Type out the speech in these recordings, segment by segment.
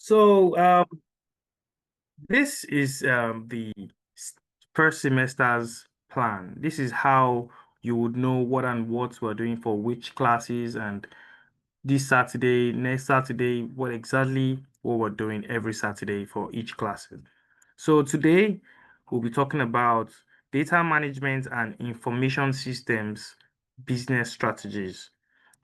So this is the first semester's plan. This is how you would know what and what we're doing for which classes, and this Saturday, next Saturday, what we're doing every Saturday for each class. So today we'll be talking about data management and information systems business strategies.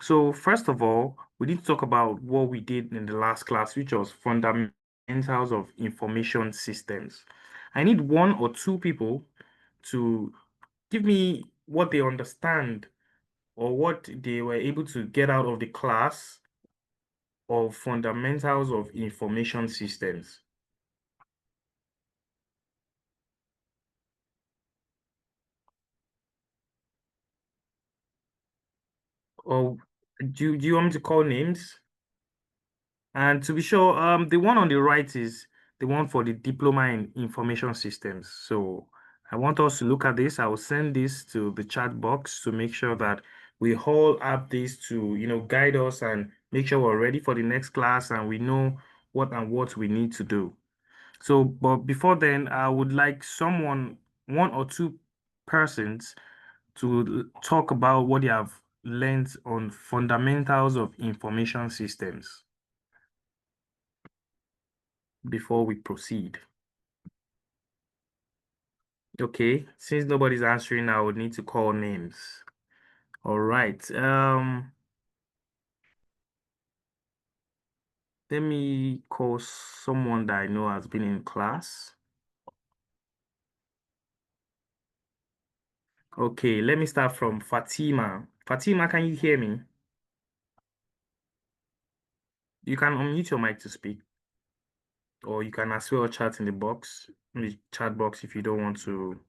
So first of all, we need to talk about what we did in the last class, which was fundamentals of information systems. I need one or two people to give me what they understand or what they were able to get out of the class of fundamentals of information systems. Or do you want me to call names? And to be sure, the one on the right is the one for the diploma in information systems. So I want us to look at this. I will send this to the chat box to make sure that we all have this to, guide us and make sure we're ready for the next class and we know what we need to do. So, but before then, I would like one or two persons to talk about what they have learned on fundamentals of information systems before we proceed. Okay, since nobody's answering, I would need to call names. All right. Let me call someone that I know has been in class. Okay, let me start from Fatima. Fatima, can you hear me? You can unmute your mic to speak, or you can as well chat in the chat box if you don't want to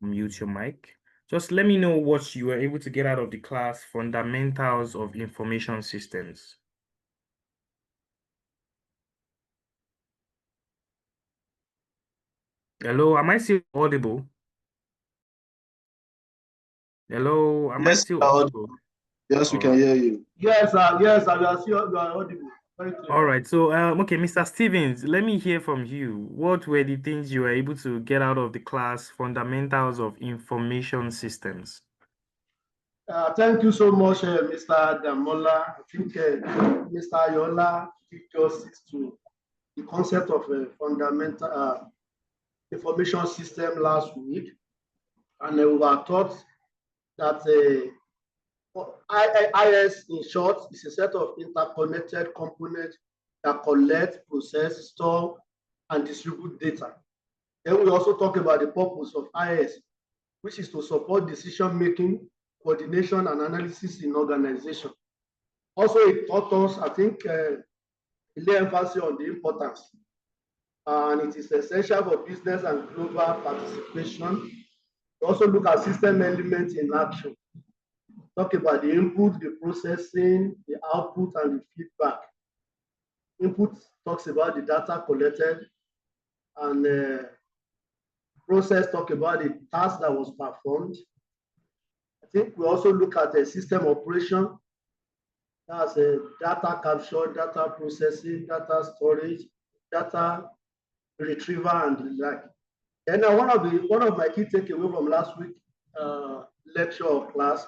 mute your mic. Just let me know what you were able to get out of the class, fundamentals of information systems. Hello, am I still audible? Hello, am I still audible? Yes, we can hear you. Yes, yes, you are audible. All right. So, okay, Mr. Stevens, let me hear from you. What were the things you were able to get out of the class, fundamentals of information systems? Thank you so much, Mr. Damola. I think Mr. Ayola did justice to the concept of a fundamental information system last week. And we were taught that IS, in short, is a set of interconnected components that collect, process, store, and distribute data. Then we also talk about the purpose of IS, which is to support decision-making, coordination, and analysis in organization. Also, it taught us, I think, lay emphasis on the importance, and it is essential for business and global participation. We also look at system elements in action. Talk about the input, the processing, the output, and the feedback. Input talks about the data collected, and process talk about the task that was performed. I think we also look at the system operation. That's a data capture, data processing, data storage, data retrieval, and the like. And one of my key takeaways from last week lecture or class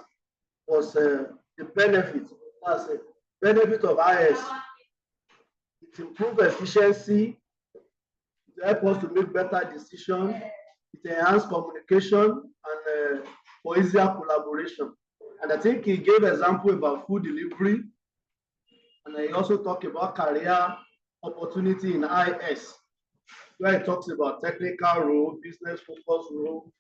was the benefit. That's a benefit of IS. It improves efficiency. It helps us to make better decisions. It enhances communication and for easier collaboration. And I think he gave example about food delivery, and he also talked about career opportunity in IS, where he talks about technical role, business focus role,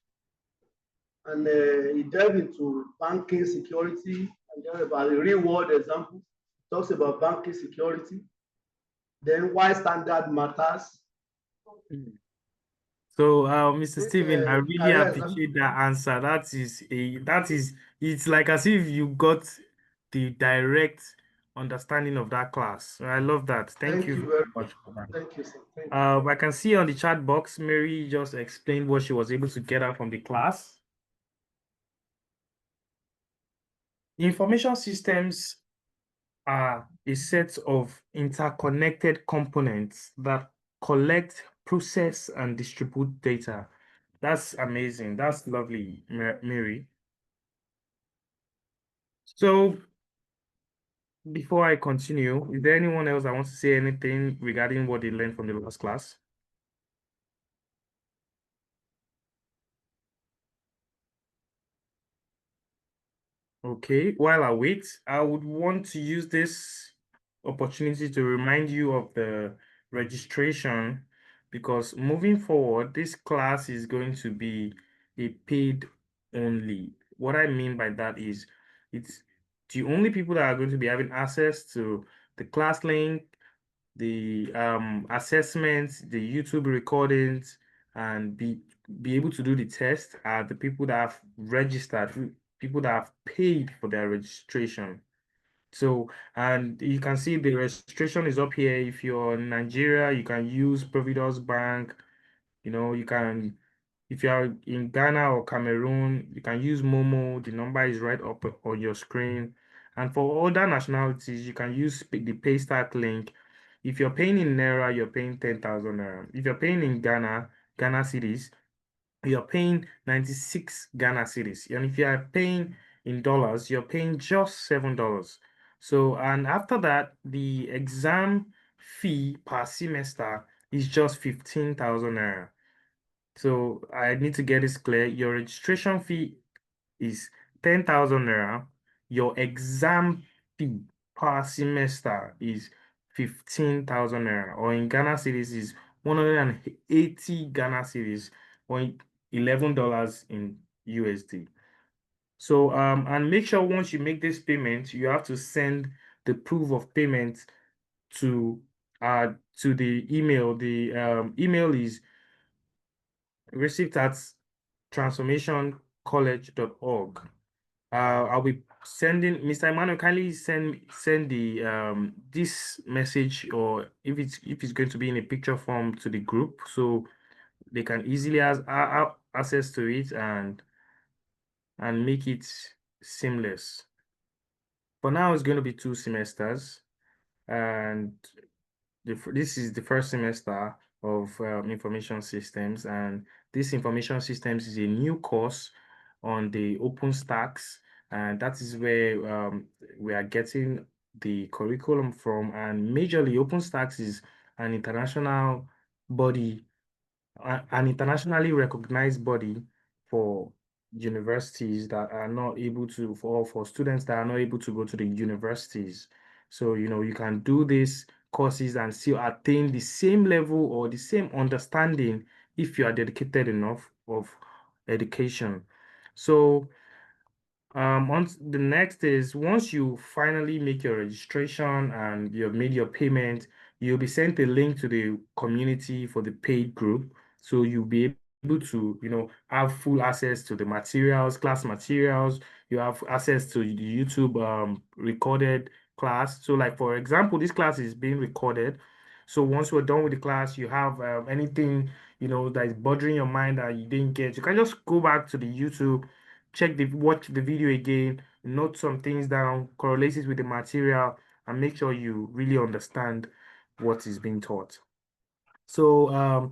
and he delved into banking security, and then about the real world example, talks about banking security, then why standard matters. So, Mr. Steven, I really appreciate that answer. It's like as if you got the direct understanding of that class. I love that. Thank you very much for that. Thank you, sir. Thank you. I can see on the chat box, Mary just explained what she was able to get out from the class. Information systems are a set of interconnected components that collect, process, and distribute data. That's amazing. That's lovely, Mary. So before I continue, is there anyone else that wants to say anything regarding what they learned from the last class? Okay, while I wait, I would want to use this opportunity to remind you of the registration, because moving forward, this class is going to be a paid only. What I mean by that is it's the only people that are going to be having access to the class link, the assessments, the YouTube recordings, and be able to do the test are the people that have registered, people that have paid for their registration. So, and you can see the registration is up here. If you're in Nigeria, you can use Providence Bank. You can, if you are in Ghana or Cameroon, you can use Momo. The number is right up on your screen. And for other nationalities, you can use the Paystack link. If you're paying in Naira, you're paying 10,000 Naira. If you're paying in Ghana cedis, you're paying 96 Ghana cedis. And if you are paying in dollars, you're paying just $7. So, and after that, the exam fee per semester is just 15,000 Naira. So I need to get this clear. Your registration fee is 10,000 Naira. Your exam fee per semester is 15,000 Naira, or in Ghana cedis is 180 Ghana cedis, or $11 in USD. So and make sure once you make this payment, you have to send the proof of payment to the email. The email is receipt@transformationcollege.org. I'll be sending Mr. Emmanuel, kindly send the this message, or if it's going to be in a picture form, to the group so they can easily access to it and make it seamless. For now, it's going to be 2 semesters, and this is the first semester of information systems, and this information systems is a new course on the OpenStacks, and that is where we are getting the curriculum from. And majorly, OpenStacks is an international body, an internationally recognized body for universities that are not able to, for students that are not able to go to the universities. So, you can do these courses and still attain the same level or the same understanding if you are dedicated enough of education. So, on the next is, once you finally make your registration and you've made your payment, you'll be sent a link to the community for the paid group. So you'll be able to, have full access to the materials, class materials. You have access to the YouTube recorded class. So like, for example, this class is being recorded. So once we're done with the class, you have anything, that is bothering your mind that you didn't get, you can just go back to the YouTube, watch the video again, note some things down, correlate it with the material, and make sure you really understand what is being taught. So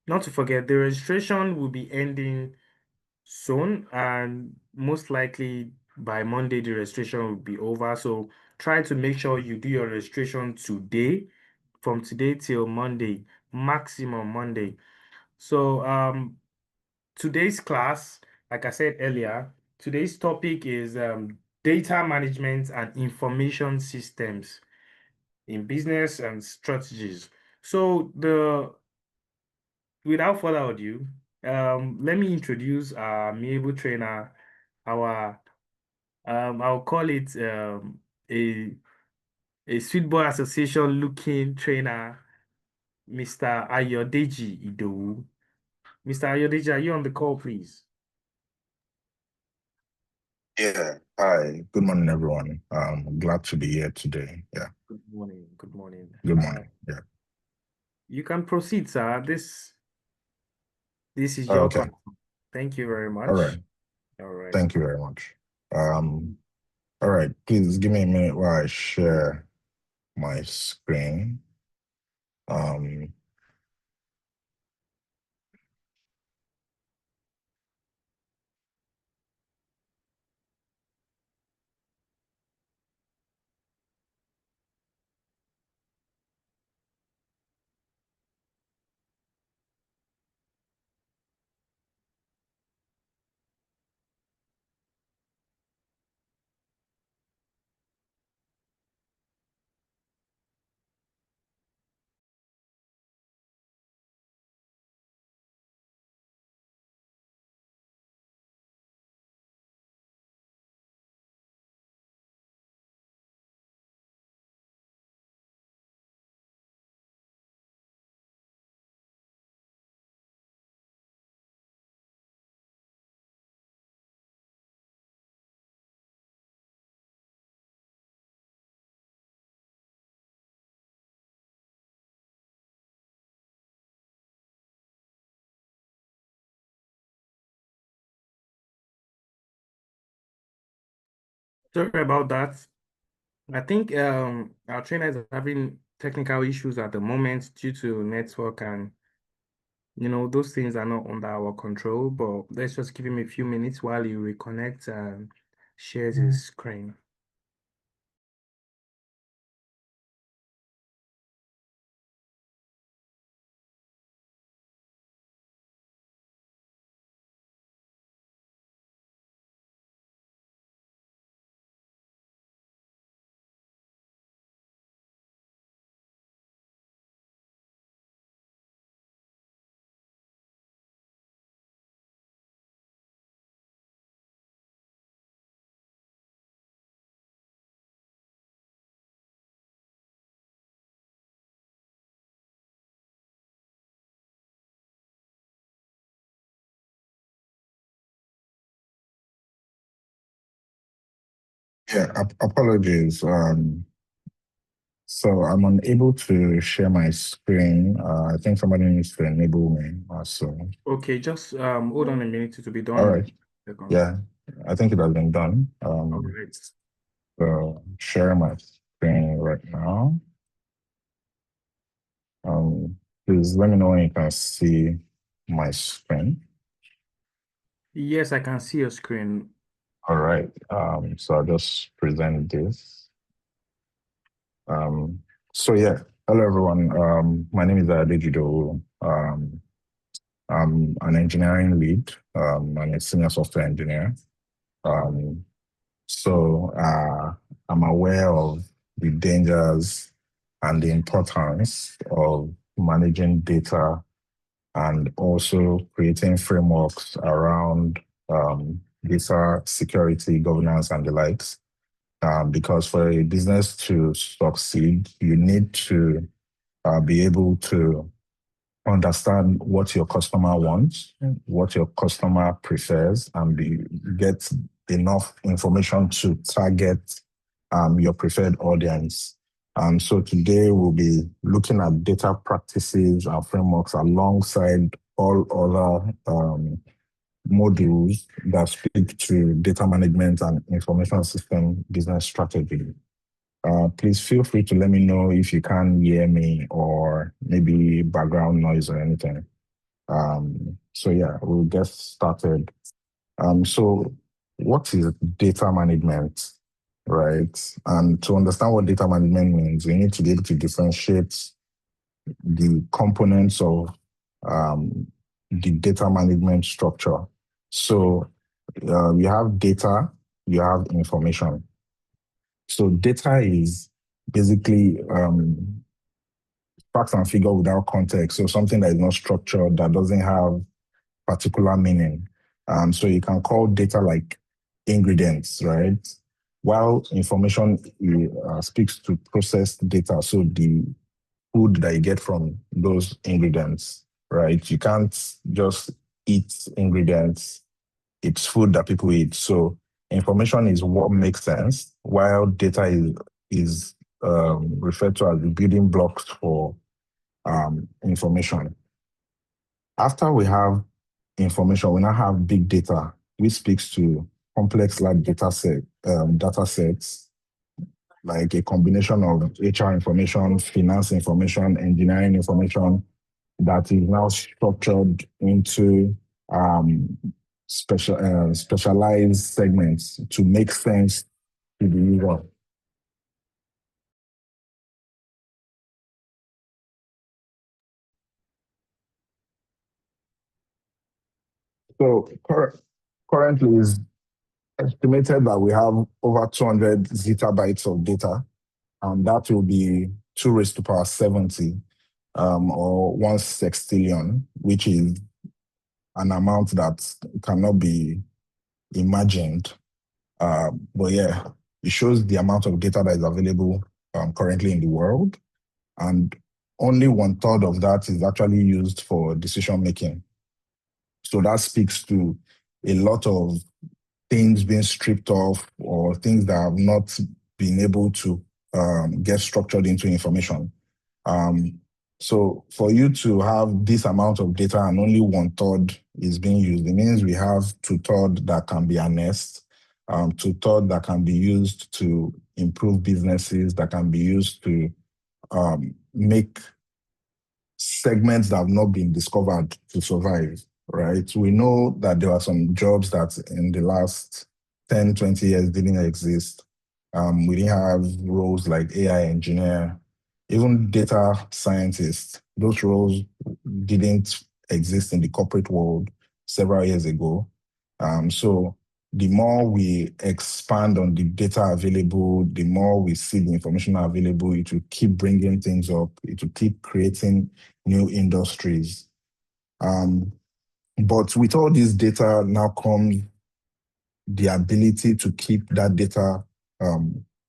not to forget, the registration will be ending soon, and most likely by Monday the registration will be over. So try to make sure you do your registration today, from today till Monday, maximum Monday. So today's class, like I said earlier, today's topic is data management and information systems in business and strategies. So without further ado, let me introduce our amiable trainer, our I'll call it a Sweet Boy Association looking trainer, Mr. Ayodeji Idowu. Mr. Ayodeji, are you on the call, please? Yeah. Hi. Good morning, everyone. Glad to be here today. Yeah. Good morning. Good morning. Good morning. Yeah. You can proceed, sir. This is your Okay. class. Thank you very much. All right. All right. Thank you very much. All right, please give me a minute while I share my screen. Sorry about that. I think our trainer is having technical issues at the moment due to network, and those things are not under our control, but let's just give him a few minutes while he reconnects and shares his screen. Yeah, apologies. So I'm unable to share my screen. I think somebody needs to enable me. Okay, just hold on a minute to be done. All right. Yeah, I think it has been done. All right. So share my screen right now. Please let me know when you can see my screen. Yes, I can see your screen. All right. So I'll just present this. So yeah, hello everyone. My name is Ayodeji Idowu. I'm an engineering lead. I'm a senior software engineer. So I'm aware of the dangers and the importance of managing data and also creating frameworks around data security, governance, and the likes. Because for a business to succeed, you need to be able to understand what your customer wants, what your customer prefers, and get enough information to target your preferred audience. So today we'll be looking at data practices and frameworks alongside all other modules that speak to data management and information system business strategy. Please feel free to let me know if you can't hear me or maybe background noise or anything. So yeah, we'll get started. So what is data management, right? And to understand what data management means, we need to be able to differentiate the components of the data management structure. So you have data, you have information. So data is basically facts and figure without context. So something that is not structured, that doesn't have particular meaning. So you can call data like ingredients, right? While information speaks to processed data, so the food that you get from those ingredients, right? You can't just eat ingredients. It's food that people eat. So information is what makes sense, while data is referred to as the building blocks for information. After we have information, we now have big data, which speaks to complex large data set. data sets, like a combination of HR information, finance information, engineering information that is now structured into specialized segments to make sense to the user. So currently is estimated that we have over 200 zettabytes of data, and that will be 2 raised to power 70, or 1 sextillion, which is an amount that cannot be imagined. But yeah, it shows the amount of data that is available currently in the world, and only 1/3 of that is actually used for decision making. So that speaks to a lot of things being stripped off or things that have not been able to get structured into information. So for you to have this amount of data and only 1/3 is being used, it means we have 2/3 that can be harnessed, 2/3 that can be used to improve businesses, that can be used to make segments that have not been discovered to survive, right? We know that there are some jobs that in the last 10, 20 years didn't exist. We didn't have roles like AI engineer, even data scientists. Those roles didn't exist in the corporate world several years ago. So the more we expand on the data available, the more we see the information available, it will keep bringing things up. It will keep creating new industries. But with all this data now comes the ability to keep that data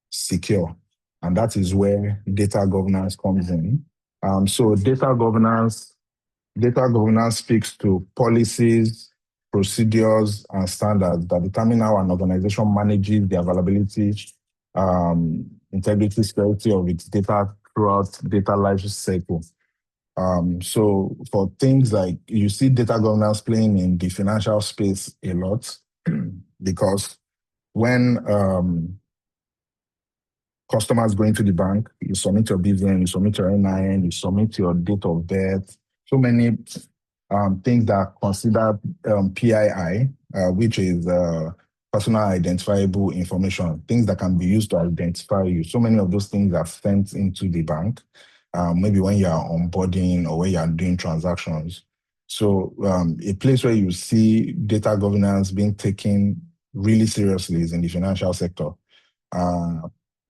secure. And that is where data governance comes in. So data governance speaks to policies, procedures, and standards that determine how an organization manages the availability, integrity, security of its data throughout data life cycle. So for things like, you see data governance playing in the financial space a lot, because when customers go into the bank, you submit your BVN, you submit your NIN, you submit your date of birth, so many things that are considered PII, which is personal identifiable information, things that can be used to identify you. So many of those things are sent into the bank, maybe when you are onboarding or when you are doing transactions. So a place where you see data governance being taken really seriously is in the financial sector.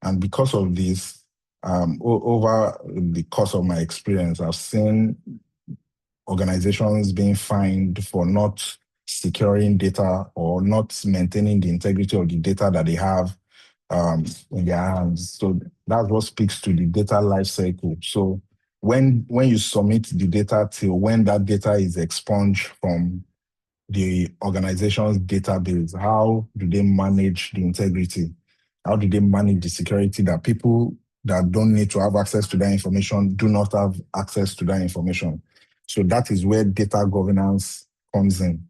And because of this, over the course of my experience, I've seen organizations being fined for not securing data or not maintaining the integrity of the data that they have in their hands. So that's what speaks to the data life cycle. So when you submit the data till when that data is expunged from the organization's database, how do they manage the integrity? How do they manage the security that people that don't need to have access to that information do not have access to that information? So that is where data governance comes in.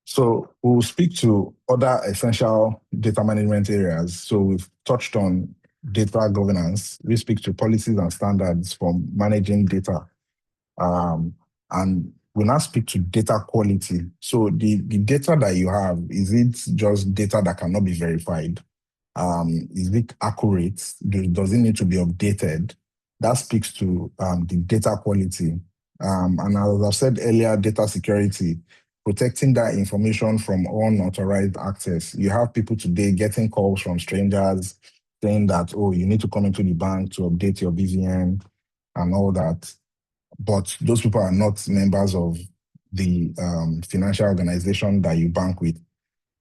So we'll speak to other essential data management areas. So we've touched on data governance. We speak to policies and standards for managing data. And we now speak to data quality. So the data that you have, is it just data that cannot be verified? Is it accurate? Does it need to be updated? That speaks to the data quality. And as I said earlier, data security, protecting that information from unauthorized access. You have people today getting calls from strangers saying that, oh, you need to come into the bank to update your BVN and all that. But those people are not members of the financial organization that you bank with.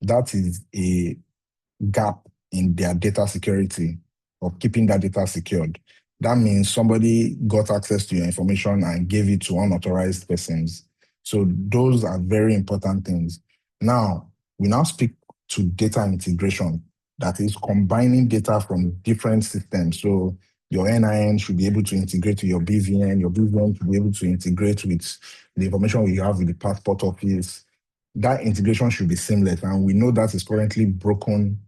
That is a gap in their data security or keeping that data secured. That means somebody got access to your information and gave it to unauthorized persons. So those are very important things. Now, we now speak to data integration, that is combining data from different systems. So your NIN should be able to integrate to your BVN should be able to integrate with the information we have with the passport office. that integration should be seamless. And we know that is currently broken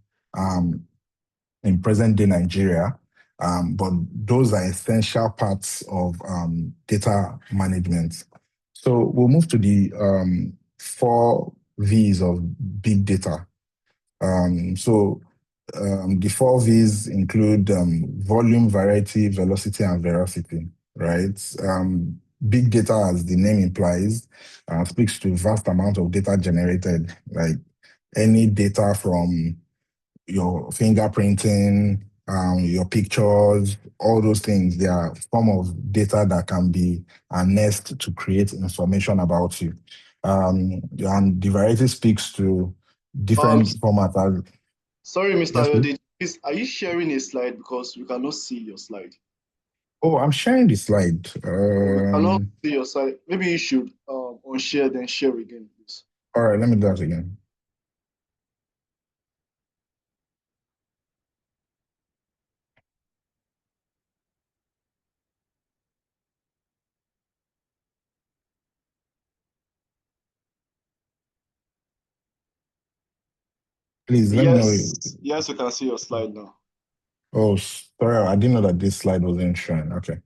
in present day Nigeria. But those are essential parts of data management. So we'll move to the 4 V's of big data. The 4 V's include volume, variety, velocity, and veracity, right? Big data, as the name implies, speaks to vast amount of data generated, like any data from your fingerprinting, your pictures, all those things. They are form of data that can be harnessed to create information about you. And the variety speaks to different formats. Sorry, Mr. Yes, Ayodeji, please, are you sharing a slide because we cannot see your slide? Oh, I'm sharing the slide. We cannot see your slide. Maybe you should unshare, then share again, please. All right, let me do that again. Please let me know. Yes, we can see your slide now. Oh, sorry, I didn't know that this slide wasn't showing. Okay.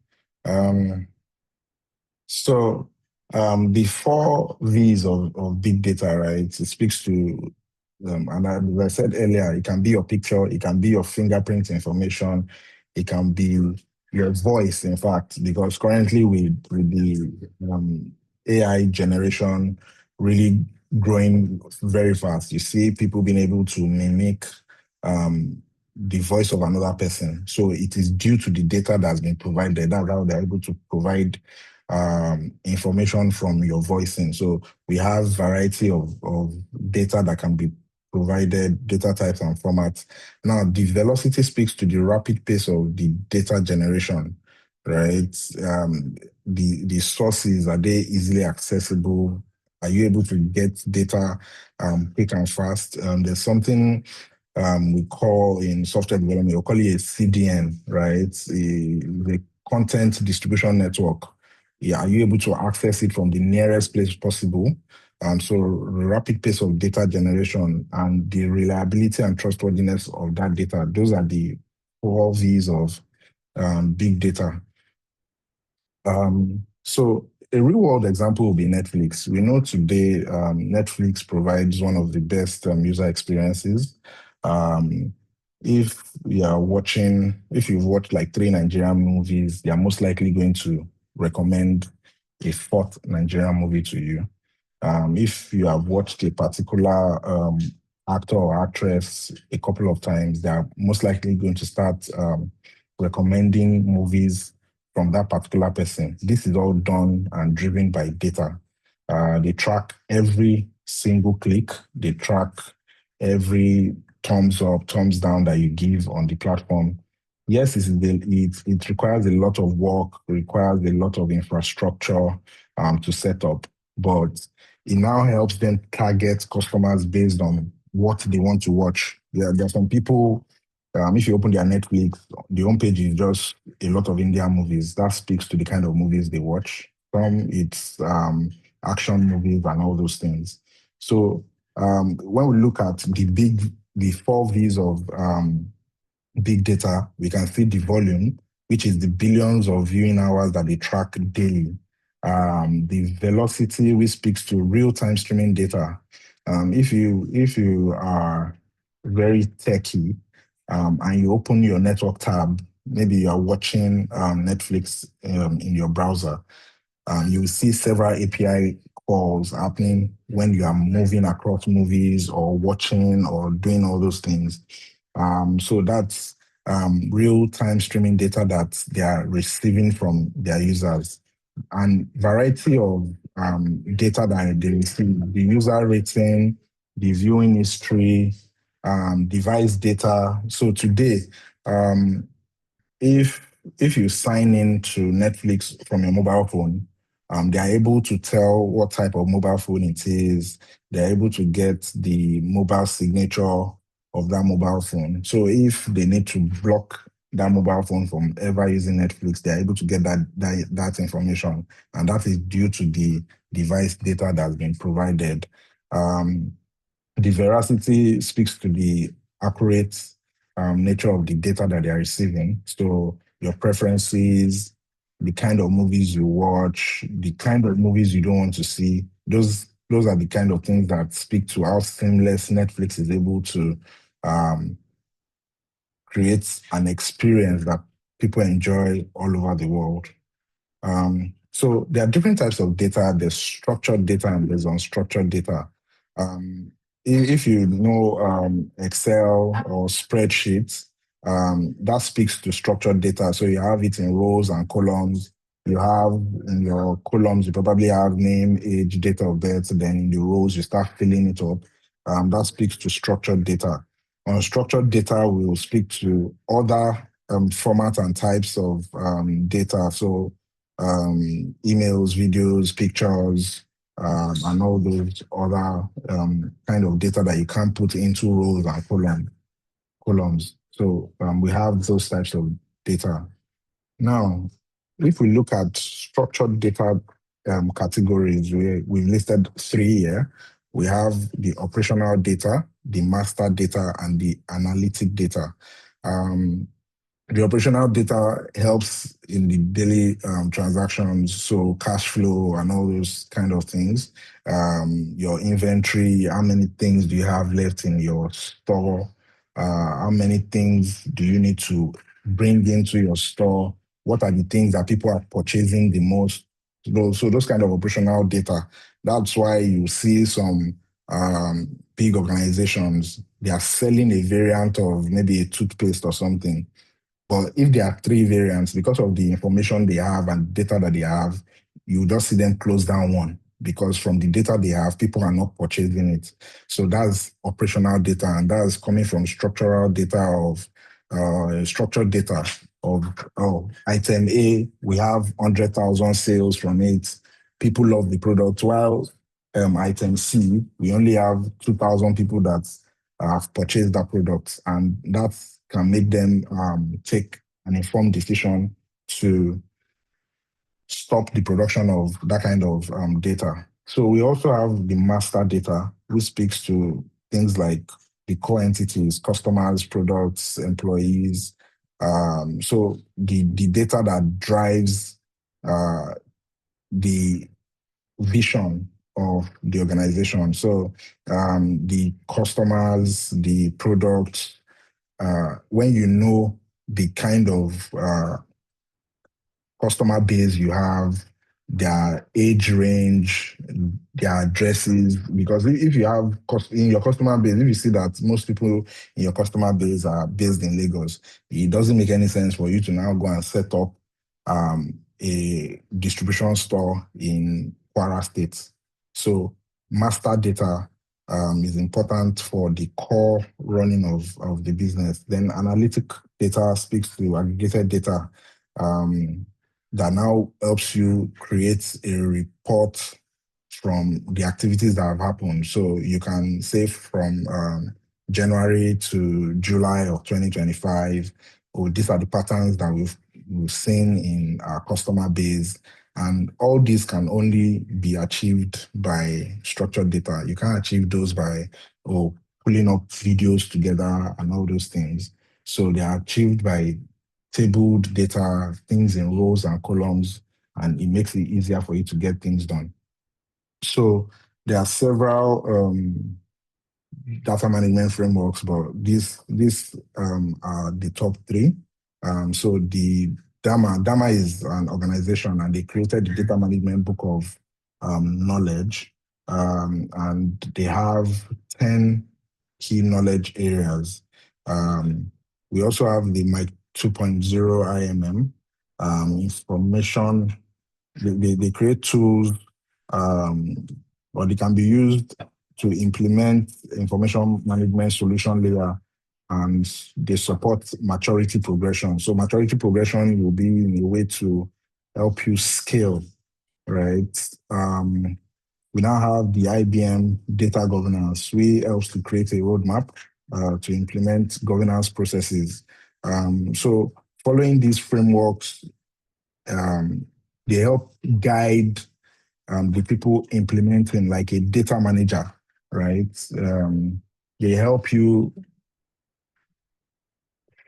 The 4 V's of big data, right? It speaks to, and as I said earlier, it can be your picture, it can be your fingerprint information, it can be your voice, in fact, because currently with the AI generation really growing very fast, you see people being able to mimic the voice of another person. So it is due to the data that's been provided. That's how they're able to provide information from your voicing. So we have variety of data that can be provided, data types and formats. Now, the velocity speaks to the rapid pace of the data generation, right? The sources, are they easily accessible? Are you able to get data quick and fast? There's something we call in software development, we call it a CDN, right? The content distribution network. Yeah, are you able to access it from the nearest place possible? So rapid pace of data generation and the reliability and trustworthiness of that data. Those are the 4 V's of big data. So a real world example will be Netflix. We know today Netflix provides one of the best user experiences. If you've watched like 3 Nigerian movies, they are most likely going to recommend a 4th Nigerian movie to you. If you have watched a particular actor or actress a couple of times, they are most likely going to start recommending movies from that particular person. This is all done and driven by data. They track every single click. They track every thumbs up, thumbs down that you give on the platform. Yes, it requires a lot of work, requires a lot of infrastructure to set up, but it now helps them target customers based on what they want to watch. There are some people, if you open their Netflix, the homepage is just a lot of Indian movies. That speaks to the kind of movies they watch. Some it's action movies and all those things. So when we look at the 4 V's of big data, we can see the volume, which is the billions of viewing hours that they track daily. The velocity, which speaks to real-time streaming data. If you are very techy and you open your network tab, maybe you are watching Netflix in your browser, you will see several API calls happening when you are moving across movies or watching or doing all those things. So that's real-time streaming data that they are receiving from their users. And variety of data that they receive, the user rating, the viewing history, device data. So today, if you sign in to Netflix from your mobile phone, they are able to tell what type of mobile phone it is. They're able to get the mobile signature of that mobile phone. So if they need to block that mobile phone from ever using Netflix, they're able to get that information. And that is due to the device data that's been provided. The veracity speaks to the accurate nature of the data that they are receiving. So your preferences, the kind of movies you watch, the kind of movies you don't want to see, those are the kind of things that speak to how seamless Netflix is able to create an experience that people enjoy all over the world. So there are different types of data. There's structured data and there's unstructured data. If you know Excel or spreadsheets, that speaks to structured data. So you have it in rows and columns. You have in your columns, you probably have name, age, date of birth. Then in the rows, you start filling it up. That speaks to structured data. Unstructured data will speak to other formats and types of data. So emails, videos, pictures, and all those other kind of data that you can't put into rows and columns. So we have those types of data. Now, if we look at structured data categories, we've listed 3 here. We have the operational data, the master data, and the analytic data. The operational data helps in the daily transactions, so cash flow and all those kind of things. Your inventory, how many things do you have left in your store? How many things do you need to bring into your store? What are the things that people are purchasing the most? So those kind of operational data. That's why you see some big organizations, they are selling a variant of maybe a toothpaste or something. But if there are 3 variants, because of the information they have and data that they have, you just see them close down one because from the data they have, people are not purchasing it. So that's operational data, and that's coming from structured data of item A, we have 100,000 sales from it. People love the product, while item C, we only have 2,000 people that have purchased that product, and that can make them take an informed decision to stop the production of that kind of data. So we also have the master data, which speaks to things like the core entities, customers, products, employees. So the data that drives the vision of the organization. So the customers, the products, when you know the kind of customer base you have, their age range, their addresses, because if you have in your customer base, if you see that most people in your customer base are based in Lagos, it doesn't make any sense for you to now go and set up a distribution store in Kwara State. So master data is important for the core running of the business. Then analytic data speaks to aggregated data that now helps you create a report from the activities that have happened. So you can say from January to July of 2025, these are the patterns that we've seen in our customer base. And all these can only be achieved by structured data. You can't achieve those by pulling up videos together and all those things. So they are achieved by tabled data, things in rows and columns, and it makes it easier for you to get things done. So there are several data management frameworks, but these are the top 3. So the DAMA is an organization, and they created the Data Management Book of Knowledge, and they have 10 key knowledge areas. We also have the Mike 2.0 IMM, information. They create tools, or they can be used to implement information management solution layer, and they support maturity progression. So maturity progression will be in a way to help you scale, right? We now have the IBM data governance, which helps to create a roadmap to implement governance processes. So following these frameworks, they help guide the people implementing, like a data manager. right? They help you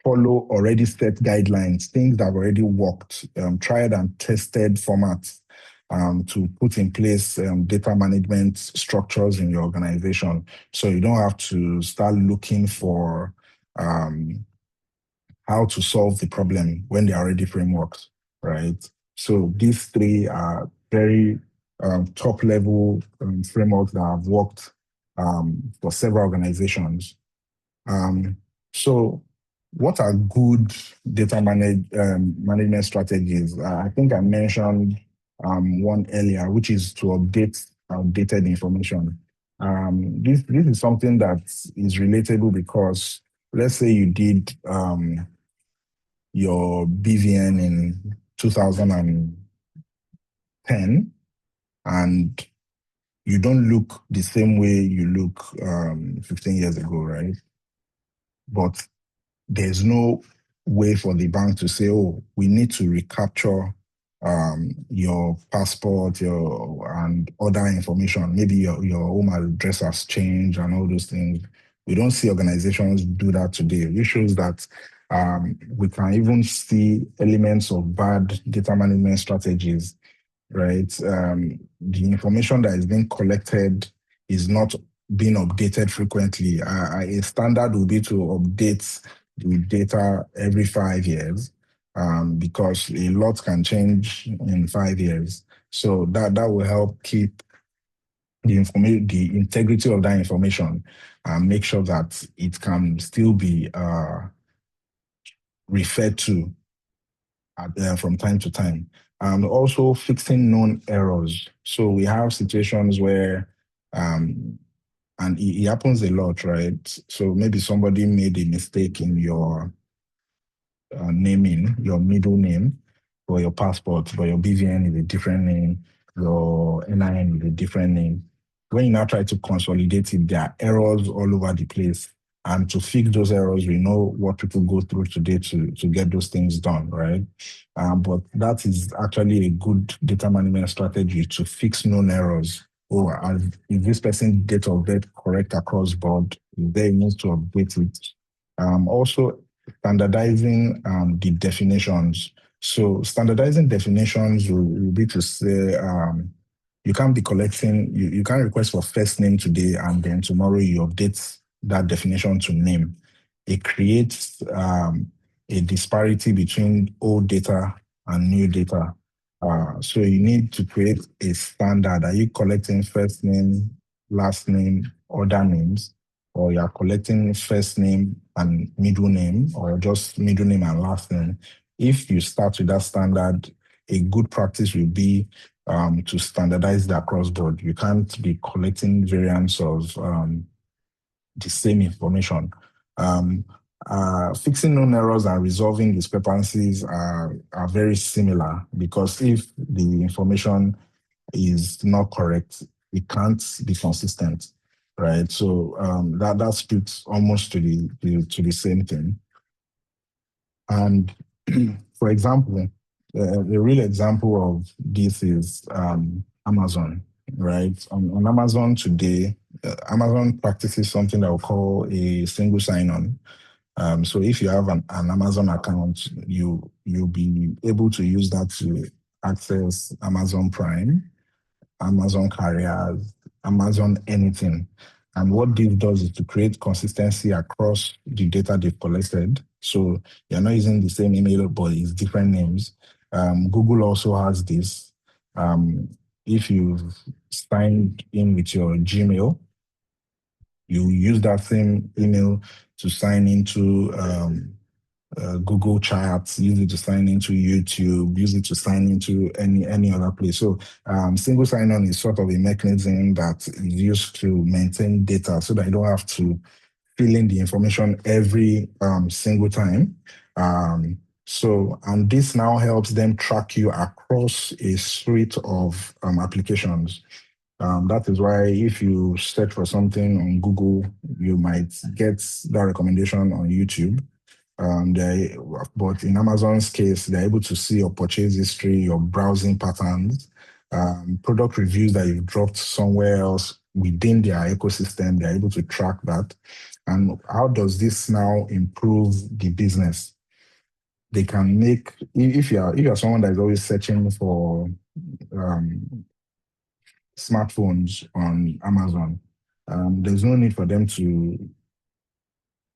follow already set guidelines, things that have already worked, tried and tested formats to put in place data management structures in your organization. So you don't have to start looking for how to solve the problem when they're already frameworks, right? So these three are very top level frameworks that have worked for several organizations. So what are good data management strategies? I think I mentioned one earlier, which is to update outdated information. This is something that is relatable because let's say you did your BVN in 2010 and you don't look the same way you look 15 years ago, right? But there's no way for the bank to say, oh, we need to recapture your passport, and other information. Maybe your home address has changed and all those things. We don't see organizations do that today, which shows that we can even see elements of bad data management strategies, right? The information that is being collected is not being updated frequently. A standard will be to update the data every 5 years because a lot can change in 5 years. So that will help keep the integrity of that information and make sure that it can still be referred to from time to time. Also fixing known errors. So we have situations where, and it happens a lot, right? So maybe somebody made a mistake in your naming, your middle name for your passport, but your BVN is a different name, your NIN is a different name. When you now try to consolidate it, there are errors all over the place. And to fix those errors, we know what people go through today to get those things done, right? But that is actually a good data management strategy to fix known errors. Oh, is this person's date of birth correct across board? They need to update it. Also, standardizing the definitions. So standardizing definitions will be to say you can't be collecting, you can't request for first name today and then tomorrow you update that definition to name. It creates a disparity between old data and new data. So you need to create a standard. Are you collecting first name, last name, other names? Or you're collecting first name and middle name, or just middle name and last name? If you start with that standard, a good practice will be to standardize that across board. You can't be collecting variants of the same information. Fixing known errors and resolving discrepancies are very similar because if the information is not correct, it can't be consistent, right? So that speaks almost to the same thing. And for example, a real example of this is Amazon, right? On Amazon today, Amazon practices something that we call a single sign-on. So if you have an Amazon account, you'll be able to use that to access Amazon Prime, Amazon Carriers, Amazon anything. And what this does is to create consistency across the data they've collected. So you're not using the same email, but it's different names. Google also has this. If you've signed in with your Gmail, you use that same email to sign into Google Charts, use it to sign into YouTube, use it to sign into any other place. So single sign-on is sort of a mechanism that is used to maintain data so that you don't have to fill in the information every single time. And this now helps them track you across a suite of applications. That is why if you search for something on Google, you might get that recommendation on YouTube. But in Amazon's case, they're able to see your purchase history, your browsing patterns, product reviews that you've dropped somewhere else within their ecosystem. They're able to track that. And how does this now improve the business? They can make, if you're someone that is always searching for smartphones on Amazon, there's no need for them to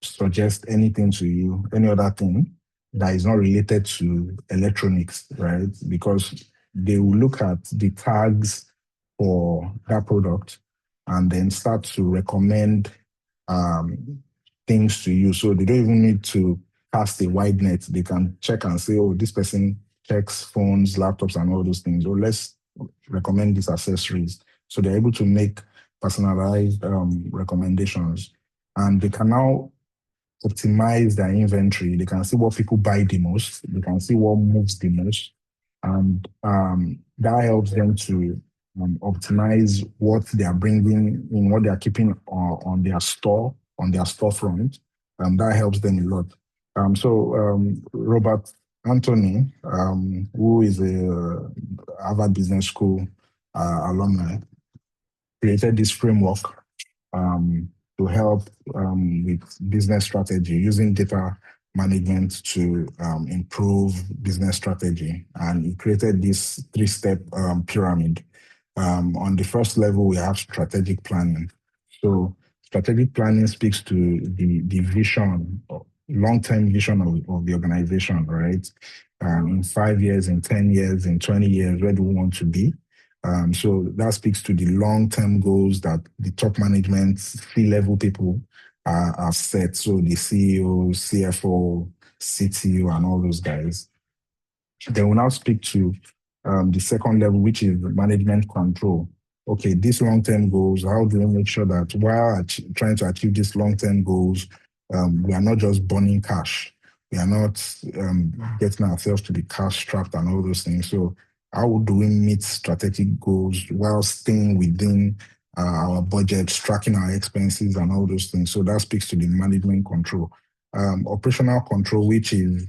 suggest anything to you, any other thing that is not related to electronics, right? Because they will look at the tags for that product and then start to recommend things to you. So they don't even need to cast a wide net. They can check and say, oh, this person checks phones, laptops, and all those things. Or let's recommend these accessories. So they're able to make personalized recommendations. And they can now optimize their inventory. They can see what people buy the most. They can see what moves the most. And that helps them to optimize what they are bringing in, what they are keeping on their store, on their storefront. That helps them a lot. Robert Anthony, who is a Harvard Business School alumni, created this framework to help with business strategy, using data management to improve business strategy. And he created this 3-step pyramid. On the first level, we have strategic planning. So strategic planning speaks to the vision, long-term vision of the organization, right? In 5 years, in 10 years, in 20 years, where do we want to be? So that speaks to the long-term goals that the top management, C-level people are set. So the CEO, CFO, CTO, and all those guys. They will now speak to the second level, which is management control. Okay, these long-term goals, how do we make sure that while trying to achieve these long-term goals, we are not just burning cash. We are not getting ourselves to be cash strapped and all those things. So how do we meet strategic goals while staying within our budget, tracking our expenses and all those things? So that speaks to the management control. Operational control, which is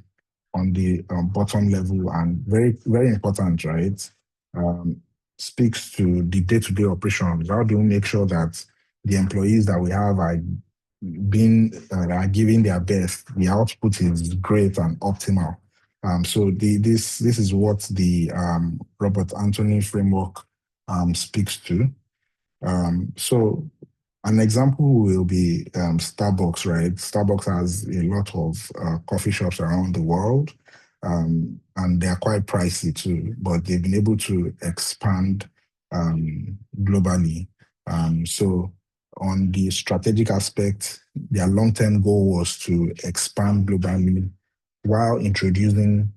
on the bottom level and very, very important, right? Speaks to the day-to-day operations. How do we make sure that the employees that we have are giving their best? The output is great and optimal. So this is what the Robert Anthony framework speaks to. So an example will be Starbucks, right? Starbucks has a lot of coffee shops around the world, and they are quite pricey too, but they've been able to expand globally. So on the strategic aspect, their long-term goal was to expand globally while introducing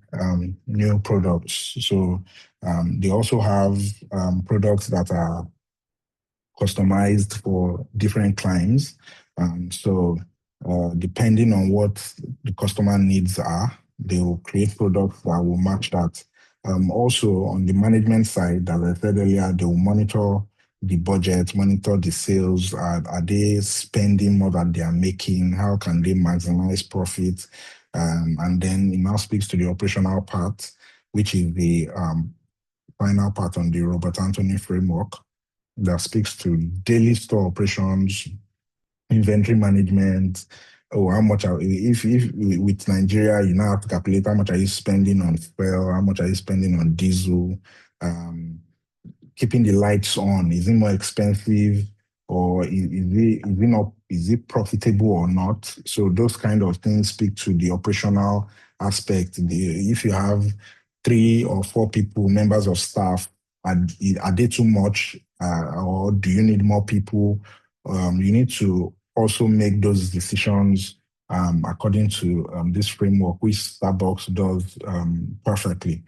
new products. So they also have products that are customized for different clients. Depending on what the customer needs are, they will create products that will match that. Also, on the management side, as I said earlier, they will monitor the budget, monitor the sales. Are they spending more than they are making? How can they maximize profit? And then it now speaks to the operational part, which is the final part on the Robert Anthony framework, that speaks to daily store operations, inventory management. Oh, how much if with Nigeria, you now have to calculate how much are you spending on fuel, how much are you spending on diesel, keeping the lights on, is it more expensive, or is it profitable or not? So those kind of things speak to the operational aspect. If you have 3 or 4 people, members of staff, are they too much, or do you need more people? You need to also make those decisions according to this framework, which Starbucks does perfectly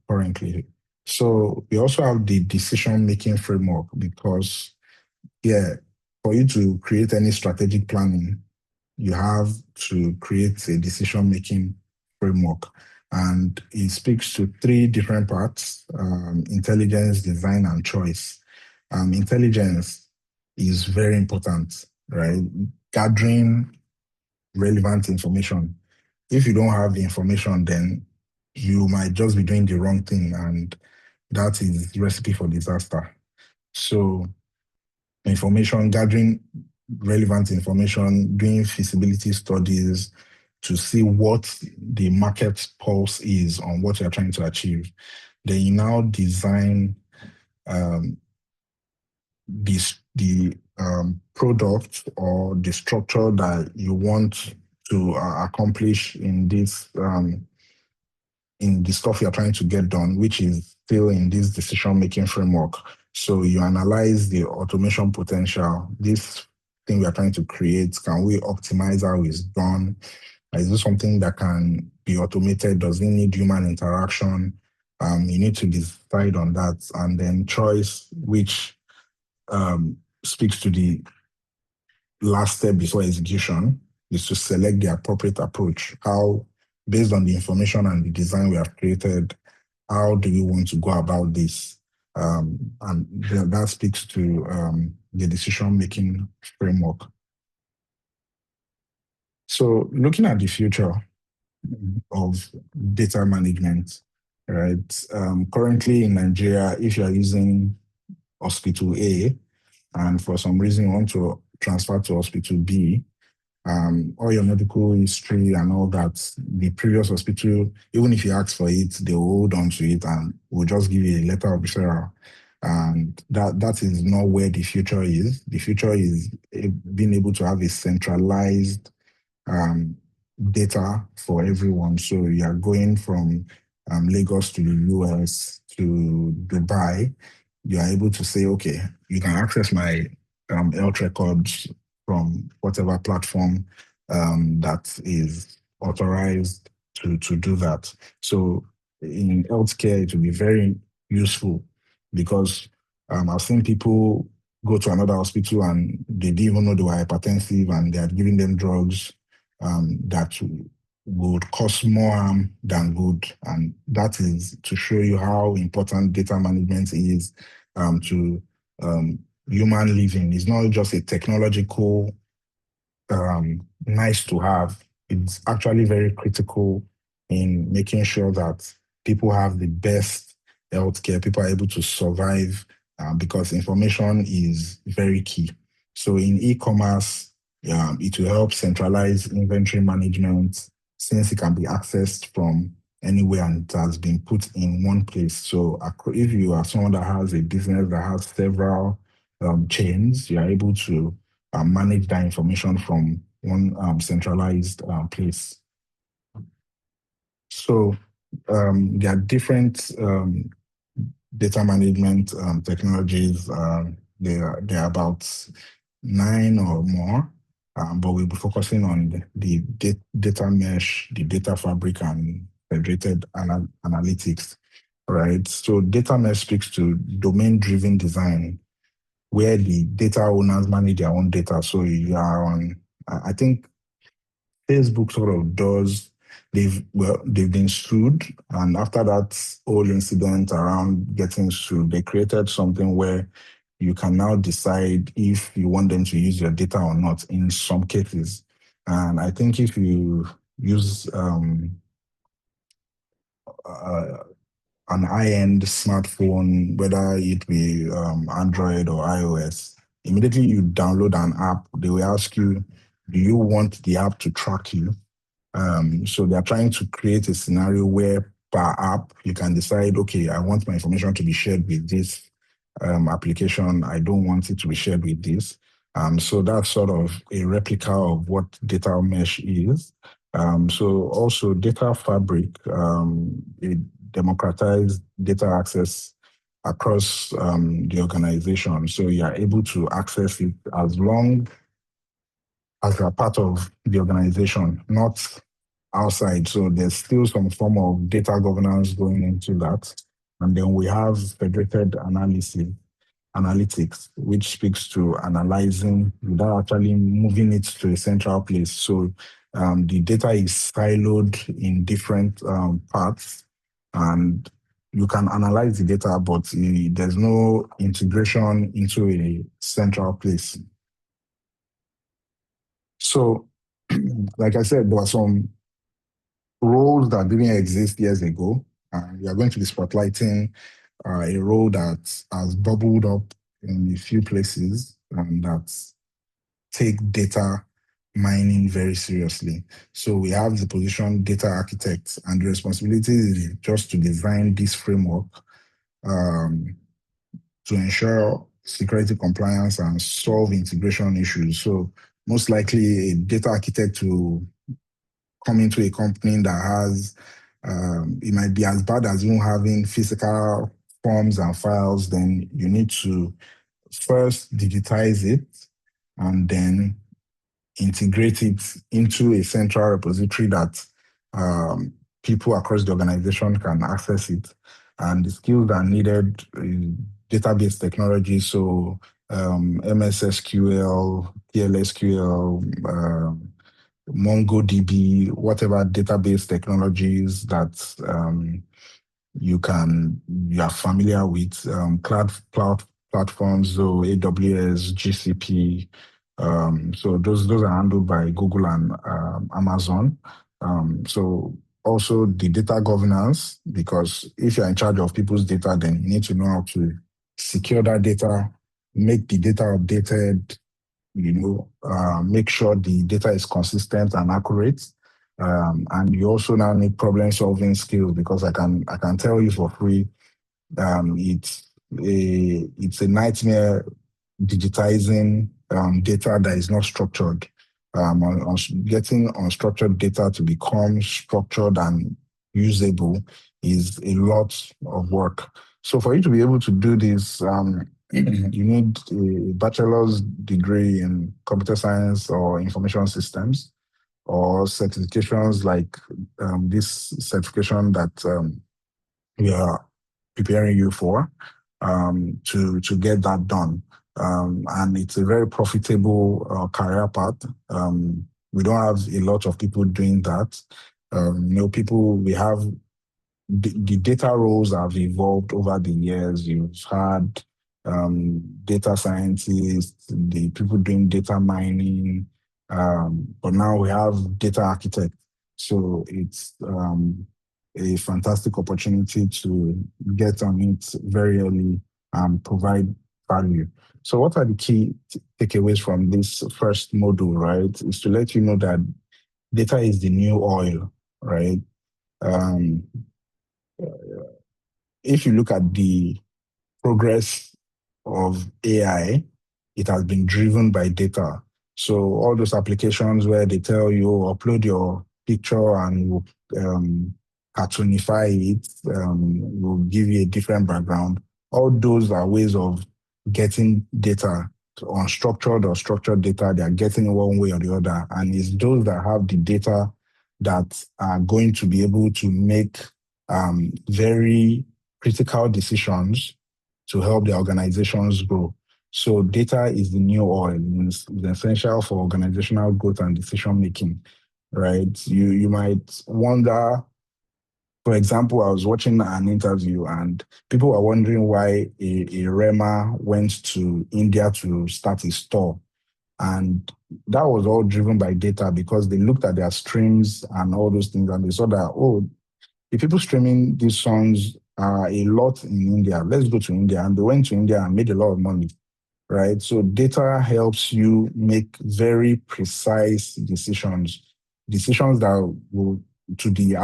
currently. So we also have the decision-making framework, because, for you to create any strategic planning, you have to create a decision-making framework. And it speaks to 3 different parts: intelligence, design, and choice. Intelligence is very important, right? Gathering relevant information. If you don't have the information, then you might just be doing the wrong thing, and that is recipe for disaster. So information, gathering relevant information, doing feasibility studies to see what the market pulse is on what you're trying to achieve. Then you now design the product or the structure that you want to accomplish in this in the stuff you're trying to get done, which is still in this decision-making framework. So you analyze the automation potential. This thing we are trying to create, can we optimize how it's done? Is this something that can be automated? Does it need human interaction? You need to decide on that. And then choice, which speaks to the last step before execution, is to select the appropriate approach. How, based on the information and the design we have created, how do we want to go about this? And that speaks to the decision-making framework. So looking at the future of data management, right? Currently in Nigeria, if you are using Hospital A, and for some reason you want to transfer to Hospital B, all your medical history and all that, the previous hospital, even if you ask for it, they will hold on to it and will just give you a letter of referral. And that is not where the future is. The future is being able to have a centralized data for everyone. So you are going from Lagos to the US to Dubai, you are able to say, okay, you can access my health records from whatever platform that is authorized to do that. So in healthcare, it will be very useful because I've seen people go to another hospital and they didn't even know they were hypertensive and they are giving them drugs that would cause more harm than good. And that is to show you how important data management is to human living. It's not just a technological nice to have. It's actually very critical in making sure that people have the best healthcare, people are able to survive because information is very key. So in e-commerce, it will help centralize inventory management since it can be accessed from anywhere and it has been put in one place. So if you are someone that has a business that has several chains, you are able to manage that information from one centralized place. So there are different data management technologies. There are about 9 or more, but we'll be focusing on the data mesh, the data fabric, and federated analytics, right? So data mesh speaks to domain-driven design, where the data owners manage their own data. So you are on, I think Facebook sort of does, they've been sued. And after that whole incident around getting sued, they created something where you can now decide if you want them to use your data or not in some cases. And I think if you use an high-end smartphone, whether it be Android or iOS, immediately you download an app, they will ask you, do you want the app to track you? So they're trying to create a scenario where per app, you can decide, okay, I want my information to be shared with this application. I don't want it to be shared with this. So that's sort of a replica of what data mesh is. So also data fabric, it democratized data access across the organization. So you are able to access it as long as you are part of the organization, not outside. So there's still some form of data governance going into that. And then we have federated analytics, which speaks to analyzing without actually moving it to a central place. So the data is siloed in different parts, and you can analyze the data, but there's no integration into a central place. So, like I said, there were some roles that didn't exist years ago, and we are going to be spotlighting a role that has bubbled up in a few places. that take data mining very seriously. So we have the position data architects, and the responsibility is just to design this framework to ensure security compliance and solve integration issues. So most likely a data architect will come into a company that has, it might be as bad as you having physical forms and files. Then you need to first digitize it and then integrate it into a central repository that people across the organization can access it. And the skills that are needed is database technology, so MS SQL, PLSQL, MongoDB, whatever database technologies that you are familiar with, cloud platforms, so AWS, GCP. So those are handled by Google and Amazon. So also the data governance, because if you're in charge of people's data, then you need to know how to secure that data, make the data updated, make sure the data is consistent and accurate. And you also now need problem-solving skills, because I can tell you for free, it's a nightmare digitizing data that is not structured. Getting unstructured data to become structured and usable is a lot of work. So for you to be able to do this, you need a bachelor's degree in computer science or information systems, or certifications like this certification that we are preparing you for, to get that done. And it's a very profitable career path. We don't have a lot of people doing that. We have the data roles have evolved over the years. You've had data scientists, the people doing data mining, but now we have data architects. So it's a fantastic opportunity to get on it very early and provide value. So what are the key takeaways from this first module, right? Is to let you know that data is the new oil, right? If you look at the progress of AI, it has been driven by data. So all those applications where they tell you upload your picture and we'll cartoonify it, will give you a different background. All those are ways of getting data, unstructured or structured data. They are getting it one way or the other. And it's those that have the data that are going to be able to make very critical decisions to help the organizations grow. So data is the new oil. It's essential for organizational growth and decision making, right? You might wonder, for example, I was watching an interview and people were wondering why a Rema went to India to start a store. And that was all driven by data, because they looked at their streams and all those things and they saw that, oh, the people streaming these songs are a lot in India. Let's go to India. And they went to India and made a lot of money, right? So data helps you make very precise decisions that will, to the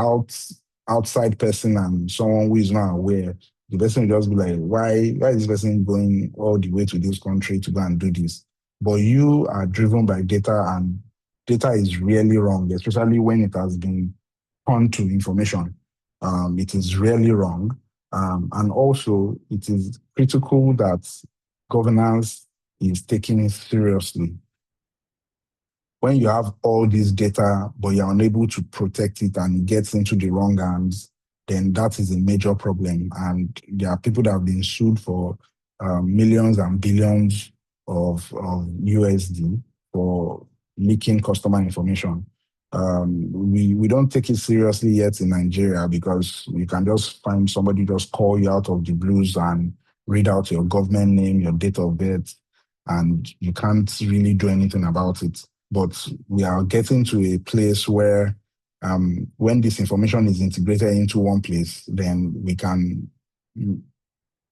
outside person and someone who is not aware, the person will just be like, why is this person going all the way to this country to go and do this? But you are driven by data, and data is really wrong, especially when it has been turned to information. It is really wrong. And also, it is critical that governance is taken seriously. When you have all this data, but you're unable to protect it and it gets into the wrong hands, then that is a major problem. And there are people that have been sued for millions and billions of USD for leaking customer information. We don't take it seriously yet in Nigeria, because you can just find somebody just call you out of the blues and read out your government name, your date of birth, and you can't really do anything about it. But we are getting to a place where when this information is integrated into one place, then we can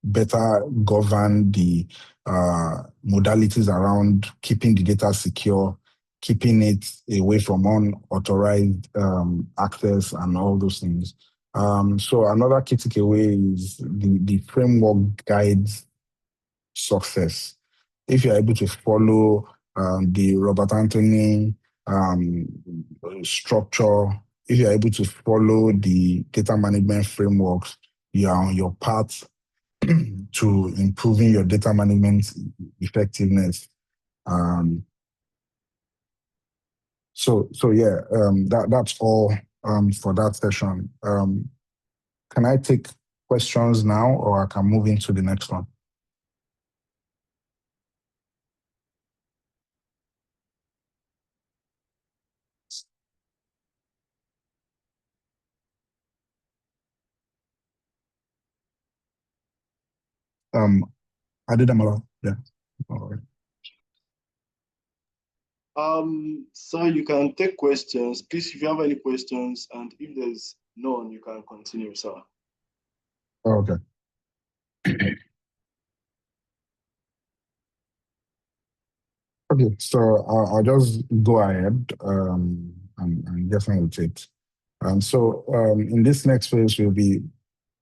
better govern the modalities around keeping the data secure, keeping it away from unauthorized access and all those things. So another key takeaway is the framework guides success. If you're able to follow the Robert Anthony um, structure, if you're able to follow the data management frameworks, you are on your path to improving your data management effectiveness. So yeah, that's all for that session. Can I take questions now, or I can move into the next one? Adedamola, yeah. All right. So you can take questions. Please, if you have any questions, and if there's none, you can continue, sir. Okay. Okay, so I'll just go ahead and get on with it. So in this next phase, we'll be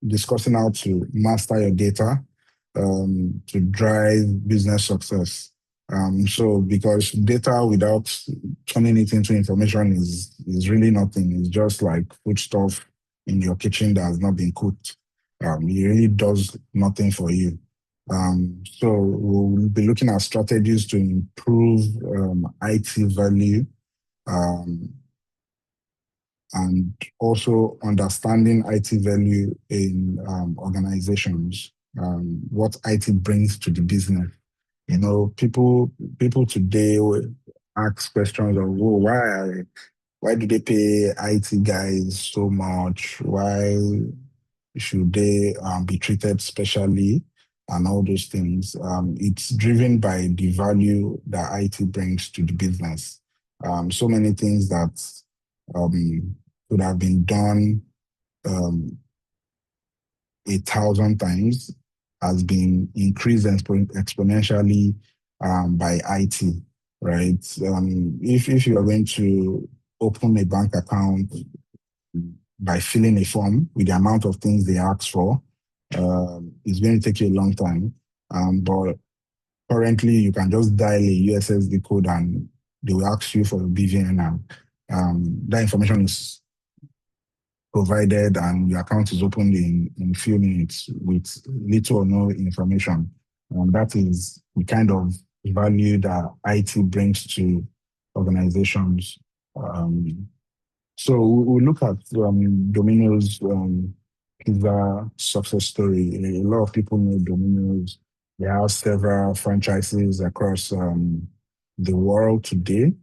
discussing how to master your data to drive business success. So because data without turning it into information is really nothing. It's just like food stuff in your kitchen that has not been cooked. It really does nothing for you. So we'll be looking at strategies to improve IT value and also understanding IT value in organizations, what IT brings to the business. You know, people today will ask questions of, oh, why do they pay IT guys so much? Why should they be treated specially and all those things? It's driven by the value that IT brings to the business. So many things that could have been done 1,000 times has been increased exponentially by IT, right? If you are going to open a bank account by filling a form with the amount of things they ask for, it's going to take you a long time. But currently, you can just dial a USSD code and they will ask you for a BVN, and that information is provided and your account is opened in a few minutes with little or no information. And that is the kind of value that IT brings to organizations. So we'll look at Domino's pizza success story. A lot of people know Domino's. They have several franchises across the world today.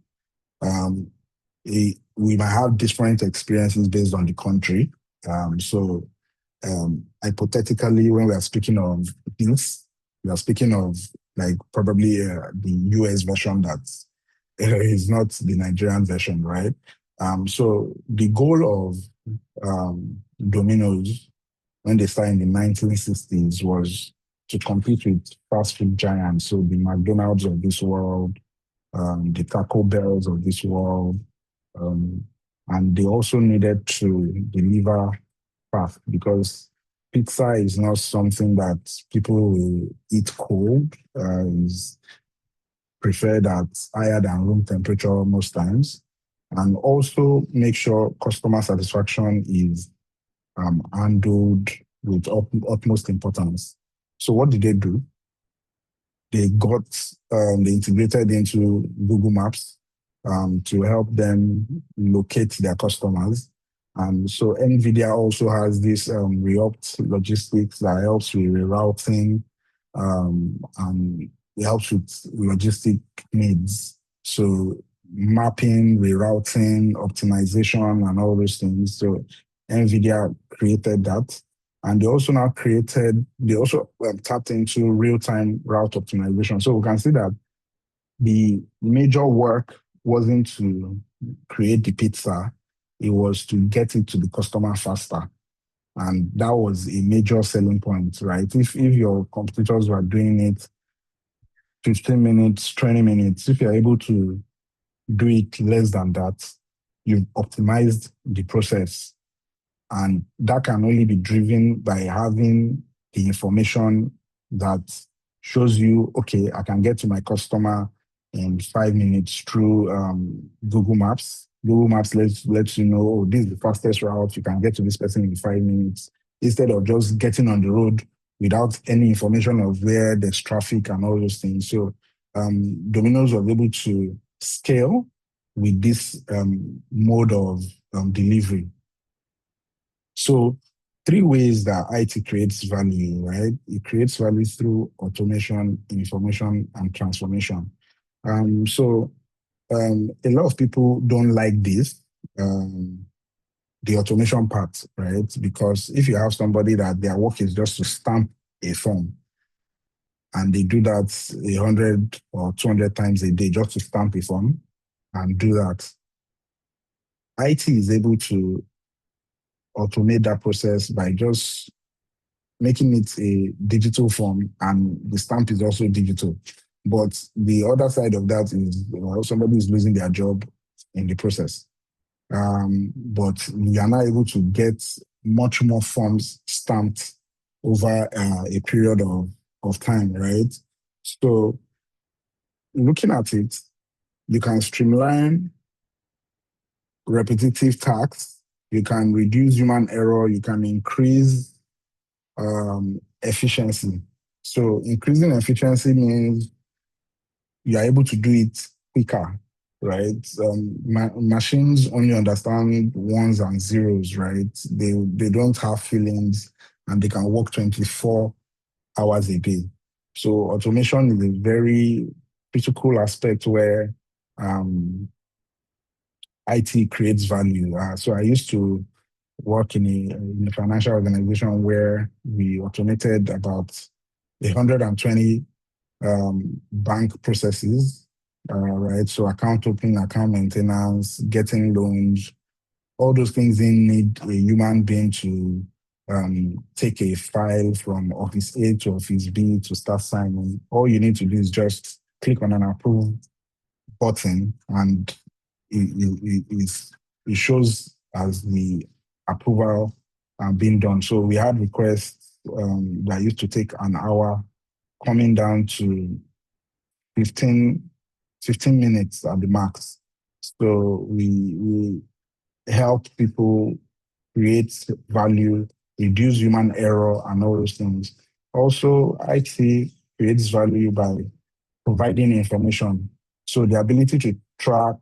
We might have different experiences based on the country. So hypothetically, when we are speaking of this, we are speaking of like probably the US version that is not the Nigerian version, right? So the goal of Domino's when they started in the 1960s was to compete with fast food giants, so the McDonald's of this world, the Taco Bells of this world, and they also needed to deliver fast because pizza is not something that people will eat cold. It's preferred at higher than room temperature most times. And also make sure customer satisfaction is handled with utmost importance. So what did they do? They integrated into Google Maps to help them locate their customers. And so NVIDIA also has this Reopt logistics that helps with rerouting and it helps with logistic needs. So mapping, rerouting, optimization, and all those things. So NVIDIA created that. And they also tapped into real-time route optimization. So we can see that the major work wasn't to create the pizza, it was to get it to the customer faster. And that was a major selling point, right? If your competitors were doing it 15 minutes, 20 minutes, if you're able to do it less than that, you've optimized the process. And that can only be driven by having the information that shows you, okay, I can get to my customer in 5 minutes through Google Maps. Google Maps lets you know, oh, this is the fastest route. You can get to this person in 5 minutes, instead of just getting on the road without any information of where there's traffic and all those things. So Domino's was able to scale with this mode of delivery. So 3 ways that IT creates value, right? It creates value through automation, information, and transformation. A lot of people don't like this, the automation part, right? Because if you have somebody that their work is just to stamp a form, and they do that 100 or 200 times a day just to stamp a form and do that, IT is able to automate that process by just making it a digital form, and the stamp is also digital. But the other side of that is somebody is losing their job in the process. But we are now able to get much more forms stamped over a period of time, right? So looking at it, you can streamline repetitive tasks, you can reduce human error, you can increase efficiency. So increasing efficiency means you are able to do it quicker, right? Machines only understand ones and zeros, right? They don't have feelings, and they can work 24 hours a day. So automation is a very critical aspect where IT creates value. So I used to work in a financial organization where we automated about 120 bank processes, right? So account opening, account maintenance, getting loans, all those things need a human being to take a file from Office A to Office B to start signing. All you need to do is just click on an approve button, and it shows as the approval being done. So we had requests that used to take an hour coming down to 15 minutes at the max. So we help people create value, reduce human error, and all those things. Also, IT creates value by providing information. So the ability to track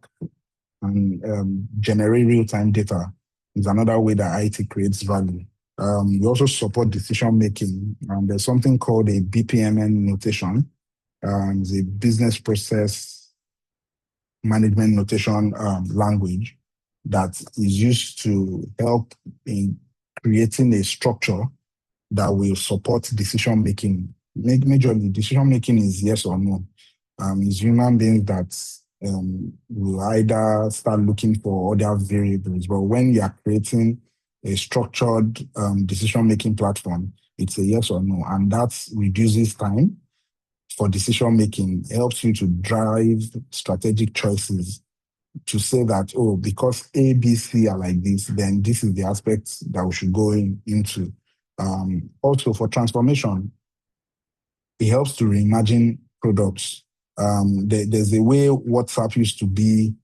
and generate real-time data is another way that IT creates value. We also support decision making. There's something called a BPMN notation. It's a business process management notation language that is used to help in creating a structure that will support decision making. Majorly, decision making is yes or no. It's human beings that will either start looking for other variables, but when you are creating a structured decision-making platform, it's a yes or no, and that reduces time for decision-making, helps you to drive strategic choices to say that, oh, because A, B, C are like this, then this is the aspects that we should go into. Also, for transformation, it helps to reimagine products. There's a way WhatsApp used to be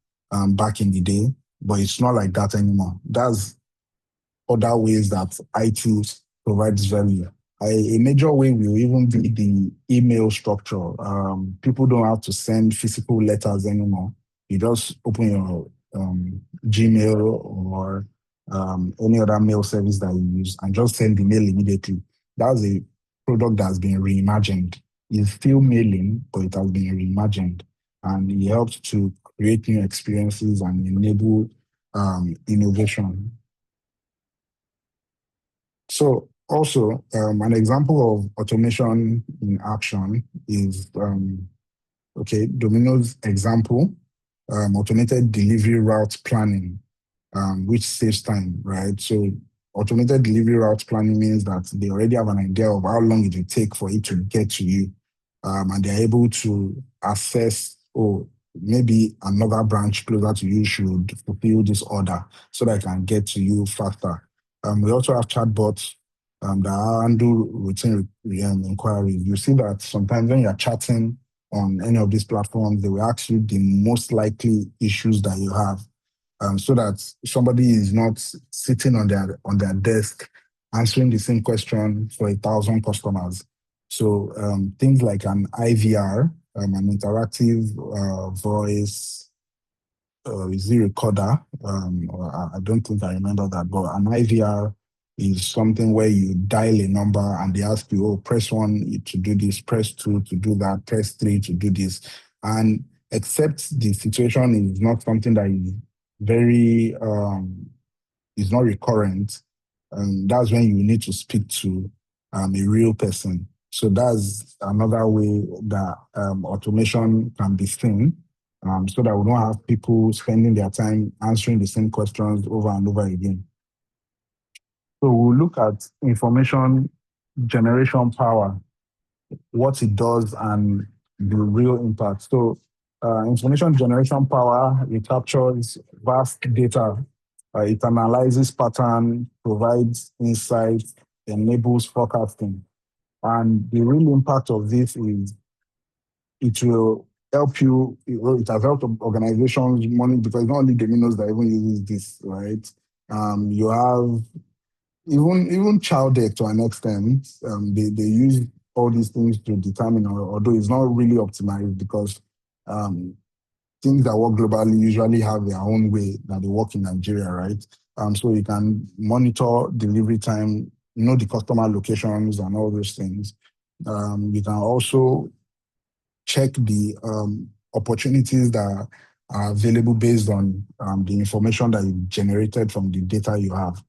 back in the day, but it's not like that anymore. That's other ways that IT provides value. A major way will even be the email structure. People don't have to send physical letters anymore. You just open your Gmail or any other mail service that you use and just send the mail immediately. That's a product that's been reimagined. It's still mailing, but it has been reimagined, and it helps to create new experiences and enable innovation. So also, an example of automation in action is, Domino's example, automated delivery route planning, which saves time, right? So automated delivery route planning means that they already have an idea of how long it will take for it to get to you. And they're able to assess, oh, maybe another branch closer to you should fulfill this order so that I can get to you faster. We also have chatbots that handle routine inquiries. You see that sometimes when you're chatting on any of these platforms, they will ask you the most likely issues that you have, so that somebody is not sitting on their desk answering the same question for 1,000 customers. So things like an IVR, an interactive voice is the recorder. I don't think I remember that, but an IVR is something where you dial a number and they ask you, oh, press 1 to do this, press 2 to do that, press 3 to do this. And except the situation is not something that is very, is not recurrent, that's when you need to speak to a real person. So that's another way that automation can be seen, so that we don't have people spending their time answering the same questions over and over again. So we'll look at information generation power, what it does, and the real impact. So information generation power, it captures vast data. It analyzes pattern, provides insight, enables forecasting. And the real impact of this is it will help you. It has helped organizations money, because not only Domino's that even uses this, right? You have even Chowdeck to an extent. They use all these things to determine, although it's not really optimized, because things that work globally usually have their own way that they work in Nigeria, right? So you can monitor delivery time, the customer locations and all those things. You can also check the opportunities that are available based on the information that you generated from the data you have.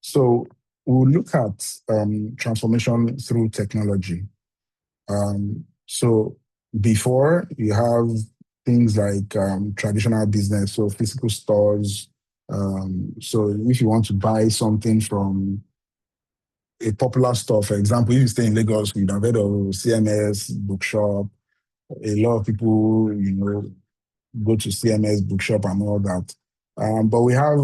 So we'll look at transformation through technology. So before, you have things like traditional business, so physical stores. So if you want to buy something from a popular store, for example, if you stay in Lagos, you'd have heard of CMS, Bookshop. A lot of people, go to CMS, Bookshop, and all that. But we have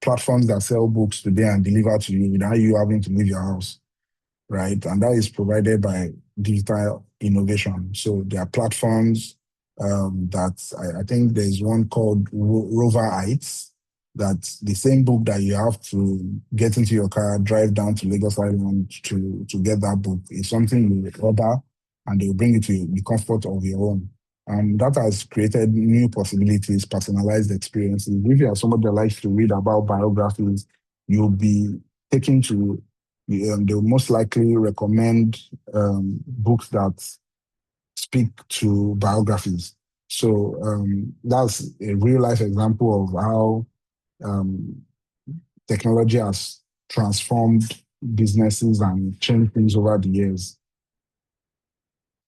platforms that sell books today and deliver to you without you having to leave your house, right? And that is provided by digital innovation. So there are platforms that I think there's one called Rover Heights, that the same book that you have to get into your car, drive down to Lagos Island to get that book is something you order, and they will bring it to you in the comfort of your home. And that has created new possibilities, personalized experiences. If you are somebody that likes to read about biographies, you'll be taken to, they'll most likely recommend books that speak to biographies. So that's a real life example of how technology has transformed businesses and changed things over the years.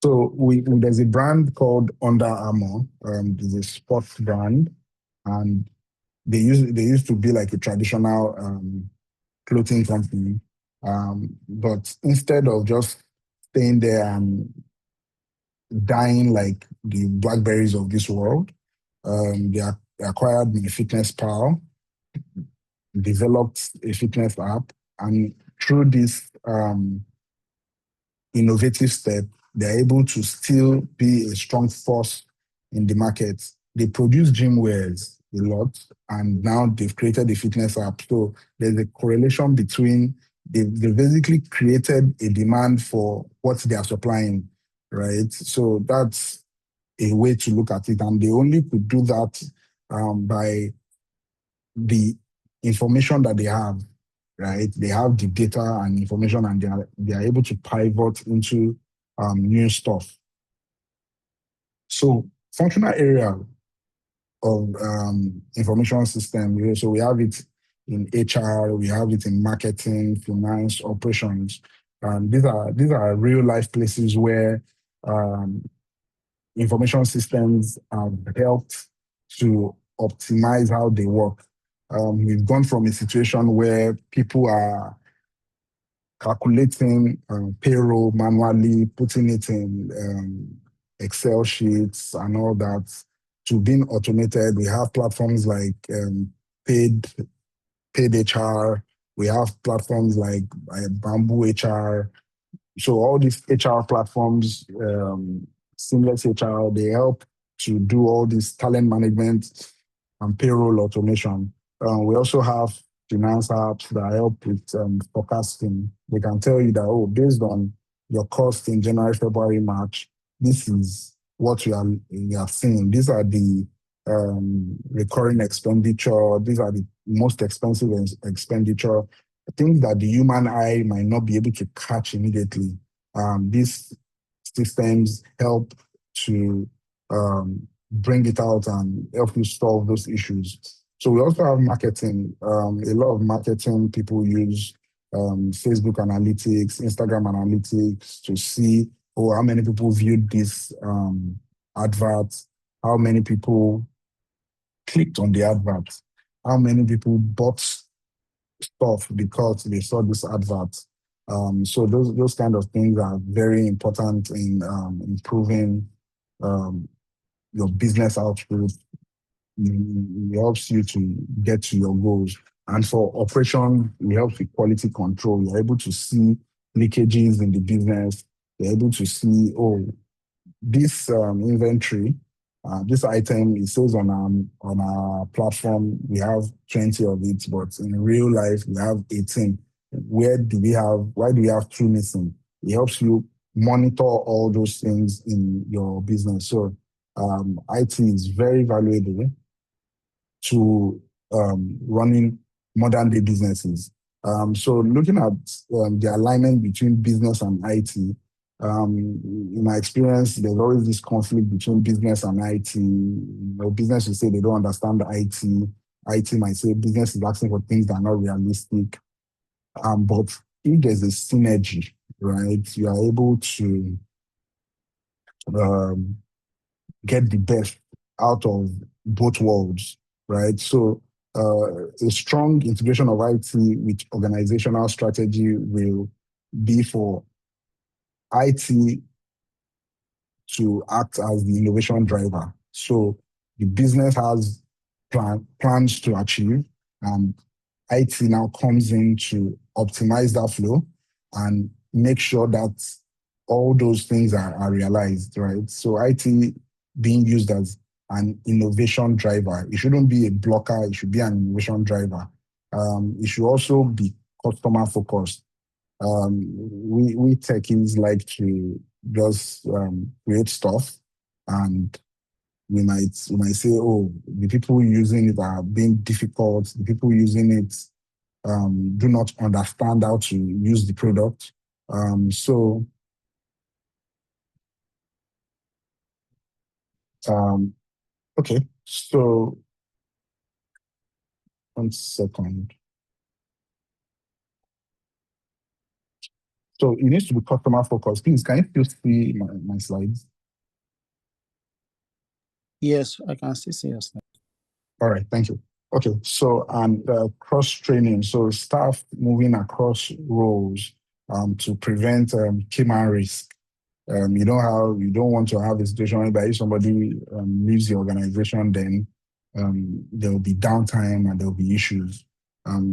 So there's a brand called Under Armour. It's a sports brand, and they used to be like a traditional clothing company. But instead of just staying there and dying like the Blackberries of this world, they acquired MyFitnessPal, developed a fitness app, and through this innovative step, they're able to still be a strong force in the market. They produce gym wears a lot, and now they've created a fitness app. So there's a correlation between, they've basically created a demand for what they are supplying, right? So that's a way to look at it. And they only could do that by the information that they have, right? They have the data and information, and they are able to pivot into new stuff. So functional area of information system. So we have it in HR, we have it in marketing, finance, operations. These are real life places where information systems have helped to optimize how they work. We've gone from a situation where people are calculating payroll manually, putting it in Excel sheets and all that, to being automated. We have platforms like paid HR. We have platforms like Bamboo HR. So all these HR platforms, Seamless HR, they help to do all this talent management and payroll automation. We also have finance apps that help with forecasting. They can tell you that, oh, based on your cost in January, February, March, this is what you are seeing. These are the recurring expenditure. These are the most expensive expenditure, things that the human eye might not be able to catch immediately. These systems help to bring it out and help you solve those issues. So we also have marketing. A lot of marketing people use Facebook analytics, Instagram analytics to see, how many people viewed this advert, how many people clicked on the advert, how many people bought stuff because they saw this advert. So those kind of things are very important in improving your business output. It helps you to get to your goals. And for operation, it helps with quality control. You're able to see leakages in the business. You're able to see, this inventory, this item, it says on our platform, we have 20 of it, but in real life, we have 18. Why do we have 2 missing? It helps you monitor all those things in your business. So IT is very valuable to running modern day businesses. So looking at the alignment between business and IT, in my experience, there's always this conflict between business and IT. Business will say they don't understand the IT. IT might say business is asking for things that are not realistic. But if there's a synergy, right, you are able to get the best out of both worlds, right? So a strong integration of IT with organizational strategy will be for IT to act as the innovation driver. So the business has plans to achieve, and IT now comes in to optimize that flow and make sure that all those things are realized, right? So IT being used as an innovation driver. It shouldn't be a blocker. It should be an innovation driver. It should also be customer focused. We techies like to just create stuff, and we might say, oh, the people using it are being difficult. The people using it do not understand how to use the product. Okay, so 1 second. So it needs to be customer focused. Please, can you still see my slides? Yes, I can still see your slide. All right, thank you. Okay, so cross training. So staff moving across roles to prevent key man risk. You don't want to have a situation whereby if somebody leaves the organization, then there will be downtime and there will be issues.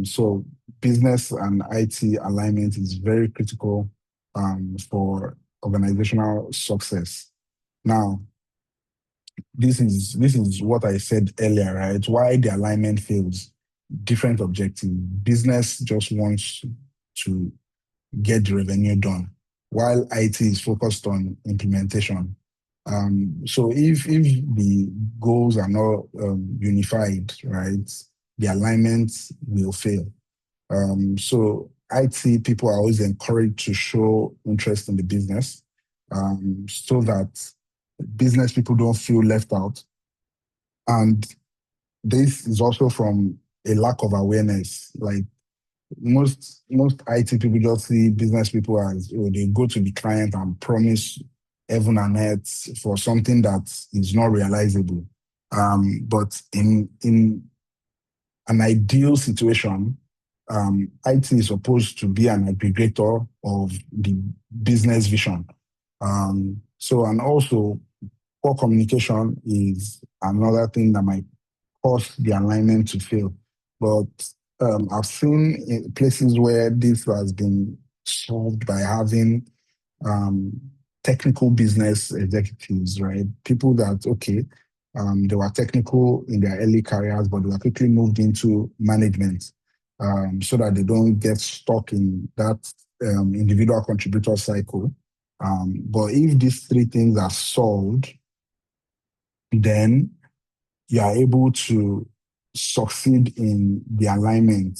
So business and IT alignment is very critical for organizational success. Now, this is what I said earlier, right? Why the alignment fails. Different objective. Business just wants to get the revenue done, while IT is focused on implementation. So if the goals are not unified, right, the alignment will fail. So IT people are always encouraged to show interest in the business, so that business people don't feel left out. And this is also from a lack of awareness. Like most IT people just see business people as they go to the client and promise heaven and earth for something that is not realizable. But in an ideal situation, IT is supposed to be an aggregator of the business vision. And also poor communication is another thing that might cause the alignment to fail. But I've seen places where this has been solved by having technical business executives, right? People that, okay, they were technical in their early careers, but they were quickly moved into management so that they don't get stuck in that individual contributor cycle. But if these three things are solved, then you are able to succeed in the alignment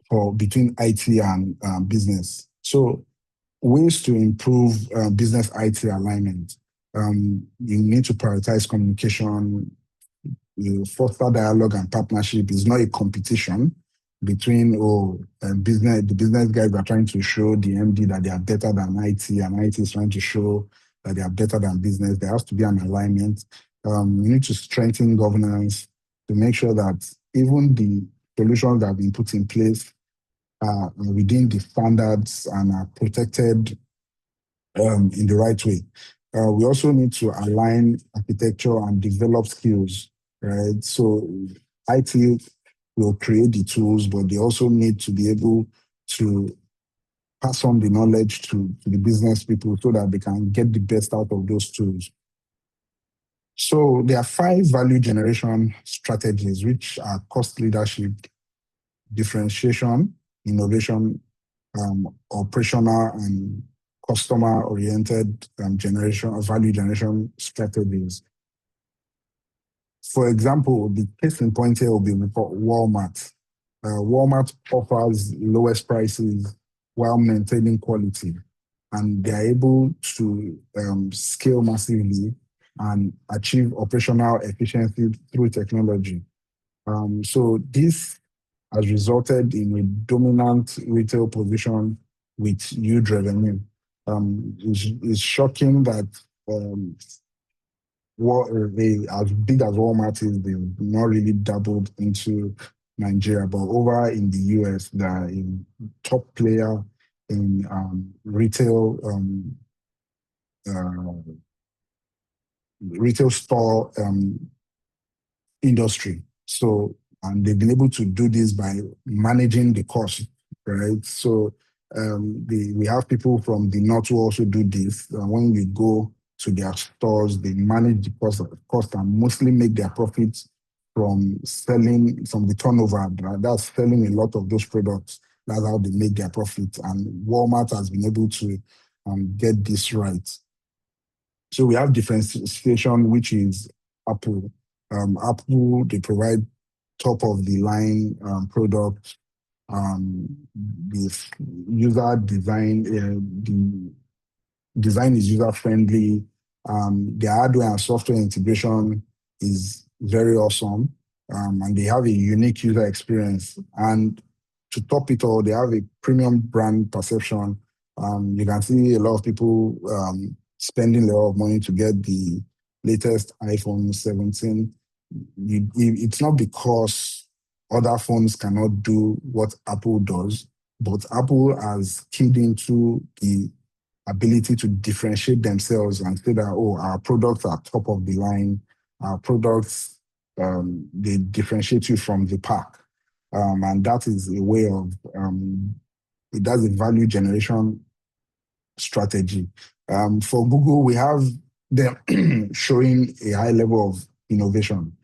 for between IT and business. So ways to improve business IT alignment. You need to prioritize communication, foster dialogue and partnership. Is not a competition between the business guys are trying to show the MD that they are better than IT, and IT is trying to show that they are better than business. There has to be an alignment. You need to strengthen governance to make sure that even the solutions that have been put in place are within the standards and are protected in the right way. We also need to align architecture and develop skills, right? So IT will create the tools, but they also need to be able to pass on the knowledge to the business people so that they can get the best out of those tools. So there are 5 value generation strategies, which are cost leadership, differentiation, innovation, operational and customer-oriented value generation strategies. For example, the case in point here will be Walmart. Walmart offers lowest prices while maintaining quality, and they are able to scale massively and achieve operational efficiency through technology. So this has resulted in a dominant retail position with huge revenue. It's shocking that as big as Walmart is, they've not really doubled into Nigeria, but over in the US, they're a top player in retail store industry. So, and they've been able to do this by managing the cost, right? So we have people from the north who also do this. When we go to their stores, they manage the cost and mostly make their profits from selling, from the turnover. That's selling a lot of those products. That's how they make their profits. And Walmart has been able to get this right. So we have differentiation, which is Apple. Apple, they provide top of the line products. The user design, the design is user friendly. The hardware and software integration is very awesome, and they have a unique user experience. And to top it all, they have a premium brand perception. You can see a lot of people spending a lot of money to get the latest iPhone 17. It's not because other phones cannot do what Apple does, but Apple has keyed into the ability to differentiate themselves and say that, oh, our products are top of the line. Our products, they differentiate you from the pack. And that is a way of, that's a value generation strategy. For Google, we have them showing a high level of innovation.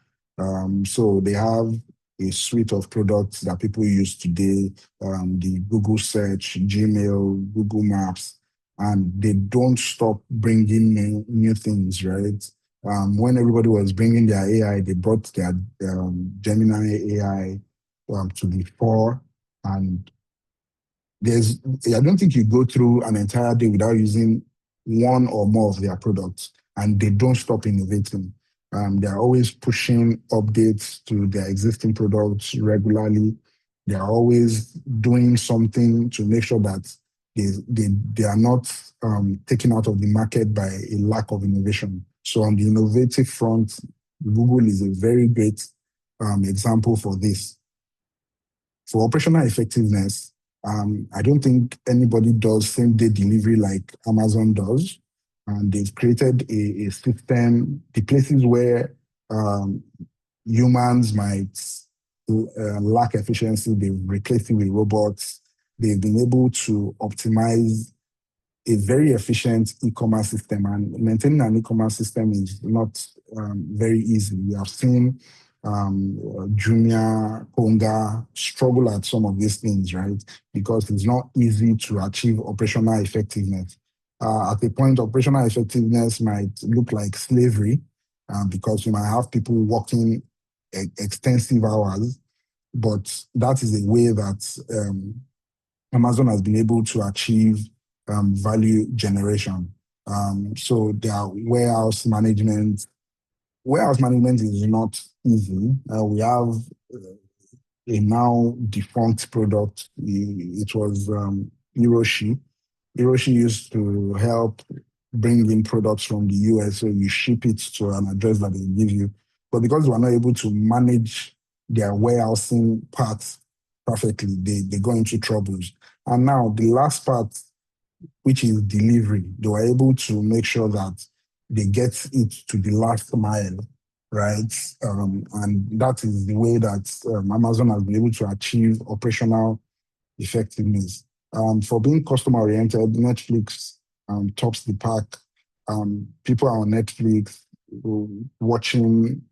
So they have a suite of products that people use today, the Google Search, Gmail, Google Maps, and they don't stop bringing new things, right? When everybody was bringing their AI, they brought their Gemini AI to the fore, and I don't think you go through an entire day without using one or more of their products, and they don't stop innovating. They're always pushing updates to their existing products regularly. They're always doing something to make sure that they are not taken out of the market by a lack of innovation. So on the innovative front, Google is a very great example for this. For operational effectiveness, I don't think anybody does same-day delivery like Amazon does. And they've created a system, the places where humans might lack efficiency, they've replaced it with robots. They've been able to optimize a very efficient e-commerce system, and maintaining an e-commerce system is not very easy. We have seen Jumia, Konga struggle at some of these things, right? Because it's not easy to achieve operational effectiveness. At a point, operational effectiveness might look like slavery because you might have people working extensive hours, but that is a way that Amazon has been able to achieve value generation. So their warehouse management is not easy. We have a now defunct product. It was Hiroshi. Hiroshi used to help bring in products from the US, so you ship it to an address that they give you. But because we are not able to manage their warehousing parts perfectly, they go into troubles. And now the last part, which is delivery, they were able to make sure that they get it to the last mile, right? And that is the way that Amazon has been able to achieve operational effectiveness. For being customer-oriented, Netflix tops the pack. People are on Netflix watching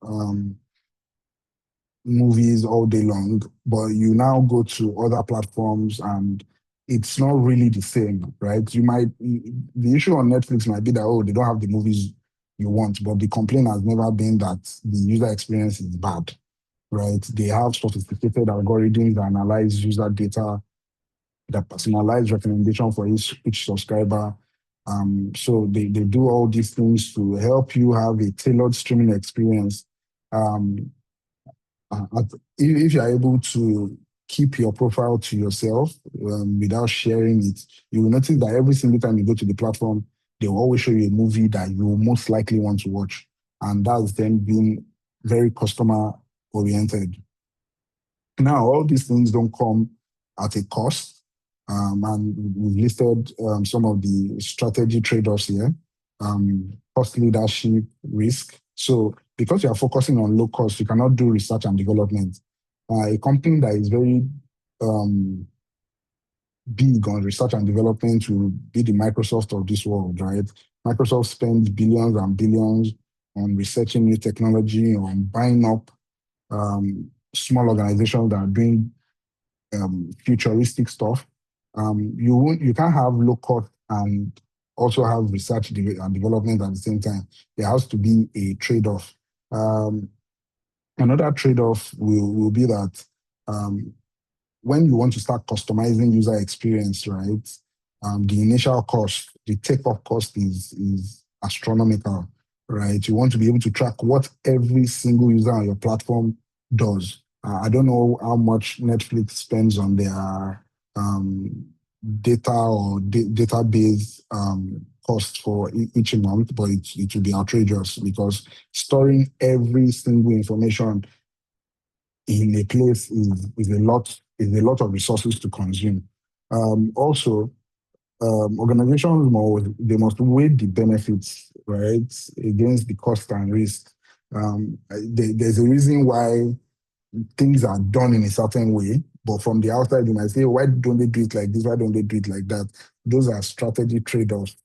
movies all day long, but you now go to other platforms and it's not really the same, right? The issue on Netflix might be that, oh, they don't have the movies you want, but the complaint has never been that the user experience is bad, right? They have sophisticated algorithms that analyze user data, that personalize recommendation for each subscriber. So they do all these things to help you have a tailored streaming experience. If you're able to keep your profile to yourself without sharing it, you will notice that every single time you go to the platform, they will always show you a movie that you will most likely want to watch. And that's then being very customer oriented. Now, all these things don't come at a cost. And we've listed some of the strategy trade-offs here. Cost leadership, risk. So because you are focusing on low cost, you cannot do research and development. A company that is very big on research and development will be the Microsoft of this world, right? Microsoft spends billions and billions on researching new technology, on buying up small organizations that are doing futuristic stuff. You can't have low cost and also have research and development at the same time. There has to be a trade-off. Another trade-off will be that when you want to start customizing user experience, right, the initial cost, the take-off cost is astronomical, right? You want to be able to track what every single user on your platform does. I don't know how much Netflix spends on their data or database cost for each month, but it will be outrageous because storing every single information in a place is a lot of resources to consume. Also, organizations must weigh the benefits, right, against the cost and risk. There's a reason why things are done in a certain way, but from the outside, you might say, why don't they do it like this? Why don't they do it like that? Those are strategy trade-offs.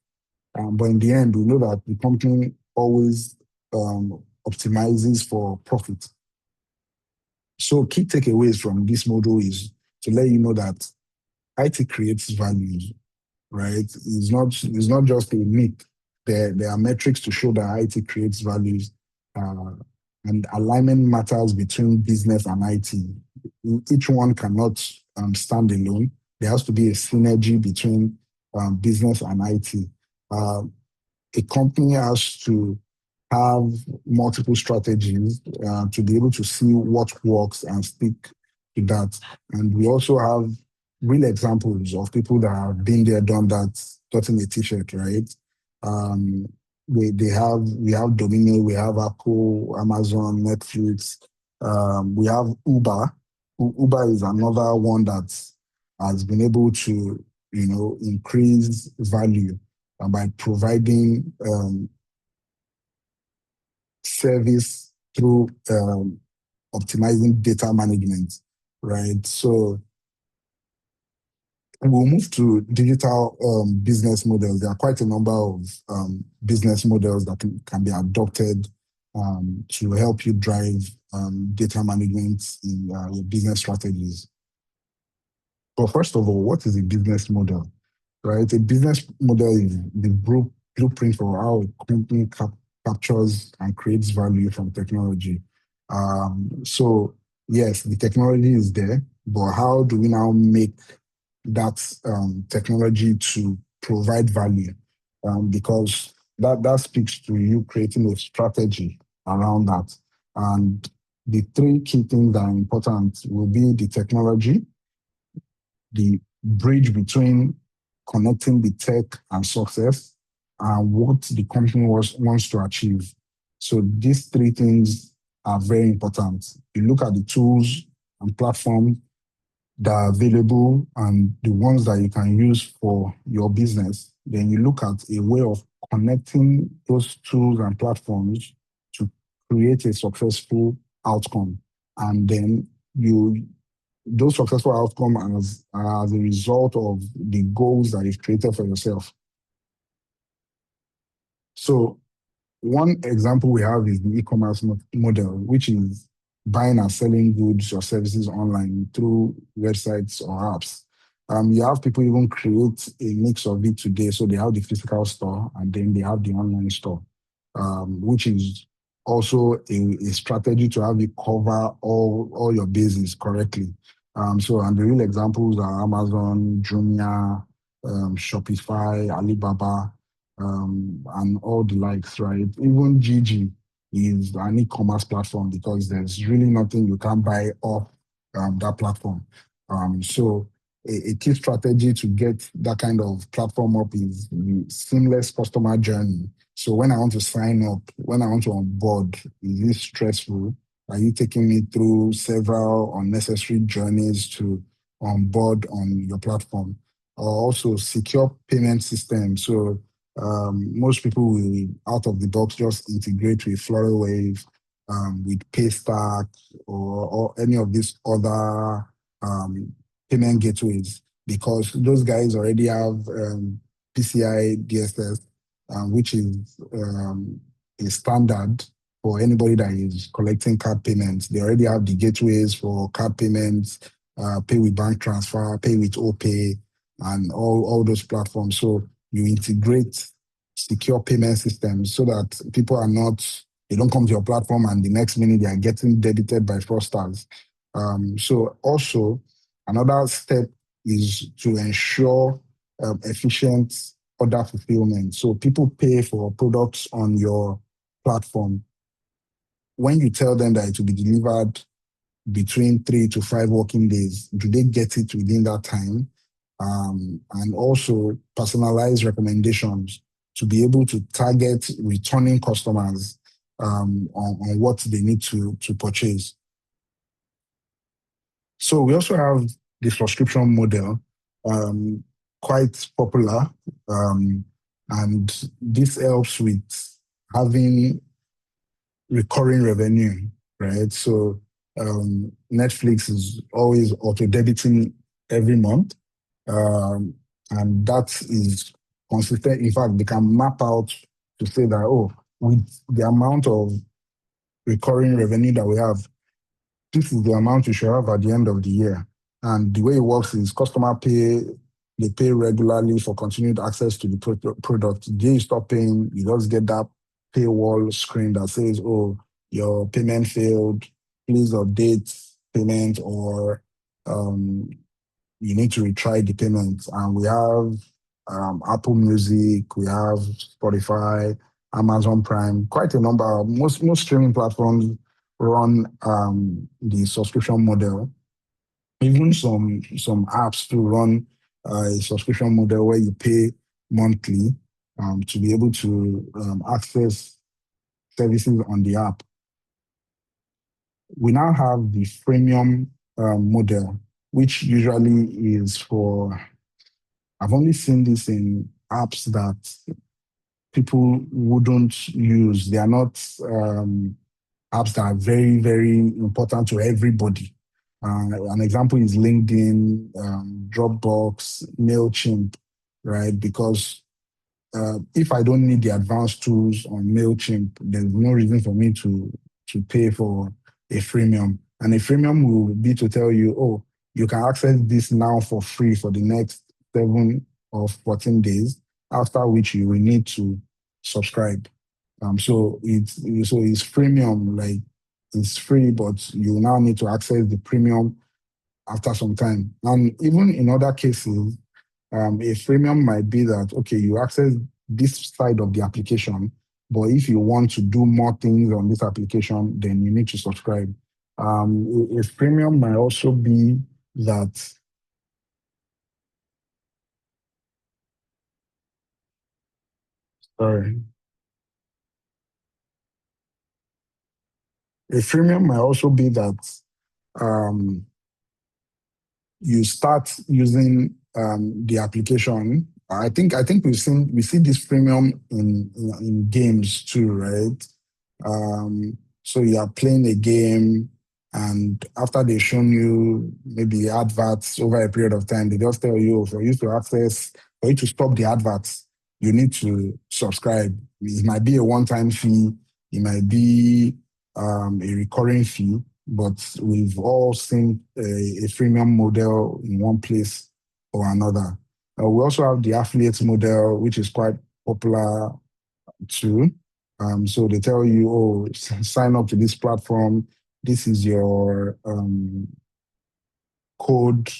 But in the end, we know that the company always optimizes for profit. So key takeaways from this model is to let you know that IT creates values, right? It's not just a myth. There are metrics to show that IT creates values. And alignment matters between business and IT. Each one cannot stand alone. There has to be a synergy between business and IT. A company has to have multiple strategies to be able to see what works and stick to that. And we also have real examples of people that have been there, done that, gotten a t-shirt, right? we have Domino, we have Apple, Amazon, Netflix, we have Uber. Uber is another one that has been able to, increase value by providing service through optimizing data management, right? So we'll move to digital business models. There are quite a number of business models that can be adopted to help you drive data management in your business strategies. But first of all, what is a business model, right? A business model is the blueprint for how a company captures and creates value from technology. So yes, the technology is there, but how do we now make that technology to provide value? Because that speaks to you creating a strategy around that. And the three key things that are important will be the technology, the bridge between connecting the tech and success, and what the company wants to achieve. So these three things are very important. You look at the tools and platforms that are available and the ones that you can use for your business. Then you look at a way of connecting those tools and platforms to create a successful outcome. And then those successful outcomes as a result of the goals that you've created for yourself. So one example we have is the e-commerce model, which is buying and selling goods or services online through websites or apps. You have people even create a mix of it today. So they have the physical store and then they have the online store, which is also a strategy to have you cover all your bases correctly. And the real examples are Amazon, Jumia, Shopify, Alibaba, and all the likes, right? Even Gigi is an e-commerce platform because there's really nothing you can buy off that platform. So a key strategy to get that kind of platform up is the seamless customer journey. So when I want to sign up, when I want to onboard, is this stressful? Are you taking me through several unnecessary journeys to onboard on your platform? Or also secure payment system. So most people will, out of the box, just integrate with Floralwave, with Paystack, or any of these other payment gateways, because those guys already have PCI DSS, which is a standard for anybody that is collecting card payments. They already have the gateways for card payments, pay with bank transfer, pay with OPay, and all those platforms. So you integrate secure payment systems so that people they don't come to your platform and the next minute they are getting debited by fraudsters. So also another step is to ensure efficient order fulfillment. So people pay for products on your platform. When you tell them that it will be delivered between 3 to 5 working days, do they get it within that time? And also personalized recommendations to be able to target returning customers on what they need to purchase. So we also have the subscription model, quite popular, and this helps with having recurring revenue, right? So Netflix is always auto-debiting every month, and that is consistent. In fact, they can map out to say that, with the amount of recurring revenue that we have, this is the amount you should have at the end of the year. And the way it works is they pay regularly for continued access to the product. The day you stop paying, you just get that paywall screen that says, your payment failed, please update payment, or you need to retry the payment. And we have Apple Music, we have Spotify, Amazon Prime, quite a number of most streaming platforms run the subscription model. Even some apps to run a subscription model where you pay monthly to be able to access services on the app. We now have the freemium model, which usually is for, I've only seen this in apps that people wouldn't use. They are not apps that are very, very important to everybody. An example is LinkedIn, Dropbox, MailChimp, right? Because if I don't need the advanced tools on MailChimp, there's no reason for me to pay for a freemium. And a freemium will be to tell you, oh, you can access this now for free for the next 7 or 14 days, after which you will need to subscribe. So it's freemium, like it's free, but you now need to access the premium after some time. And even in other cases, a freemium might be that, okay, you access this side of the application, but if you want to do more things on this application, then you need to subscribe. A freemium might also be that sorry. A freemium might also be that you start using the application. I think we see this freemium in games too, right? So you are playing a game, and after they've shown you maybe adverts over a period of time, they just tell you for you to stop the adverts, you need to subscribe. It might be a one-time fee, it might be a recurring fee, but we've all seen a freemium model in one place or another. We also have the affiliate model, which is quite popular too. So they tell you, oh, sign up to this platform. This is your code.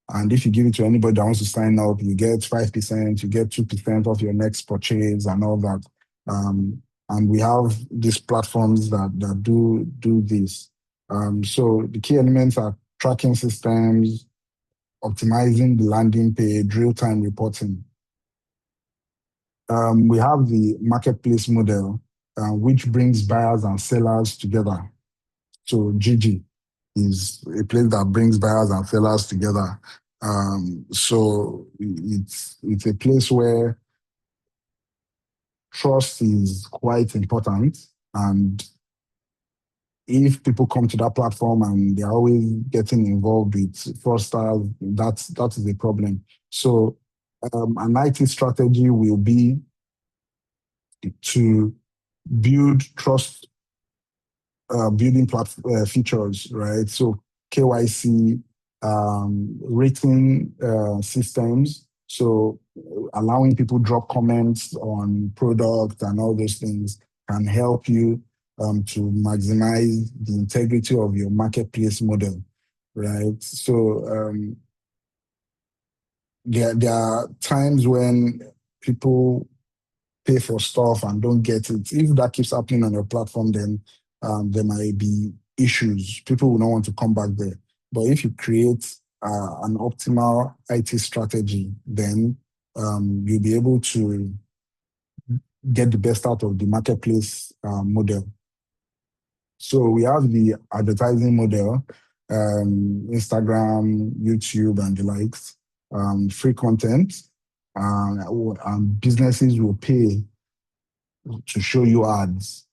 And if you give it to anybody that wants to sign up, you get 5%, you get 2% of your next purchase and all that. And we have these platforms that do this. So the key elements are tracking systems, optimizing the landing page, real-time reporting. We have the marketplace model, which brings buyers and sellers together. So Gigi is a place that brings buyers and sellers together. So it's a place where trust is quite important, and if people come to that platform and they're always getting involved with fraudsters, that is a problem. So an IT strategy will be to build trust building features, right? So KYC, rating systems, so allowing people drop comments on product and all those things can help you to maximize the integrity of your marketplace model, right? So there are times when people pay for stuff and don't get it. If that keeps happening on your platform, then there might be issues. People will not want to come back there. But if you create an optimal IT strategy, then you'll be able to get the best out of the marketplace model. So we have the advertising model, Instagram, YouTube, and the likes, free content. Businesses will pay to show you ads,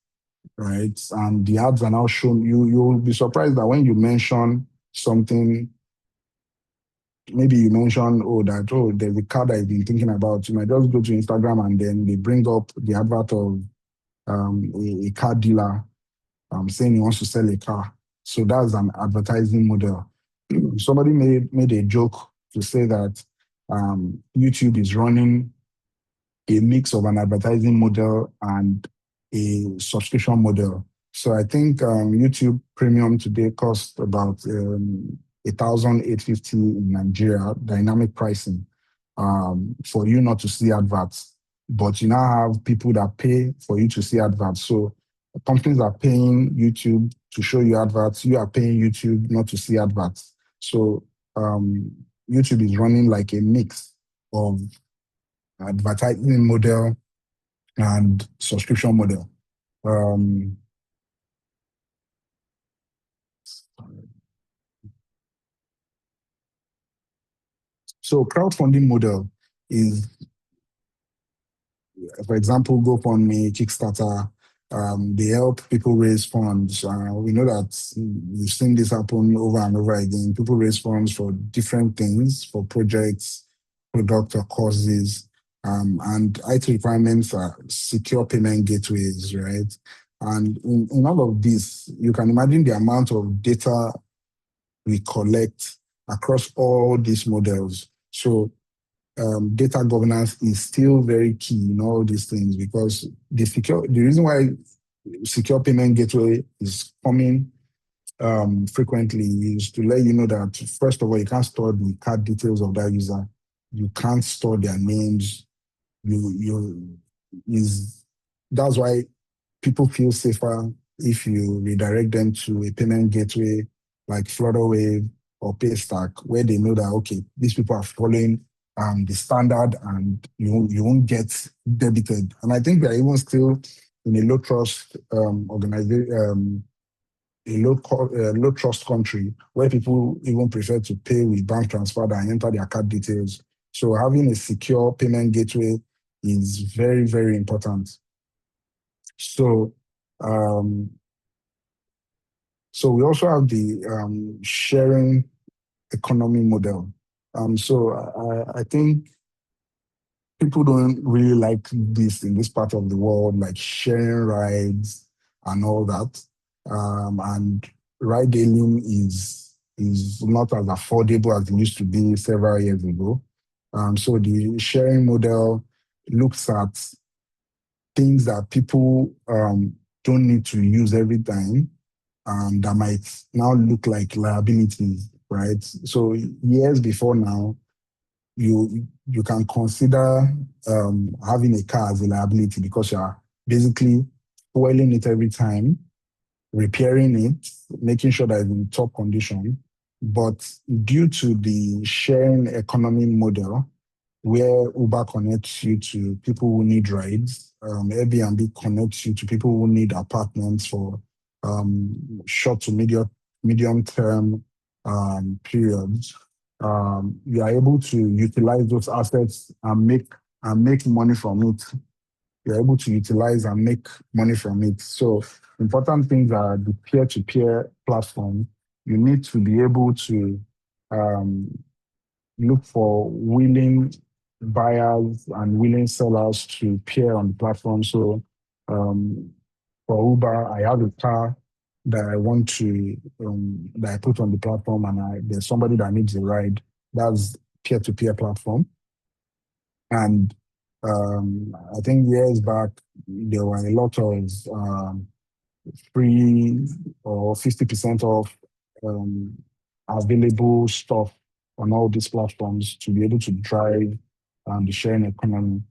right? And the ads are now shown. You'll be surprised that when you mention something, maybe you mention, there's a car that I've been thinking about. You might just go to Instagram and then they bring up the advert of a car dealer saying he wants to sell a car. So that's an advertising model. Somebody made a joke to say that YouTube is running a mix of an advertising model and a subscription model. So I think YouTube Premium today costs about $1,850 in Nigeria, dynamic pricing, for you not to see adverts. But you now have people that pay for you to see adverts. So companies are paying YouTube to show you adverts. You are paying YouTube not to see adverts. So YouTube is running like a mix of advertising model, and subscription model. So crowdfunding model is, for example, GoFundMe, Kickstarter. They help people raise funds. We know that we've seen this happen over and over again. People raise funds for different things, for projects, product or courses. And IT requirements are secure payment gateways, right? And in all of this, you can imagine the amount of data we collect across all these models. So data governance is still very key in all these things, because the reason why secure payment gateway is coming frequently is to let you know that, first of all, you can't store the card details of that user. You can't store their names. That's why people feel safer if you redirect them to a payment gateway like Flutterwave or Paystack, where they know that, okay, these people are following the standard, and you won't get debited. And I think we are even still in a low trust organization, low trust country, where people even prefer to pay with bank transfer than enter their card details. So having a secure payment gateway is very, very important. So, so we also have the sharing economy model. So I think people don't really like this in this part of the world, like sharing rides and all that. And ride hailing is not as affordable as it used to be several years ago. So the sharing model looks at things that people don't need to use every time, that might now look like liabilities, right? So years before now, you can consider having a car as a liability, because you're basically fueling it every time, repairing it, making sure that it's in top condition. But due to the sharing economy model, where Uber connects you to people who need rides, Airbnb connects you to people who need apartments for short to medium term periods, you are able to utilize those assets and make money from it. You're able to utilize and make money from it. So important things are the peer-to-peer platform. You need to be able to look for willing buyers and willing sellers to peer on the platform. So for Uber, I have a car that I want to that I put on the platform, and there's somebody that needs a ride. That's peer-to-peer platform. And I think years back there were a lot of free or 50% off available stuff on all these platforms to be able to drive the sharing economy.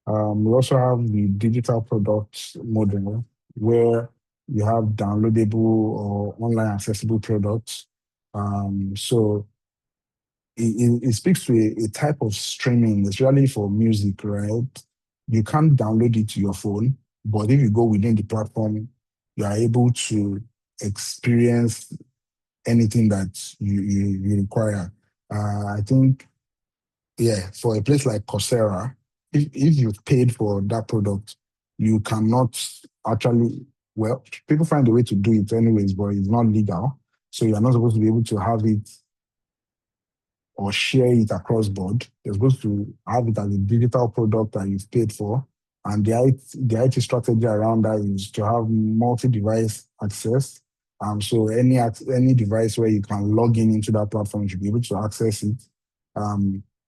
We also have the digital products model, where you have downloadable or online accessible products. So it speaks to a type of streaming, especially for music, right? You can't download it to your phone, but if you go within the platform, you are able to experience anything that you require. I think, yeah, for a place like Coursera, if you've paid for that product, you cannot actually, well, people find a way to do it anyways, but it's not legal. So you're not supposed to be able to have it or share it across board. You're supposed to have it as a digital product that you've paid for. And the IT strategy around that is to have multi-device access. So any device where you can log into that platform, you should be able to access it.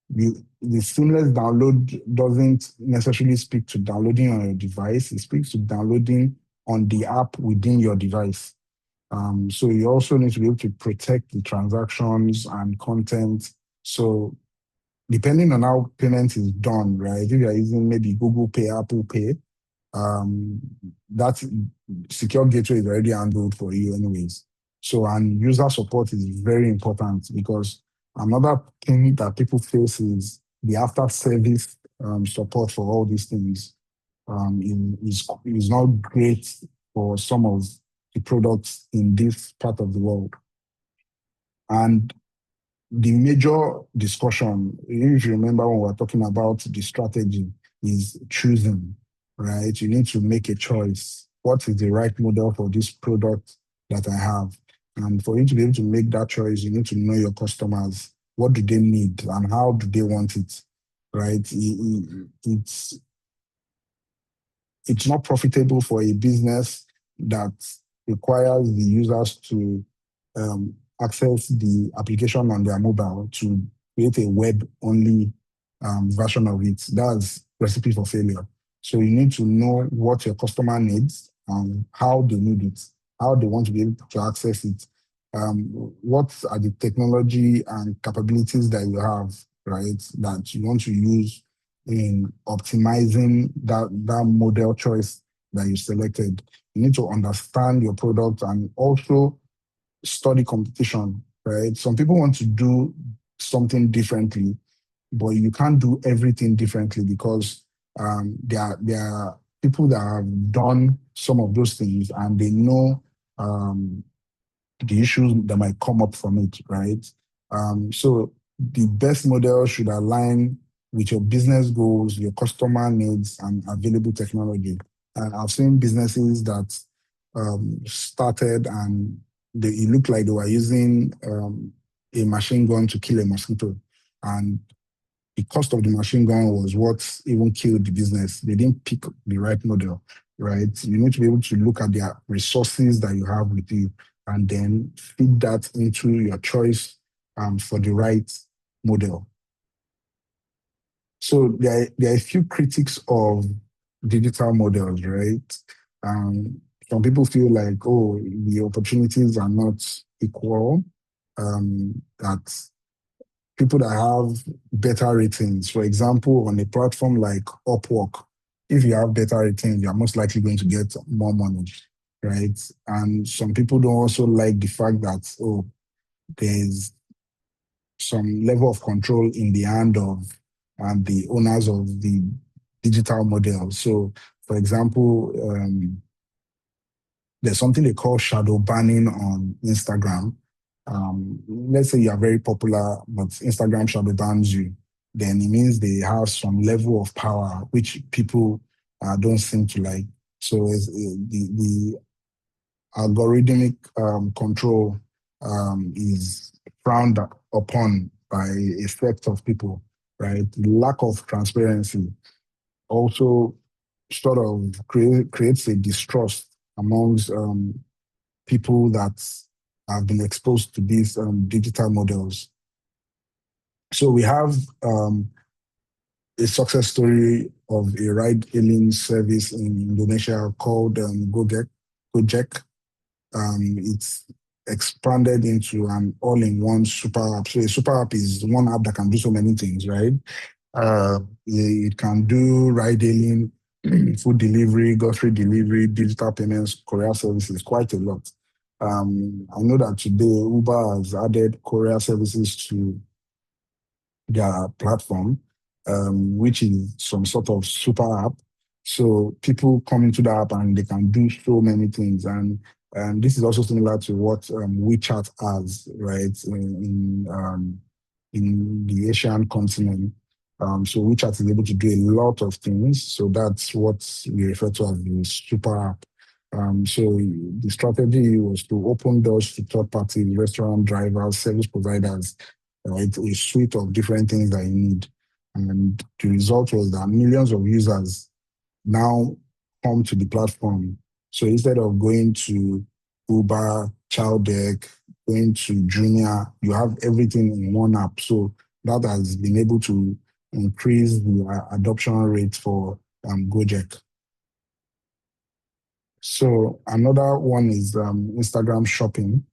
The seamless download doesn't necessarily speak to downloading on your device. It speaks to downloading on the app within your device. So you also need to be able to protect the transactions and content. So depending on how payment is done, right? If you're using maybe Google Pay, Apple Pay, that secure gateway is already handled for you anyways. So, and user support is very important, because another thing that people face is the after service support for all these things is not great for some of the products in this part of the world. And the major discussion, if you remember when we were talking about the strategy, is choosing, right? You need to make a choice. What is the right model for this product that I have? And for you to be able to make that choice, you need to know your customers. What do they need and how do they want it, right? It's not profitable for a business that requires the users to access the application on their mobile to create a web-only version of it. That's recipe for failure. So you need to know what your customer needs and how they need it, how they want to be able to access it. What are the technology and capabilities that you have, right, that you want to use in optimizing that model choice that you selected. You need to understand your product and also study competition, right? Some people want to do something differently, but you can't do everything differently because there are people that have done some of those things and they know the issues that might come up from it, right? So the best model should align with your business goals, your customer needs, and available technology. And I've seen businesses that started and it looked like they were using a machine gun to kill a mosquito. And the cost of the machine gun was what even killed the business. They didn't pick the right model, right? You need to be able to look at the resources that you have with you and then feed that into your choice for the right model. So there are a few critics of digital models, right? Some people feel like, oh, the opportunities are not equal, that people that have better ratings, for example, on a platform like Upwork, if you have better ratings, you're most likely going to get more money, right? And some people don't also like the fact that, oh, there's some level of control in the hand of the owners of the digital model. So, for example, there's something they call shadow banning on Instagram. Let's say you are very popular, but Instagram shadow bans you, then it means they have some level of power which people don't seem to like. So the algorithmic control is frowned upon by a set of people, right? The lack of transparency also sort of creates a distrust amongst people that have been exposed to these digital models. So we have a success story of a ride-hailing service in Indonesia called Gojek. It's expanded into an all-in-one super app. So a super app is one app that can do so many things, right? It can do ride-hailing, food delivery, grocery delivery, digital payments, courier services, quite a lot. I know that today Uber has added courier services to their platform, which is some sort of super app. So people come into the app and they can do so many things. And this is also similar to what WeChat has, right, in the Asian continent. So WeChat is able to do a lot of things. So that's what we refer to as the super app. So the strategy was to open doors to third-party restaurant drivers, service providers, right? A suite of different things that you need. And the result was that millions of users now come to the platform. So instead of going to Uber, Chowdeck, going to Jumia, you have everything in one app. So that has been able to increase the adoption rate for Gojek. So another one is Instagram shopping.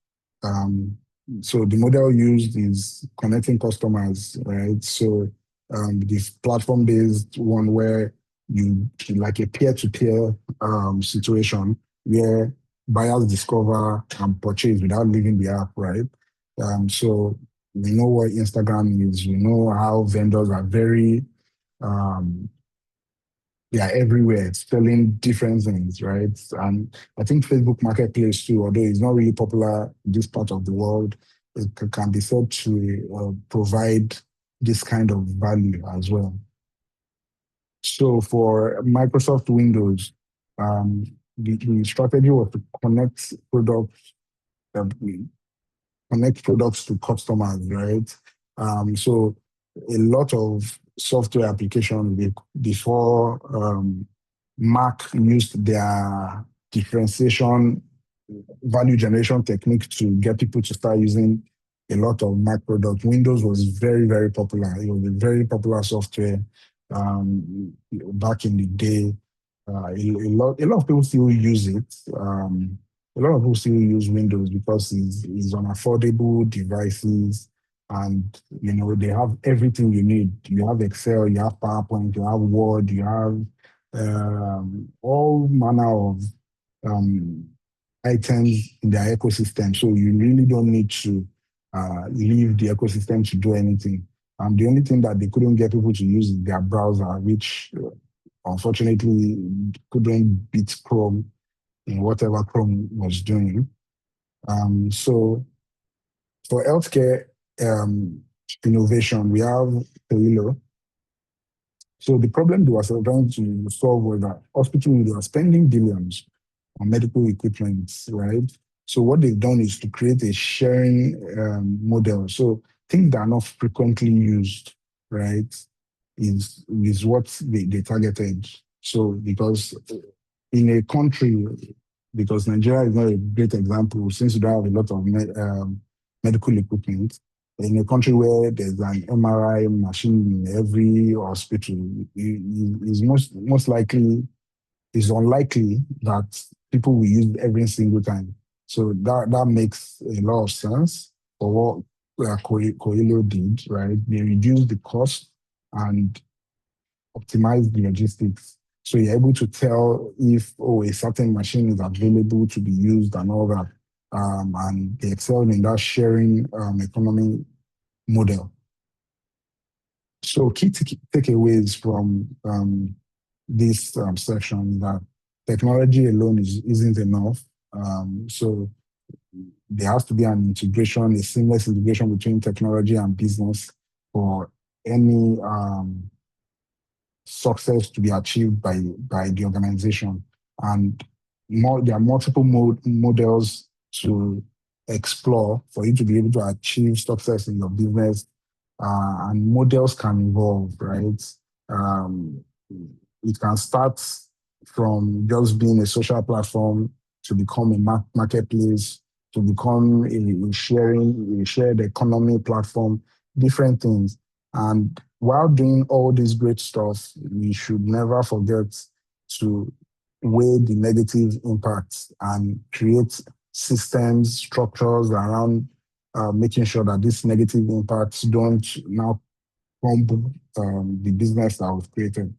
So the model used is connecting customers, right? So this platform-based one where you like a peer-to-peer situation where buyers discover and purchase without leaving the app, right? So we know what Instagram is. We know how vendors are very they are everywhere selling different things, right? And I think Facebook Marketplace too, although it's not really popular in this part of the world, it can be said to provide this kind of value as well. So for Microsoft Windows, the strategy was to uh, connect products to customers, right? So a lot of software applications before Mac used their differentiation value generation technique to get people to start using a lot of Mac products. Windows was very, very popular. It was a very popular software back in the day. A lot of people still use it. A lot of people still use Windows because it's on affordable devices, and they have everything you need. You have Excel, you have PowerPoint, you have Word, you have all manner of items in their ecosystem. So you really don't need to leave the ecosystem to do anything. The only thing that they couldn't get people to use is their browser, which unfortunately couldn't beat Chrome in whatever Chrome was doing. So for healthcare innovation, we have Toilo. So the problem they were trying to solve was that hospitals were spending billions on medical equipment, right? So what they've done is to create a sharing model. So things that are not frequently used, right, is what they targeted. So because in a country, because Nigeria is not a great example, since you don't have a lot of medical equipment, in a country where there's an MRI machine in every hospital, is most likely, it's unlikely that people will use it every single time. So that makes a lot of sense for what Coelho did, right? They reduced the cost and optimized the logistics. So you're able to tell if, a certain machine is available to be used and all that. And they excelled in that sharing economy model. So key takeaways from this section is that technology alone isn't enough. So there has to be an integration, a seamless integration between technology and business for any success to be achieved by the organization. And there are multiple models to explore for you to be able to achieve success in your business. And models can evolve, right? It can start from just being a social platform to become a marketplace, to become a shared economy platform, different things. And while doing all this great stuff, we should never forget to weigh the negative impacts and create systems, structures around making sure that these negative impacts don't now crumble the business that was created.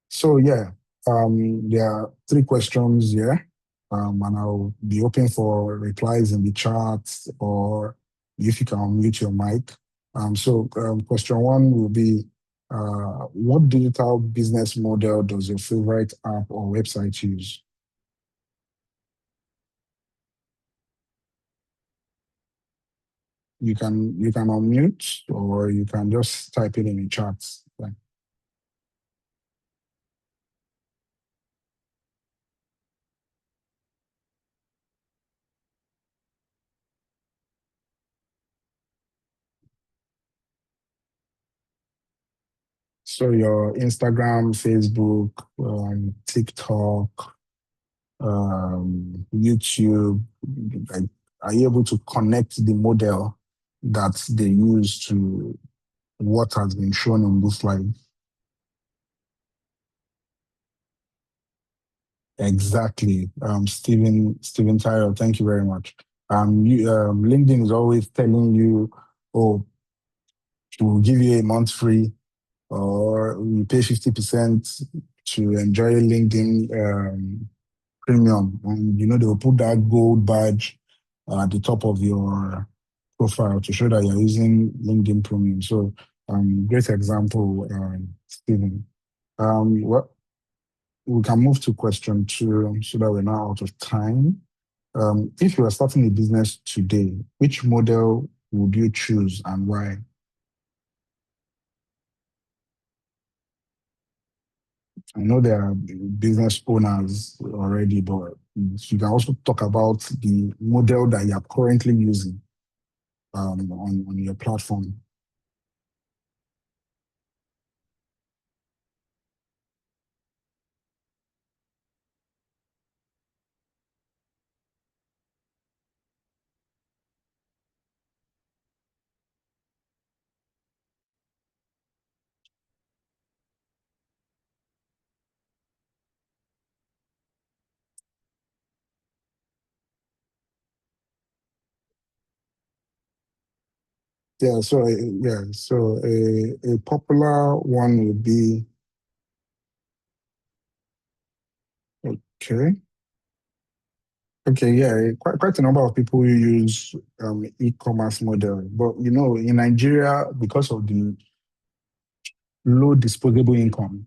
So yeah, there are 3 questions here, and I'll be open for replies in the chat, or if you can unmute your mic. So question 1 will be, what digital business model does your favorite app or website use? You can unmute, or you can just type it in the chat. So your Instagram, Facebook, TikTok, YouTube, like, are you able to connect the model that they use to what has been shown in this slide? Exactly. Stephen Tyler, thank you very much. LinkedIn is always telling you, we'll give you a month free, or we pay 50% to enjoy LinkedIn premium. And they will put that gold badge at the top of your profile to show that you're using LinkedIn premium. So Great example, Stephen. Well, we can move to question 2 so that we're now out of time. If you are starting a business today, which model would you choose and why? I know there are business owners already, but you can also talk about the model that you are currently using on your platform. So a popular one would be okay. Okay, yeah, quite a number of people who use e-commerce model, but in Nigeria, because of the low disposable income,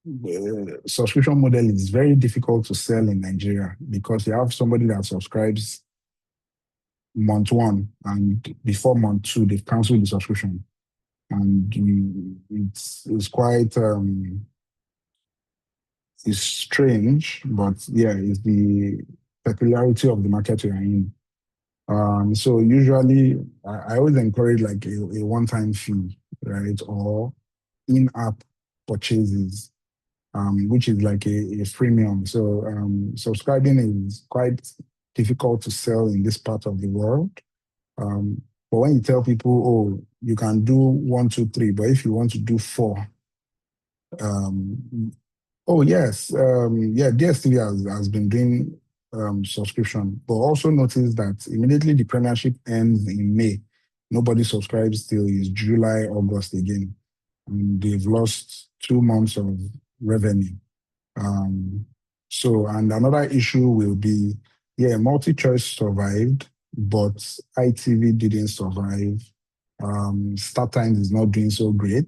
the subscription model is very difficult to sell in Nigeria because you have somebody that subscribes month 1 and before month 2 they've canceled the subscription, and it's quite it's strange, but yeah, it's the peculiarity of the market you're in. So usually I always encourage like a one-time fee, right? Or in-app purchases, which is like a freemium. So subscribing is quite difficult to sell in this part of the world. But when you tell people, oh, you can do 1, 2, 3, but if you want to do 4, oh yes, yeah, DSTV has been doing subscription, but also notice that immediately the Premiership ends in May, nobody subscribes till is July, August again. And they've lost 2 months of revenue. And another issue will be, yeah, multi-choice survived, but ITV didn't survive. Start Times is not doing so great.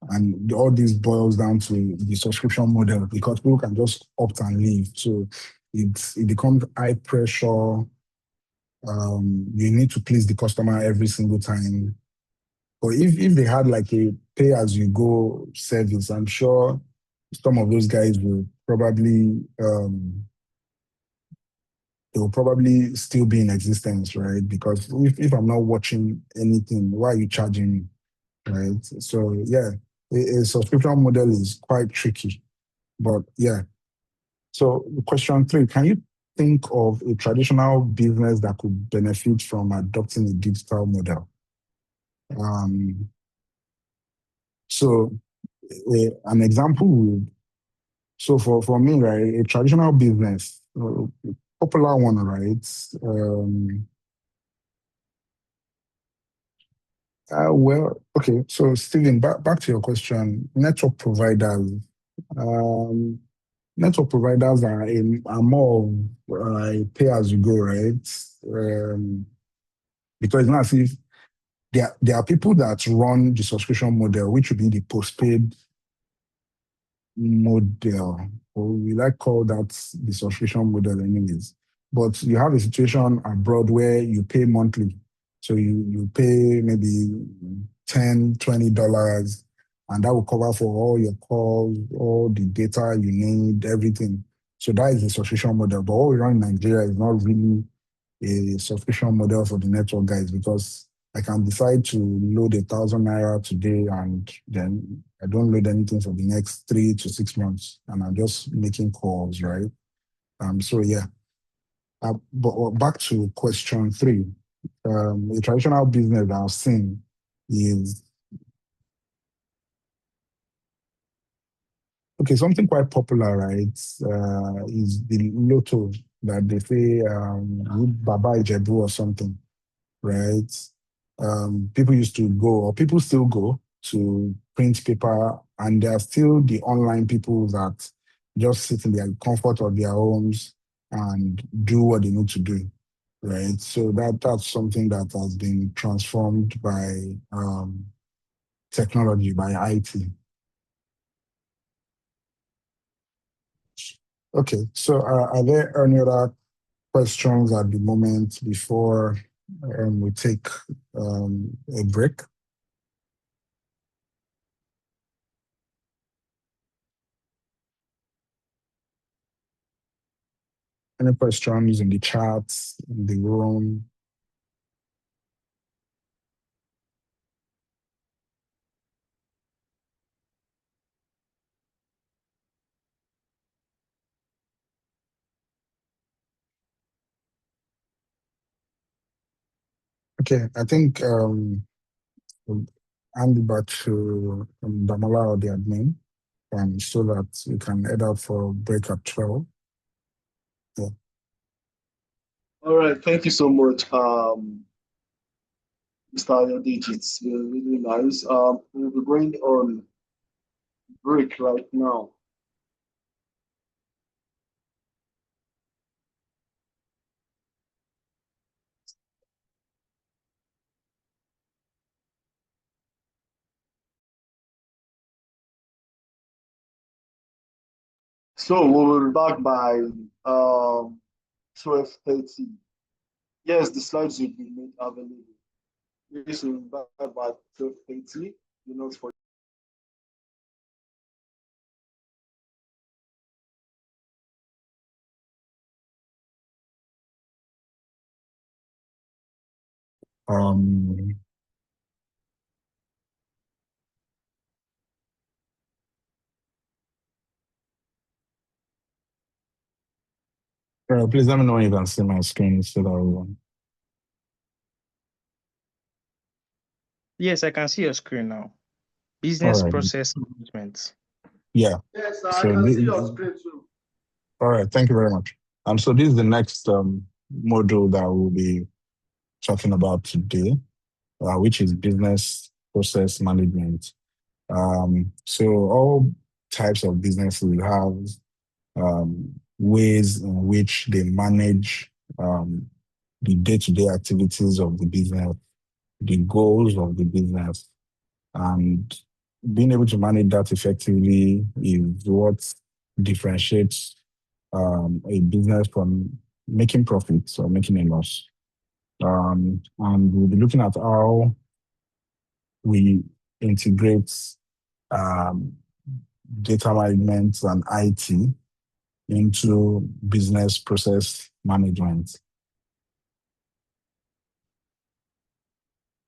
And all this boils down to the subscription model because people can just opt and leave. So it becomes high pressure. You need to please the customer every single time. But if they had like a pay as you go service, I'm sure some of those guys will probably they will probably still be in existence, right? Because if I'm not watching anything, why are you charging me? Right. So yeah, a subscription model is quite tricky. But yeah. So question 3, can you think of a traditional business that could benefit from adopting a digital model? So an example would, so for me, right, a traditional business, popular one, right? Well, okay. So Stephen, back to your question, network providers. Um, Network providers are more pay as you go, right? Because it's not as if there are people that run the subscription model, which would be the postpaid model, or we like call that the subscription model anyways. But you have a situation abroad where you pay monthly. So you pay maybe $10, $20, and that will cover for all your calls, all the data you need, everything. So that is the subscription model. But what we run in Nigeria is not really a subscription model for the network guys because I can decide to load 1,000 naira today and then I don't load anything for the next 3 to 6 months and I'm just making calls, right? So yeah. But back to question 3. A traditional business that I've seen is okay, something quite popular, right? Is the lotto that they say Baba Ijebu or something, right? People used to go, or people still go to print paper, and there are still the online people that just sit in the comfort of their homes and do what they need to do, right? So that's something that has been transformed by technology, by IT. Okay, so are there any other questions at the moment before we take a break? Any questions in the chat, in the room? Okay, I think we'll hand it back to Damola or the admin, so that we can head out for break at 12. Yeah. All right, thank you so much, Mr. Ayodeji. It's been really nice. We'll be going on break right now. So we'll be back by 12:30. Yes, the slides will be made available. Yes, we'll be back by 12:30. You know, for Um, please let me know when you can see my screen so that we Yes, I can see your screen now. All Business right. process management. Yeah. Yes, sir, I So can see your screen too. all right. Thank you very much. So this is the next module that we'll be talking about today, which is business process management. So all types of businesses have ways in which they manage the day-to-day activities of the business, the goals of the business, and being able to manage that effectively is what differentiates a business from making profits or making a loss. And we'll be looking at how we integrate um, data management and IT into business process management.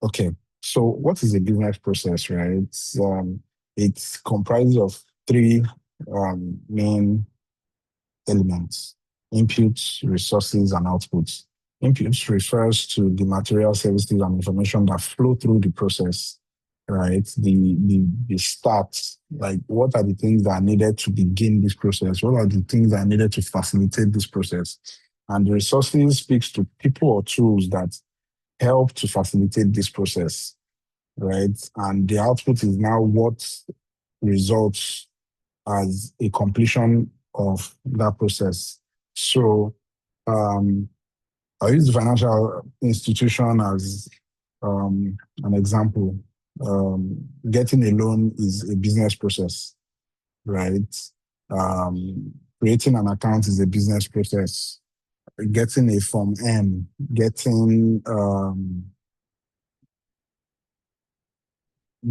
Okay, so what is a business process, right? It's comprised of three main elements: inputs, resources, and outputs. Inputs refers to the material, services, and information that flow through the process, right? The start, like what are the things that are needed to begin this process? What are the things that are needed to facilitate this process? And the resources speaks to people or tools that help to facilitate this process, right? And the output is now what results as a completion of that process. So I'll use the financial institution as an example. Getting a loan is a business process, right? Creating an account is a business process. Getting a Form M, getting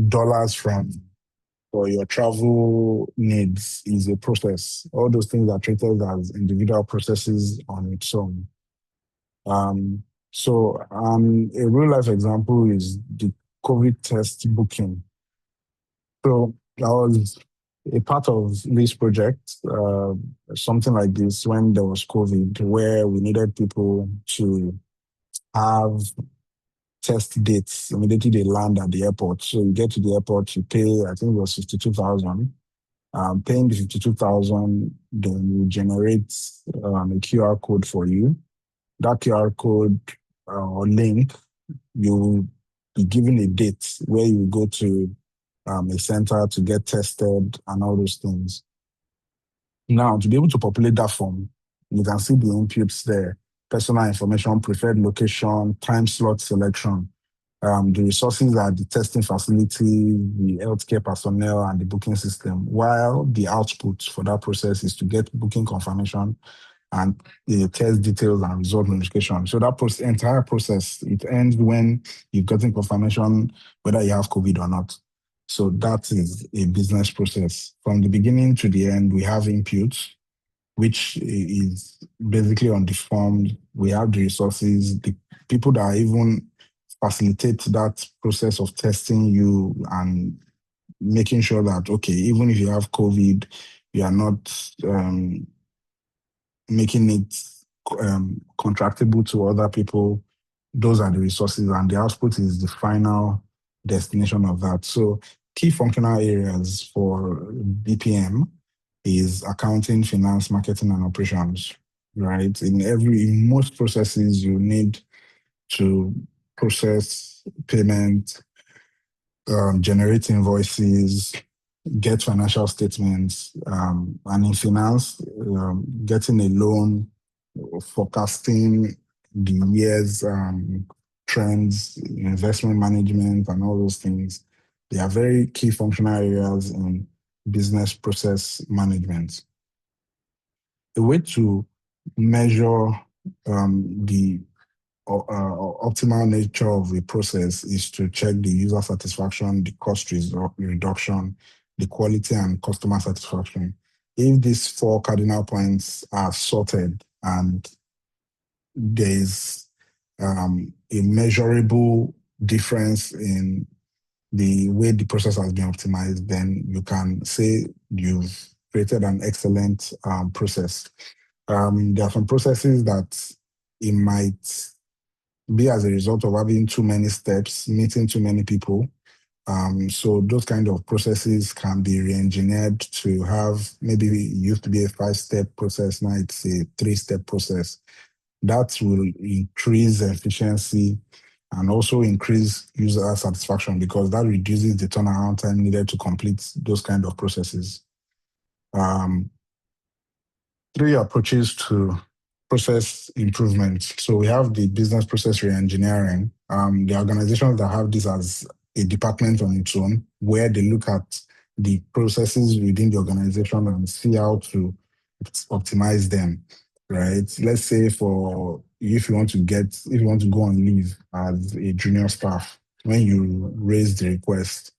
dollars from for your travel needs is a process. All those things are treated as individual processes on its own. So a real life example is the COVID test booking. So I was a part of this project, something like this when there was COVID, where we needed people to have test dates immediately they land at the airport. So you get to the airport, you pay, I think it was 52,000. Paying the 52,000, then you generate a QR code for you. That QR code or link, you'll be given a date where you go to a center to get tested and all those things. Now, to be able to populate that form, you can see the inputs there: personal information, preferred location, time slot selection. The resources are the testing facility, the healthcare personnel, and the booking system, while the output for that process is to get booking confirmation and the test details and result notification. So that entire process, it ends when you've gotten confirmation whether you have COVID or not. So that is a business process. From the beginning to the end, we have inputs, which is basically on the form. We have the resources, the people that even facilitate that process of testing you and making sure that, okay, even if you have COVID, you are not making it contractable to other people. Those are the resources, and the output is the final destination of that. So key functional areas for BPM is accounting, finance, marketing, and operations, right? In most processes, you need to process payment, generate invoices, get financial statements, and in finance, getting a loan, forecasting the year's trends, investment management, and all those things. They are very key functional areas in business process management. The way to measure the optimal nature of a process is to check the user satisfaction, the cost reduction, the quality, and customer satisfaction. If these 4 cardinal points are sorted and there's a measurable difference in the way the process has been optimized, then you can say you've created an excellent process. There are some processes that it might be as a result of having too many steps, meeting too many people. So those kind of processes can be re-engineered to have, maybe it used to be a 5-step process, now it's a 3-step process. That will increase efficiency and also increase user satisfaction because that reduces the turnaround time needed to complete those kind of processes. 3 approaches to process improvement. So we have the business process re-engineering. The organizations that have this as a department on its own, where they look at the processes within the organization and see how to optimize them, right? Let's say if you want to go on leave as a junior staff, when you raise the request,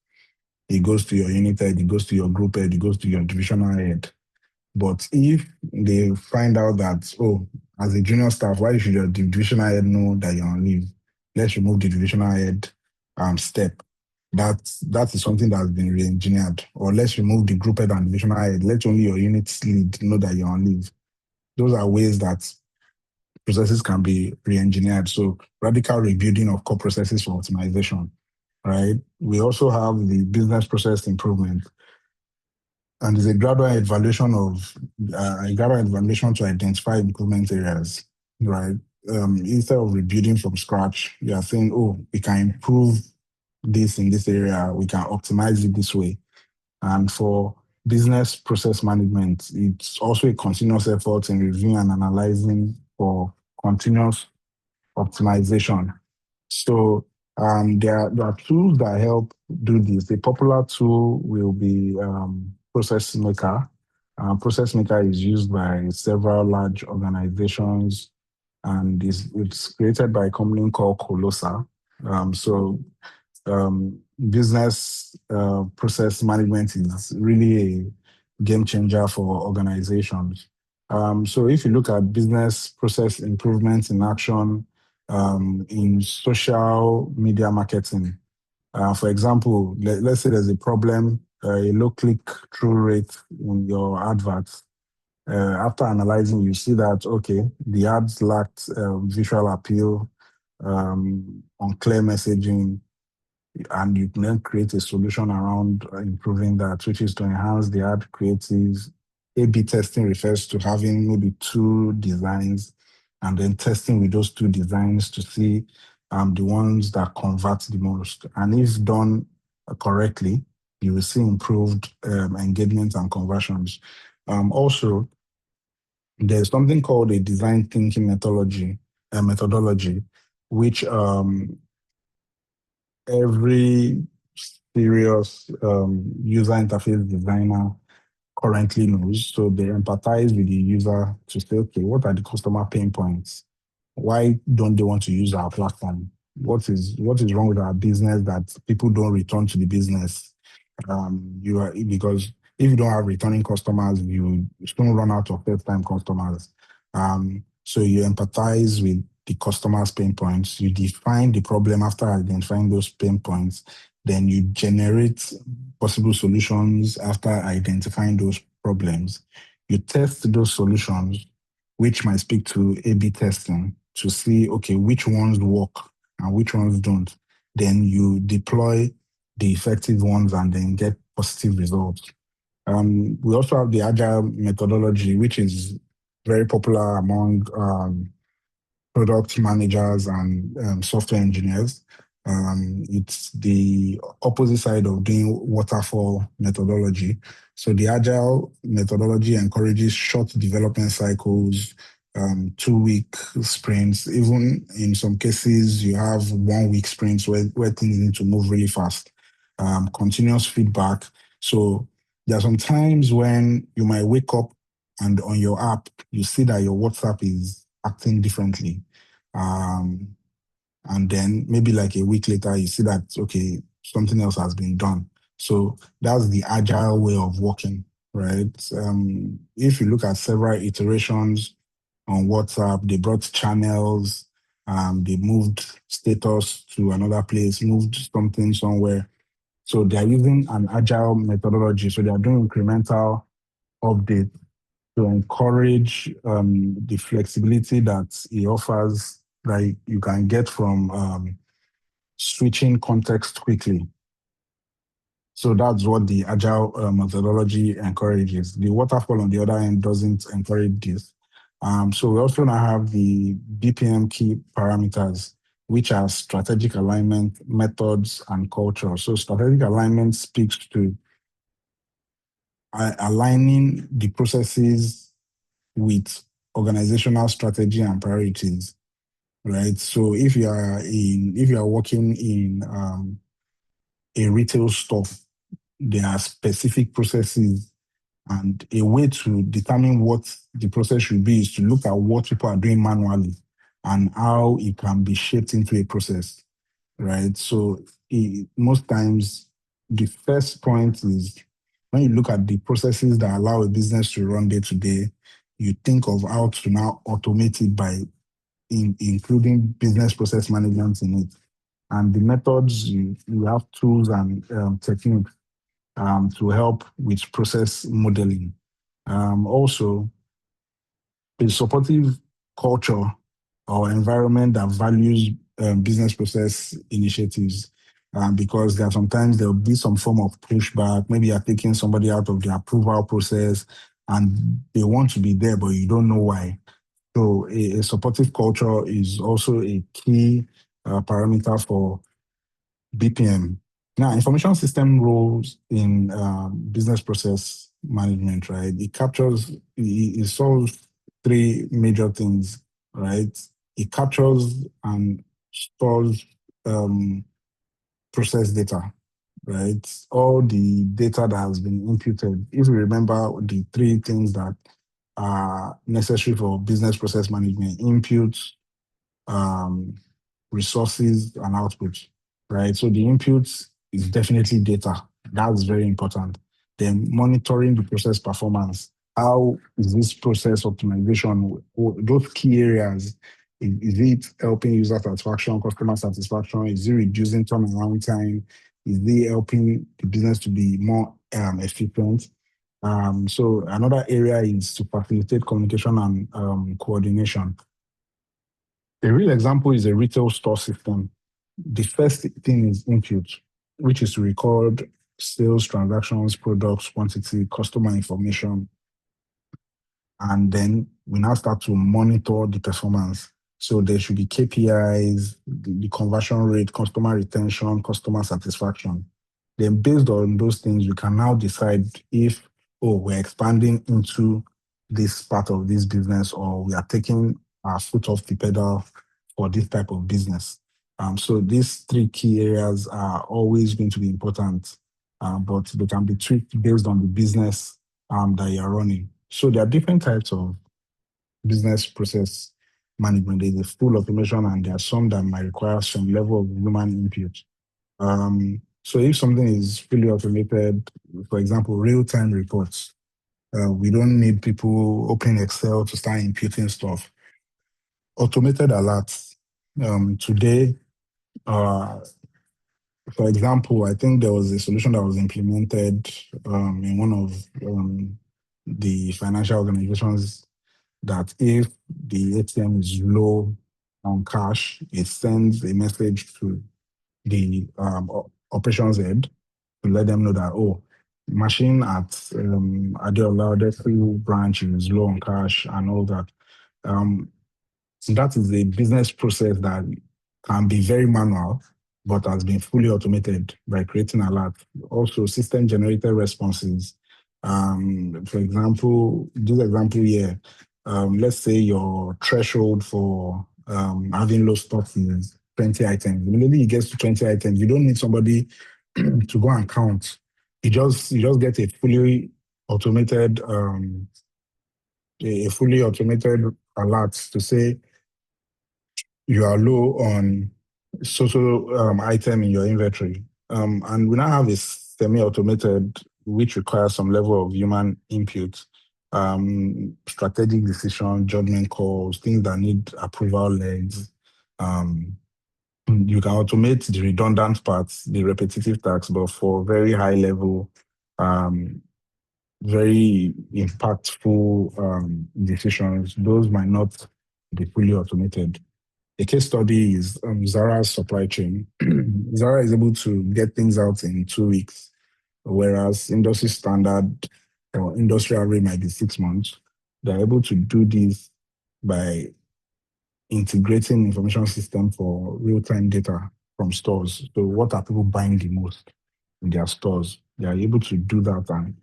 it goes to your unit head, it goes to your group head, it goes to your divisional head. But if they find out that, oh, as a junior staff, why should your divisional head know that you're on leave? Let's remove the divisional head step. That is something that has been re-engineered. Or let's remove the group head and divisional head. Let only your unit lead know that you're on leave. Those are ways that processes can be re-engineered. So radical rebuilding of core processes for optimization, right? We also have the business process improvement. And there's a gradual evaluation to identify improvement areas, right? Instead of rebuilding from scratch, you are saying, oh, we can improve this in this area, we can optimize it this way. And for business process management, it's also a continuous effort in reviewing and analyzing for continuous optimization. So there are tools that help do this. A popular tool will be Process Maker. Process Maker is used by several large organizations and it's created by a company called Colosa. Business process management is really a game changer for organizations. So if you look at business process improvements in action in social media marketing, for example, let's say there's a problem, a low click-through rate in your adverts. After analyzing, you see that, okay, the ads lacked visual appeal, unclear messaging, and you can then create a solution around improving that, which is to enhance the ad creatives. A/B testing refers to having maybe 2 designs and then testing with those 2 designs to see the ones that convert the most. And if done correctly, you will see improved engagement and conversions. Also, there's something called a design thinking methodology, which every serious user interface designer currently knows. So they empathize with the user to say, okay, what are the customer pain points? Why don't they want to use our platform? What is wrong with our business that people don't return to the business? Because if you don't have returning customers, you soon run out of first-time customers. So you empathize with the customer's pain points. You define the problem after identifying those pain points. Then you generate possible solutions after identifying those problems. You test those solutions, which might speak to A/B testing to see, okay, which ones work and which ones don't. Then you deploy the effective ones and then get positive results. We also have the agile methodology, which is very popular among product managers and software engineers. It's the opposite side of doing waterfall methodology. So the agile methodology encourages short development cycles, 2-week sprints. Even in some cases, you have 1-week sprints where things need to move really fast. Continuous feedback. So there are some times when you might wake up and on your app, you see that your WhatsApp is acting differently. And then maybe like a week later, you see that, okay, something else has been done. So that's the agile way of working, right? If you look at several iterations on WhatsApp, they brought channels, they moved status to another place, moved something somewhere. So they are using an agile methodology. So they are doing incremental updates to encourage the flexibility that it offers, that you can get from switching context quickly. So that's what the agile methodology encourages. The waterfall on the other end doesn't encourage this. So we also now have the BPM key parameters, which are strategic alignment, methods, and culture. So strategic alignment speaks to aligning the processes with organizational strategy and priorities, right? So if you are working in a retail store, there are specific processes, and a way to determine what the process should be is to look at what people are doing manually and how it can be shaped into a process, right? So most times, the first point is when you look at the processes that allow a business to run day to day, you think of how to now automate it by including business process management in it. And the methods, you have tools and techniques to help with process modeling. Also, a supportive culture or environment that values business process initiatives, because there are sometimes there will be some form of pushback. Maybe you're taking somebody out of the approval process and they want to be there, but you don't know why. So a supportive culture is also a key parameter for BPM. Now, information system roles in business process management, right? It solves 3 major things, right? It captures and stores process data, right? All the data that has been imputed. If you remember the 3 things that are necessary for business process management: inputs, resources, and outputs, right? So the inputs is definitely data. That's very important. Then monitoring the process performance. How is this process optimization? Those key areas, is it helping user satisfaction, customer satisfaction? Is it reducing turnaround time? Is it helping the business to be more efficient? So another area is to facilitate communication and coordination. A real example is a retail store system. The first thing is input, which is to record sales, transactions, products, quantity, customer information. And then we now start to monitor the performance. So there should be KPIs, the conversion rate, customer retention, customer satisfaction. Then based on those things, we can now decide if, we're expanding into this part of this business, or we are taking our foot off the pedal for this type of business. So these three key areas are always going to be important, but they can be tweaked based on the business that you're running. So there are different types of business process management. There's a full automation, and there are some that might require some level of human input. So if something is fully automated, for example, real-time reports, we don't need people opening Excel to start imputing stuff. Automated alerts. Today, for example, I think there was a solution that was implemented in one of the financial organizations that if the ATM is low on cash, it sends a message to the operations head to let them know that, oh, machine at Adeola Adefiu branch is low on cash and all that. That is a business process that can be very manual, but has been fully automated by creating alerts. Also, system-generated responses. For example, this example here, let's say your threshold for having low stock is 20 items. Immediately it gets to 20 items, you don't need somebody to go and count. You just get a fully automated alert to say you are low on social item in your inventory. And we now have a semi-automated, which requires some level of human input, strategic decision, judgment calls, things that need approval legs. You can automate the redundant parts, the repetitive tasks, but for very high level, very impactful decisions, those might not be fully automated. A case study is Zara's supply chain. Zara is able to get things out in 2 weeks, whereas industry standard or industry average might be 6 months. They're able to do this by integrating information system for real-time data from stores. So what are people buying the most in their stores? They are able to do that and,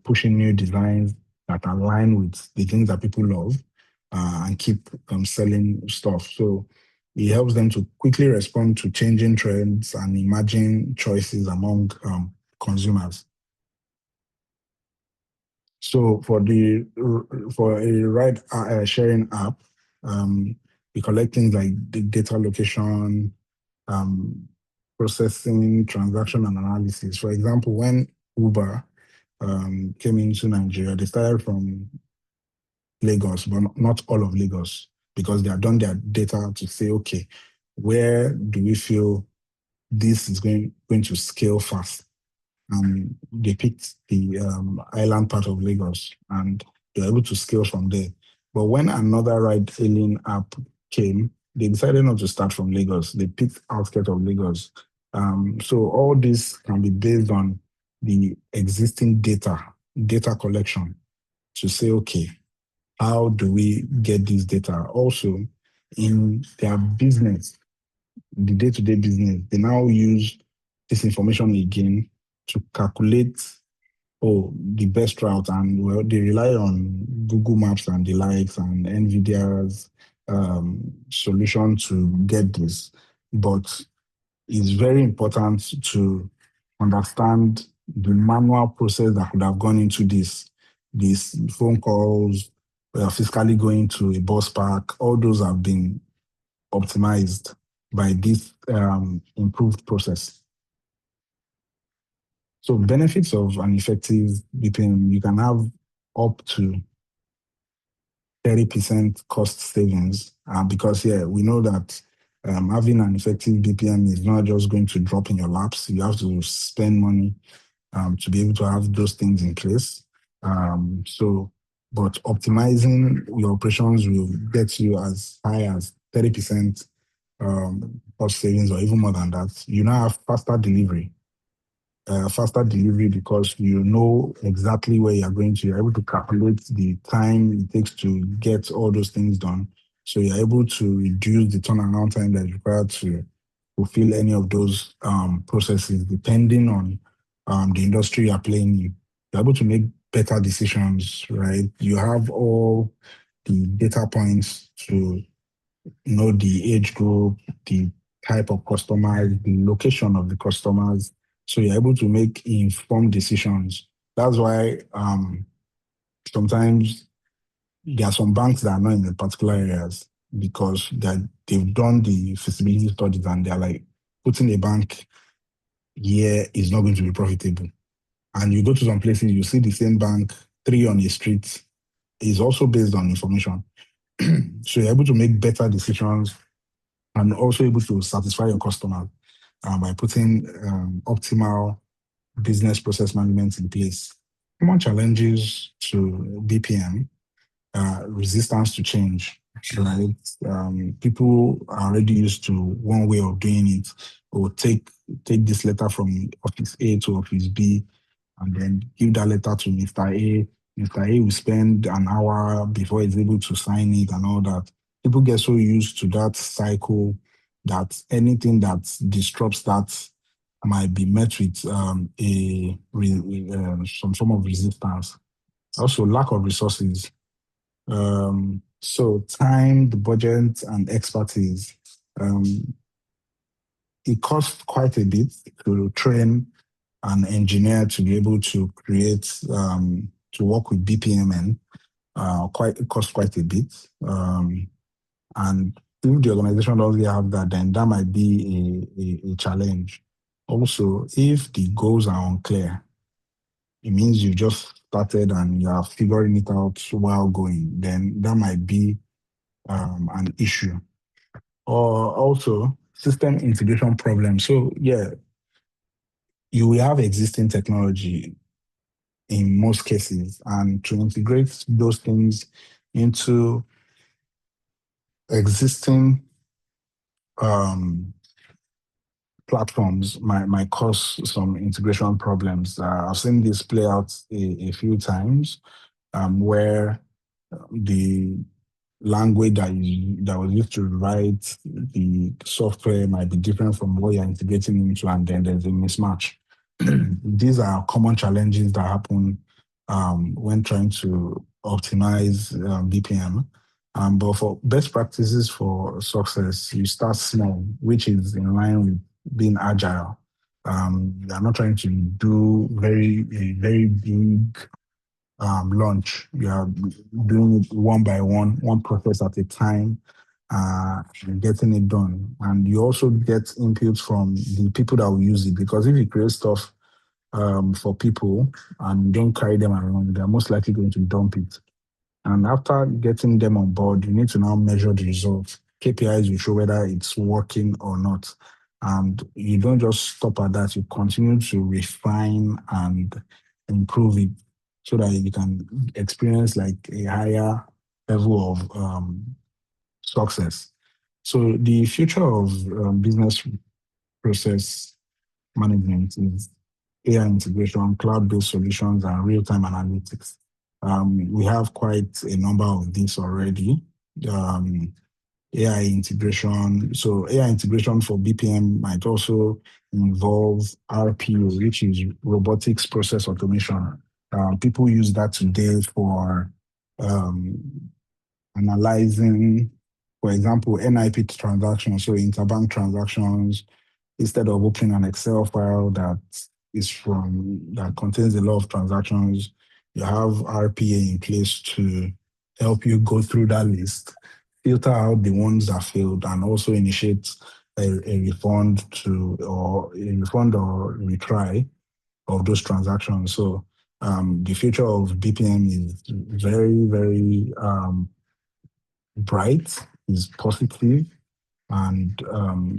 pushing new designs that align with the things that people love and keep selling stuff. So it helps them to quickly respond to changing trends and emerging choices among consumers. So for a ride sharing app, we collect things like the data location, processing, transaction, and analysis. For example, when Uber came into Nigeria, they started from Lagos, but not all of Lagos, because they have done their data to say, okay, where do we feel this is going to scale fast? And they picked the island part of Lagos, and they're able to scale from there. But when another ride-hailing app came, they decided not to start from Lagos. They picked outskirts of Lagos. So all this can be based on the existing data collection to say, okay, how do we get this data? Also, in their business, the day-to-day business, they now use this information again to calculate the best route, and well, they rely on Google Maps and the likes and NVIDIA's solution to get this. But it's very important to understand the manual process that could have gone into these phone calls, physically going to a bus park. All those have been optimized by this improved process. So benefits of an effective BPM, you can have up to 30% cost savings because we know that having an effective BPM is not just going to drop in your laps. You have to spend money to be able to have those things in place. But optimizing your operations will get you as high as 30% cost savings or even more than that. You now have faster delivery because you know exactly where you're going to. You're able to calculate the time it takes to get all those things done. So you're able to reduce the turnaround time that is required to fulfill any of those processes, depending on the industry you're playing in. You're able to make better decisions, right? You have all the data points to know the age group, the type of customers, the location of the customers. So you're able to make informed decisions. That's why sometimes there are some banks that are not in the particular areas because they've done the feasibility studies and they're like, putting a bank here is not going to be profitable. And you go to some places, you see the same bank, 3 on a street, is also based on information. So you're able to make better decisions and also able to satisfy your customers by putting optimal business process management in place. Common challenges to BPM, resistance to change, right? People are already used to one way of doing it, or take this letter from office A to office B, and then give that letter to Mr. A. Mr. A will spend an hour before he's able to sign it and all that. People get so used to that cycle that anything that disrupts that might be met with some form of resistance. Also, lack of resources. So time, the budget, and expertise. It costs quite a bit to train an engineer to be able to create, to work with BPMN. It costs quite a bit. And if the organization doesn't have that, then that might be a challenge. Also, if the goals are unclear, it means you just started and you are figuring it out while going, then that might be an issue. Or also system integration problems. So yeah, you will have existing technology in most cases, and to integrate those things into existing platforms might cause some integration problems. I've seen this play out a few times where the language that was used to write the software might be different from what you're integrating into, and then there's a mismatch. These are common challenges that happen when trying to optimize BPM. But for best practices for success, you start small, which is in line with being agile. You're not trying to do a very big launch. You are doing it one by one process at a time, and getting it done. And you also get input from the people that will use it, because if you create stuff for people and don't carry them around, they're most likely going to dump it. And after getting them on board, you need to now measure the results. KPIs will show whether it's working or not. And you don't just stop at that, you continue to refine and improve it so that you can experience like a higher level of success. So the future of business process management is AI integration, cloud-based solutions, and real-time analytics. We have quite a number of these already. AI integration. So AI integration for BPM might also involve RPO, which is robotics process automation. People use that today for analyzing, for example, NIP transactions, so interbank transactions. Instead of opening an Excel file that contains a lot of transactions, you have RPA in place to help you go through that list, filter out the ones that failed, and also initiate a refund or retry of those transactions. So the future of BPM is very, very bright, is positive. And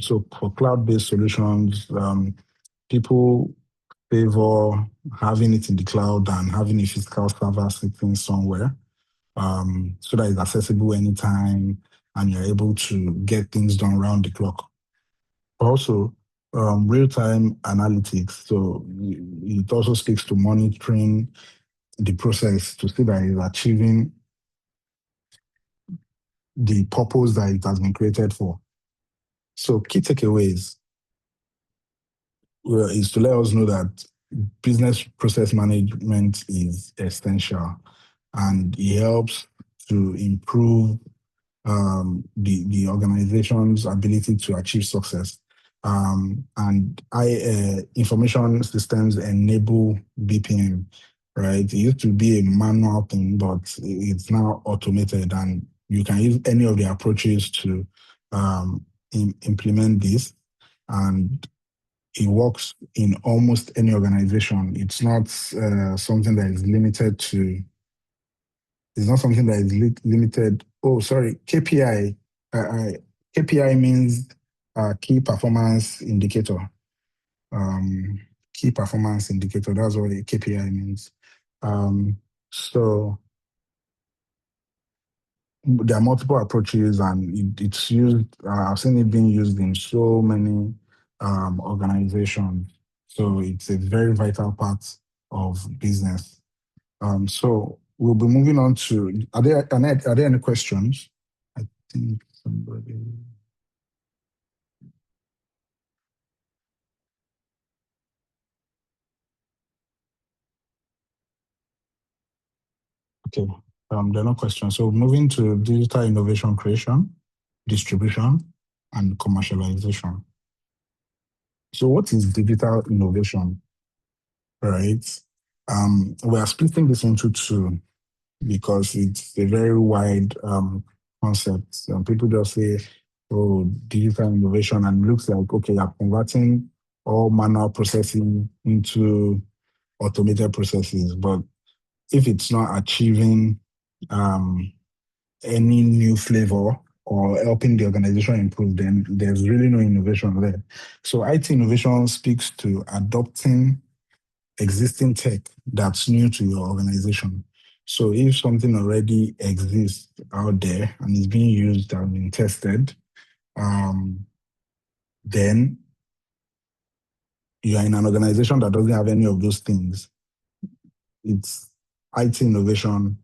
so for cloud-based solutions, people favor having it in the cloud and having a physical server sitting somewhere, so that it's accessible anytime and you're able to get things done around the clock. Also, real-time analytics. So it also speaks to monitoring the process to see that it's achieving the purpose that it has been created for. So key takeaways is to let us know that business process management is essential, and it helps to improve the organization's ability to achieve success. And information systems enable BPM, right? It used to be a manual thing, but it's now automated, and you can use any of the approaches to implement this, and it works in almost any organization. It's not something that is limited to. It's not something that is limited. Oh, sorry, KPI. KPI means key performance indicator. Um, Key performance indicator. That's what a KPI means. So there are multiple approaches, and it's used. I've seen it being used in so many organizations. So it's a very vital part of business. So we'll be moving on to. Are there any questions? I think somebody. Okay. There are no questions. So moving to digital innovation creation, distribution, and commercialization. So what is digital innovation? Right. We are splitting this into two because it's a very wide concept. People just say, "Oh, digital innovation," and it looks like, okay, you're converting all manual processing into automated processes. But if it's not achieving any new flavor or helping the organization improve, then there's really no innovation there. So IT innovation speaks to adopting existing tech that's new to your organization. So if something already exists out there and is being used and being tested, then you are in an organization that doesn't have any of those things. It's IT innovation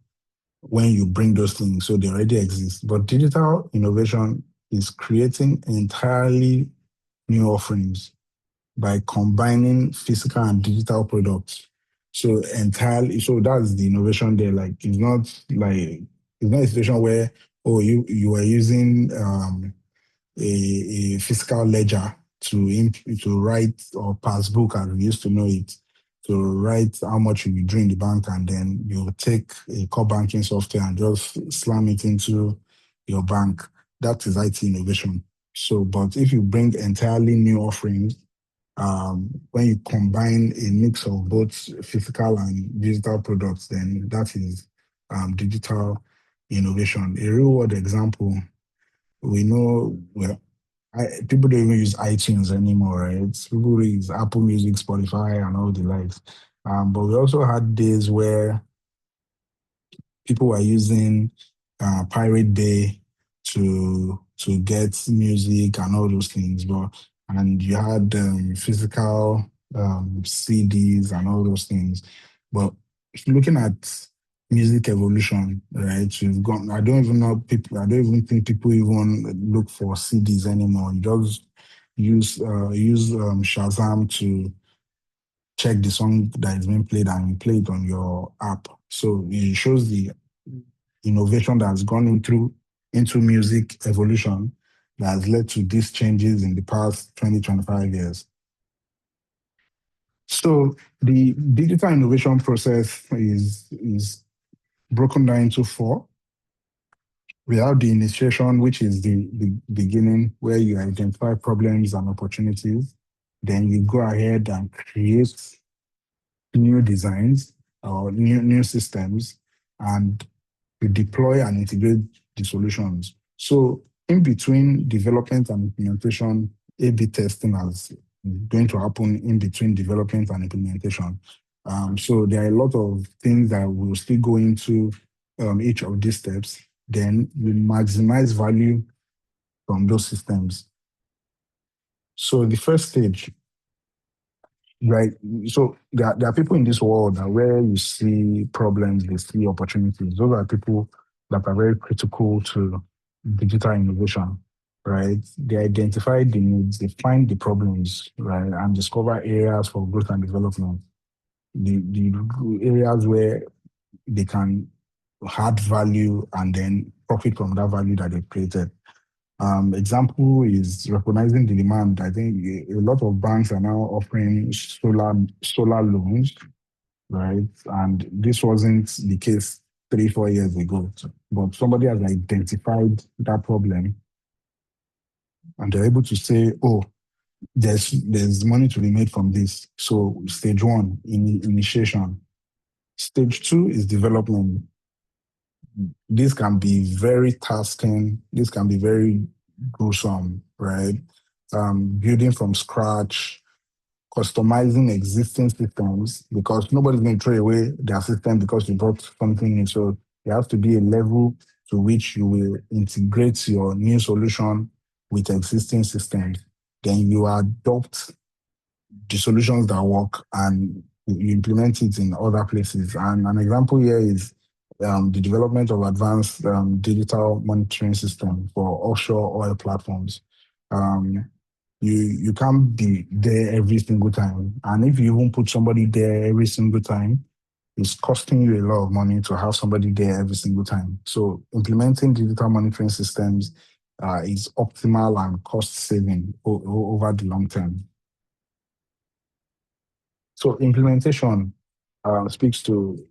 when you bring those things, so they already exist. But digital innovation is creating entirely new offerings by combining physical and digital products. So that's the innovation there. Like it's not a situation where you are using a physical ledger to write, or passbook as we used to know it, to write how much you withdraw in the bank, and then you take a core banking software and just slam it into your bank. That is IT innovation. So, but if you bring entirely new offerings, when you combine a mix of both physical and digital products, then that is digital innovation. A real world example, we know, well, people don't even use iTunes anymore, right? People use Apple Music, Spotify, and all the likes. But we also had days where people were using Pirate Bay to get music and all those things. And you had physical CDs and all those things. But looking at music evolution, right? You've gone. I don't even know people. I don't even think people even look for CDs anymore. You just use Shazam to check the song that is being played and you play it on your app. So it shows the innovation that has gone into music evolution that has led to these changes in the past 20, 25 years. So the digital innovation process is broken down into four. We have the initiation, which is the beginning, where you identify problems and opportunities. Then you go ahead and create new designs or new systems, and you deploy and integrate the solutions. So in between development and implementation, A/B testing is going to happen in between development and implementation. So there are a lot of things that will still go into each of these steps. Then you maximize value from those systems. So the first stage, right? So there are people in this world that where you see problems, they see opportunities. Those are people that are very critical to digital innovation, right? They identify the needs, they find the problems, right, and discover areas for growth and development. The areas where they can add value and then profit from that value that they created. Example is recognizing the demand. I think a lot of banks are now offering solar loans, right? And this wasn't the case 3-4 years ago. But somebody has identified that problem, and they're able to say, "Oh, there's money to be made from this." So stage one, initiation. Stage two is development. This can be very tasking. This can be very gruesome, right? Building from scratch, customizing existing systems, because nobody's going to throw away their system because you brought something new. So there has to be a level to which you will integrate your new solution with existing systems. Then you adopt the solutions that work and you implement it in other places. And an example here is the development of advanced digital monitoring system for offshore oil platforms. You can't be there every single time. And if you even put somebody there every single time, it's costing you a lot of money to have somebody there every single time. So implementing digital monitoring systems is optimal and cost saving over the long term. So implementation speaks to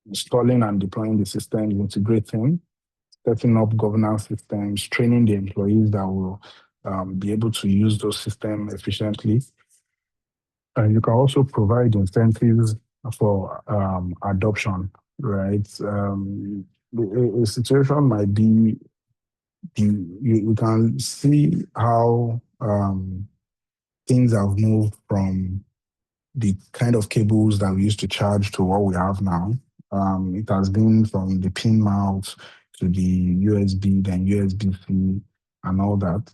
installing and deploying the system, integrating, setting up governance systems, training the employees that will be able to use those systems efficiently. And you can also provide incentives for adoption, right? A situation might be, you can see how things have moved from the kind of cables that we used to charge to what we have now. It has been from the pin mount to the USB, then USB-C, and all that.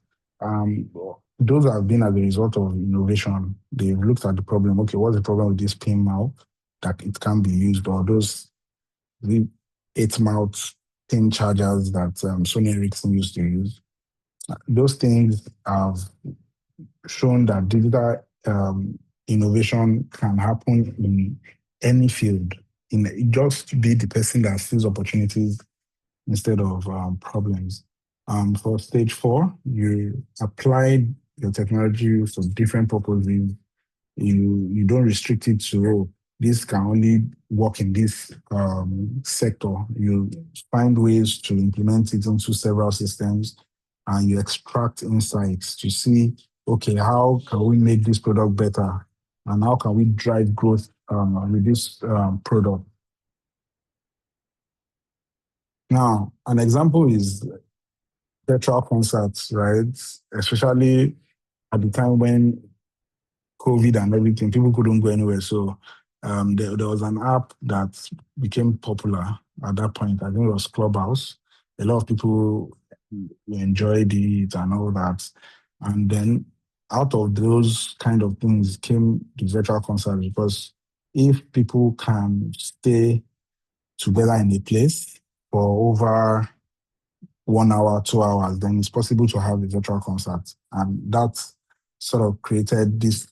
Those have been as a result of innovation. They've looked at the problem. Okay, what's the problem with this pin mount that it can be used, or the 8-mount pin chargers that Sony Ericsson used to use. Those things have shown that digital innovation can happen in any field. Just be the person that sees opportunities instead of problems. For stage 4, you apply your technology for different purposes. You don't restrict it to, oh, this can only work in this sector. You find ways to implement it into several systems, and you extract insights to see, okay, how can we make this product better? And how can we drive growth with this product? Now, an example is virtual concerts, right? Especially at the time when COVID and everything, people couldn't go anywhere. So there was an app that became popular at that point. I think it was Clubhouse. A lot of people enjoyed it and all that. And then out of those kind of things came the virtual concert, because if people can stay together in a place for over 1 hour, 2 hours, then it's possible to have a virtual concert. And that sort of created this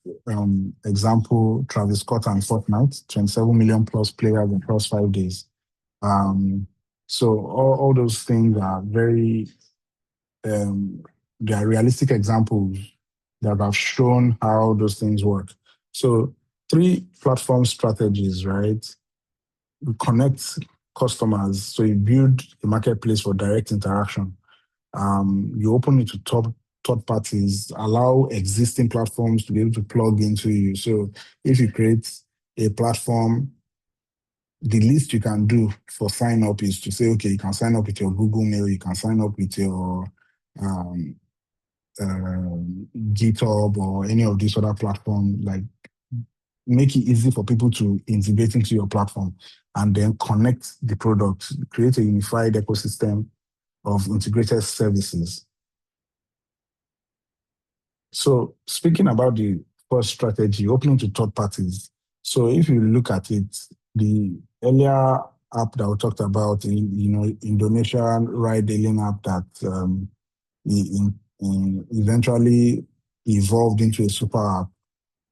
example, Travis Scott and Fortnite, 27 million plus players across 5 days. So all those things are very, they are realistic examples that have shown how those things work. So 3 platform strategies, right? You connect customers. So you build a marketplace for direct interaction. You open it to third parties, allow existing platforms to be able to plug into you. So if you create a platform, the least you can do for sign up is to say, okay, you can sign up with your Google Mail, you can sign up with your GitHub or any of these other platforms. Like, make it easy for people to integrate into your platform and then connect the product, create a unified ecosystem of integrated services. So speaking about the first strategy, opening to third parties. So if you look at it, the earlier app that we talked about, Indonesian ride-hailing app that eventually evolved into a super app,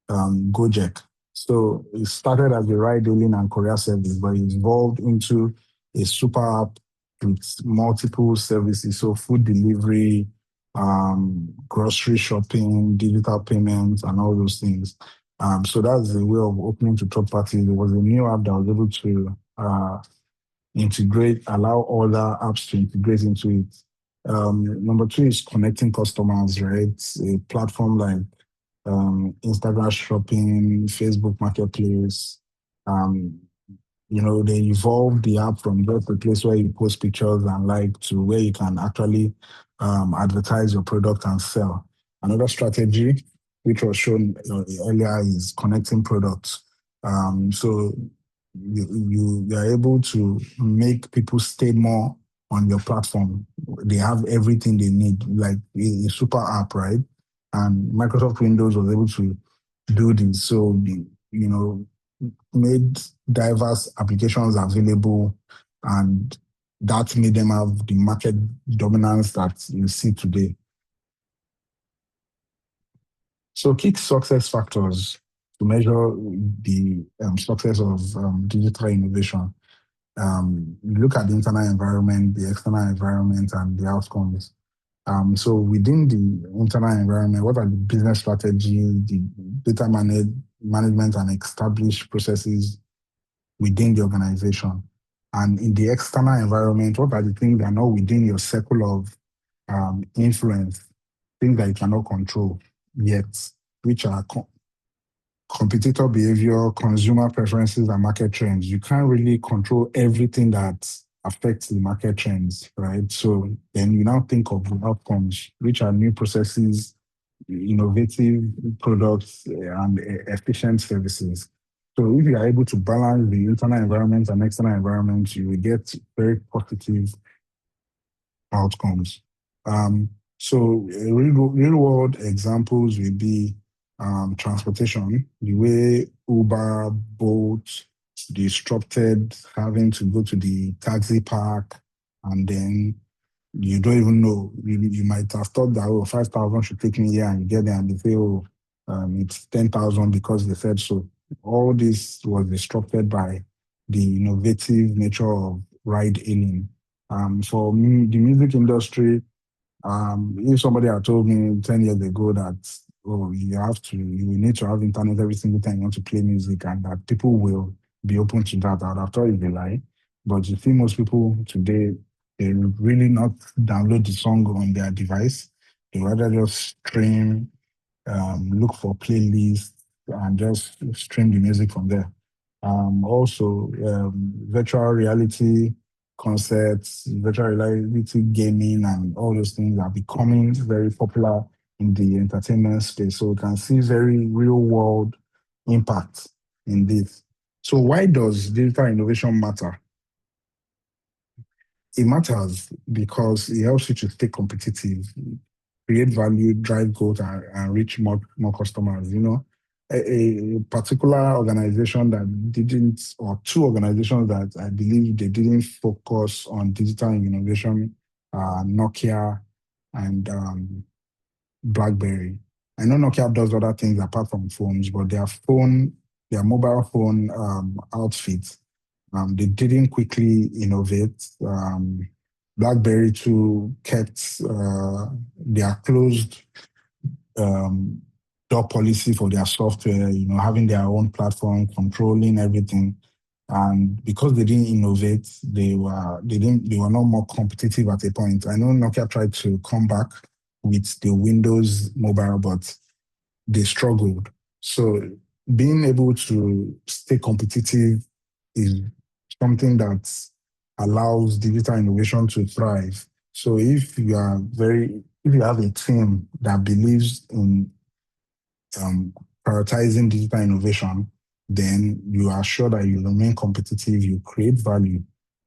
Gojek. So it started as a ride-hailing and courier service, but it evolved into a super app with multiple services. So food delivery, grocery shopping, digital payments, and all those things. So that's a way of opening to third parties. There was a new app that was able to integrate, allow other apps to integrate into it. Number two is connecting customers, right? A platform like Instagram shopping, Facebook marketplace. Um, they evolved the app from just a place where you post pictures and like to where you can actually advertise your product and sell. Another strategy, which was shown earlier, is connecting products. So you are able to make people stay more on your platform. They have everything they need, like a super app, right? And Microsoft Windows was able to do this. So, made diverse applications available, and that made them have the market dominance that you see today. So key success factors to measure the success of digital innovation. Look at the internal environment, the external environment, and the outcomes. So within the internal environment, what are the business strategy, the data management and established processes within the organization? And in the external environment, what are the things that are not within your circle of influence, things that you cannot control yet, which are competitor behavior, consumer preferences, and market trends? You can't really control everything that affects the market trends, right? So then you now think of the outcomes, which are new processes, innovative products, and efficient services. So if you are able to balance the internal environment and external environment, you will get very positive outcomes. So real world examples will be transportation, the way Uber, Bolt disrupted having to go to the taxi park, and then you don't even know. You might have thought that 5,000 should take me here, and you get there and they say, it's 10,000 because they said so. All this was disrupted by the innovative nature of ride hailing. For me, the music industry, if somebody had told me 10 years ago that, you will need to have internet every single time you want to play music and that people will be open to that, I would have thought it'd be a lie. But you see most people today, they really not download the song on their device. They rather just stream, look for playlists and just stream the music from there. Also, virtual reality concerts, virtual reality gaming, and all those things are becoming very popular in the entertainment space. So we can see very real world impact in this. So why does digital innovation matter? It matters because it helps you to stay competitive, create value, drive growth, and reach more customers. A particular organization that didn't, or two organizations that I believe they didn't focus on digital innovation, Nokia and BlackBerry. I know Nokia does other things apart from phones, but their mobile phone outfit, they didn't quickly innovate. BlackBerry too kept their closed door policy for their software, having their own platform, controlling everything. And because they didn't innovate, they were not more competitive at a point. I know Nokia tried to come back with the Windows mobile, but they struggled. So being able to stay competitive is something that allows digital innovation to thrive. So if you have a team that believes in prioritizing digital innovation, then you are sure that you remain competitive, you create value,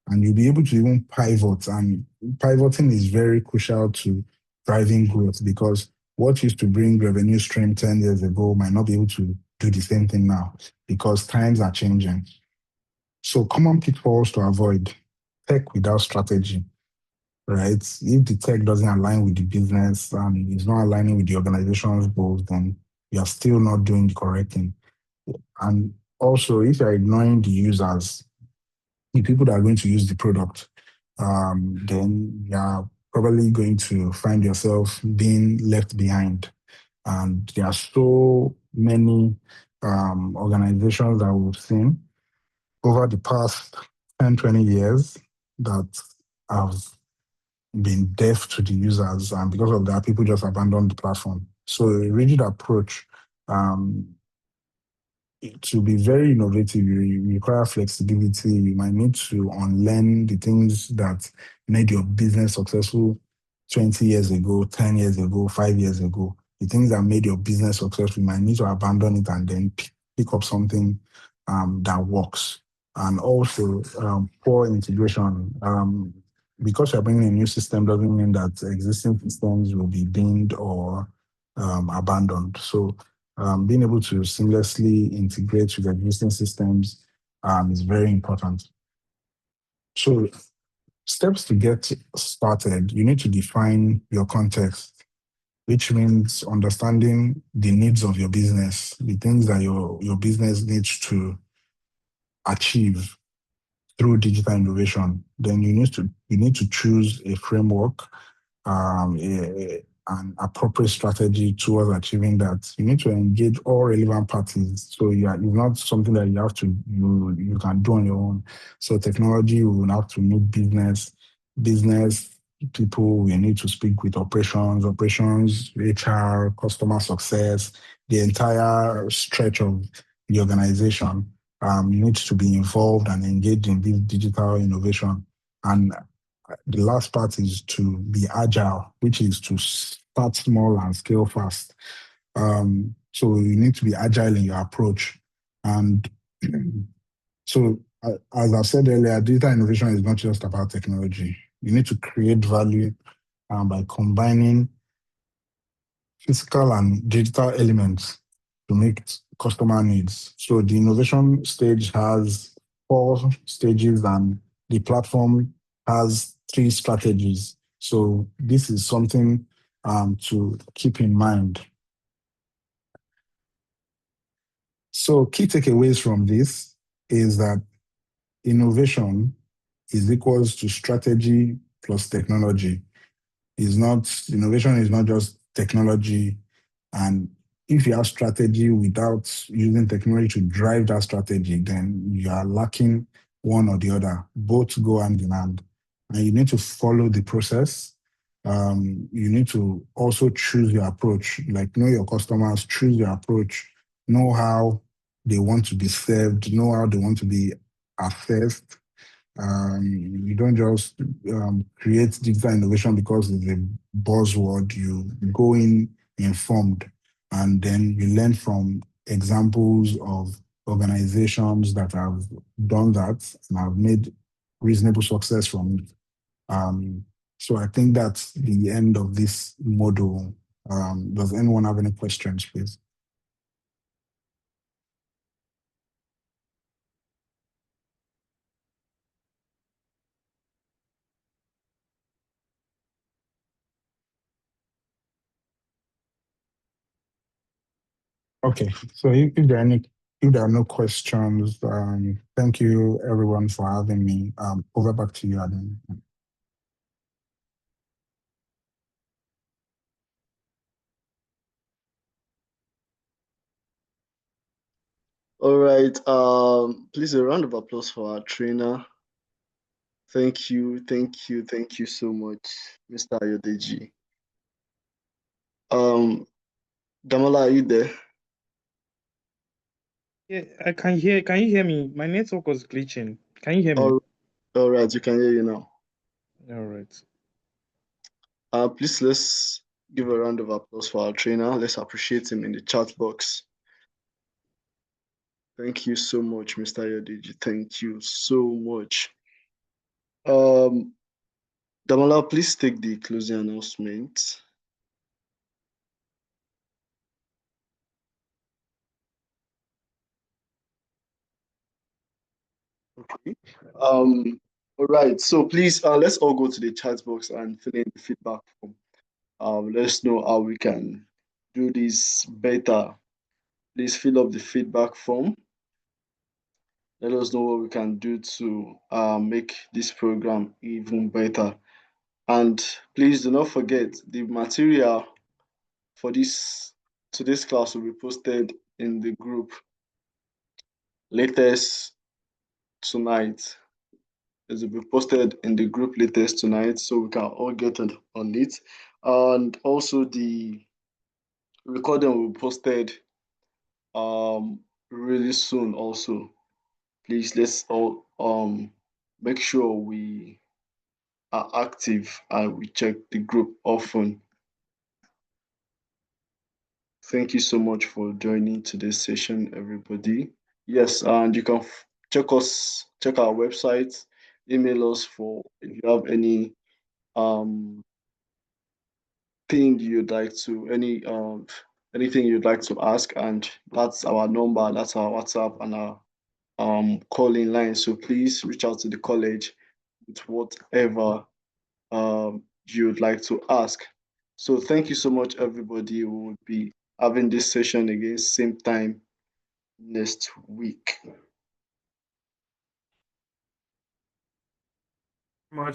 and you'll be able to even pivot. And pivoting is very crucial to driving growth, because what used to bring revenue stream 10 years ago might not be able to do the same thing now because times are changing. So common pitfalls to avoid: tech without strategy, right? If the tech doesn't align with the business and it's not aligning with the organization's goals, then you're still not doing the correct thing. And also, if you're ignoring the users, the people that are going to use the product, then you're probably going to find yourself being left behind. And there are so many organizations that we've seen over the past 10, 20 years that have been deaf to the users. And because of that, people just abandon the platform. So a rigid approach um, to be very innovative, you require flexibility. You might need to unlearn the things that made your business successful 20 years ago, 10 years ago, 5 years ago. The things that made your business successful, you might need to abandon it and then pick up something that works. And also, poor integration. Because you're bringing a new system doesn't mean that existing systems will be binned or abandoned. So being able to seamlessly integrate with existing systems is very important. So steps to get started, you need to define your context, which means understanding the needs of your business, the things that your business needs to achieve through digital innovation. Then you need to choose a framework, an appropriate strategy towards achieving that. You need to engage all relevant parties. So it's not something that you can do on your own. So technology will have to meet business people. You need to speak with operations, HR, customer success, the entire stretch of the organization. Needs to be involved and engaged in this digital innovation. And the last part is to be agile, which is to start small and scale fast. So you need to be agile in your approach. And so, as I said earlier, digital innovation is not just about technology. You need to create value by combining physical and digital elements to meet customer needs. So the innovation stage has 4 stages and the platform has 3 strategies. So this is something to keep in mind. So key takeaways from this is that innovation is equals to strategy plus technology. Innovation is not just technology. And if you have strategy without using technology to drive that strategy, then you are lacking one or the other. Both go hand in hand. And you need to follow the process. You need to also choose your approach, like know your customers, choose your approach, know how they want to be served, know how they want to be assessed. You don't just create digital innovation because it's a buzzword. You go in informed, and then you learn from examples of organizations that have done that and have made reasonable success from it. So I think that's the end of this module. Does anyone have any questions, please? Okay, so if there are no questions, thank you everyone for having me. Over back to you, Adam. All right. Please a round of applause for our trainer. Thank you so much, Mr. Ayodeji. Damola, are you there? Yeah, I can hear. Can you hear me? My network was glitching. Can you hear me? All right, you can hear you now. All right. Please let's give a round of applause for our trainer. Let's appreciate him in the chat box. Thank you so much, Mr. Ayodeji. Thank you so much. Damola, please take the closing announcement. Okay. All right. So please, let's all go to the chat box and fill in the feedback form. Let us know how we can do this better. Please fill up the feedback form. Let us know what we can do to make this program even better. And please do not forget the material for today's class will be posted in the group latest tonight. It will be posted in the group latest tonight, so we can all get it on it. And also the recording will be posted really soon also. Please let's all make sure we are active and we check the group often. Thank you so much for joining today's session, everybody. Yes, and you can check our website, email us for if you have any thing you'd like to anything you'd like to ask, and that's our number, that's our WhatsApp and our calling line. So please reach out to the college with whatever you'd like to ask. So thank you so much, everybody. We will be having this session again same time next week.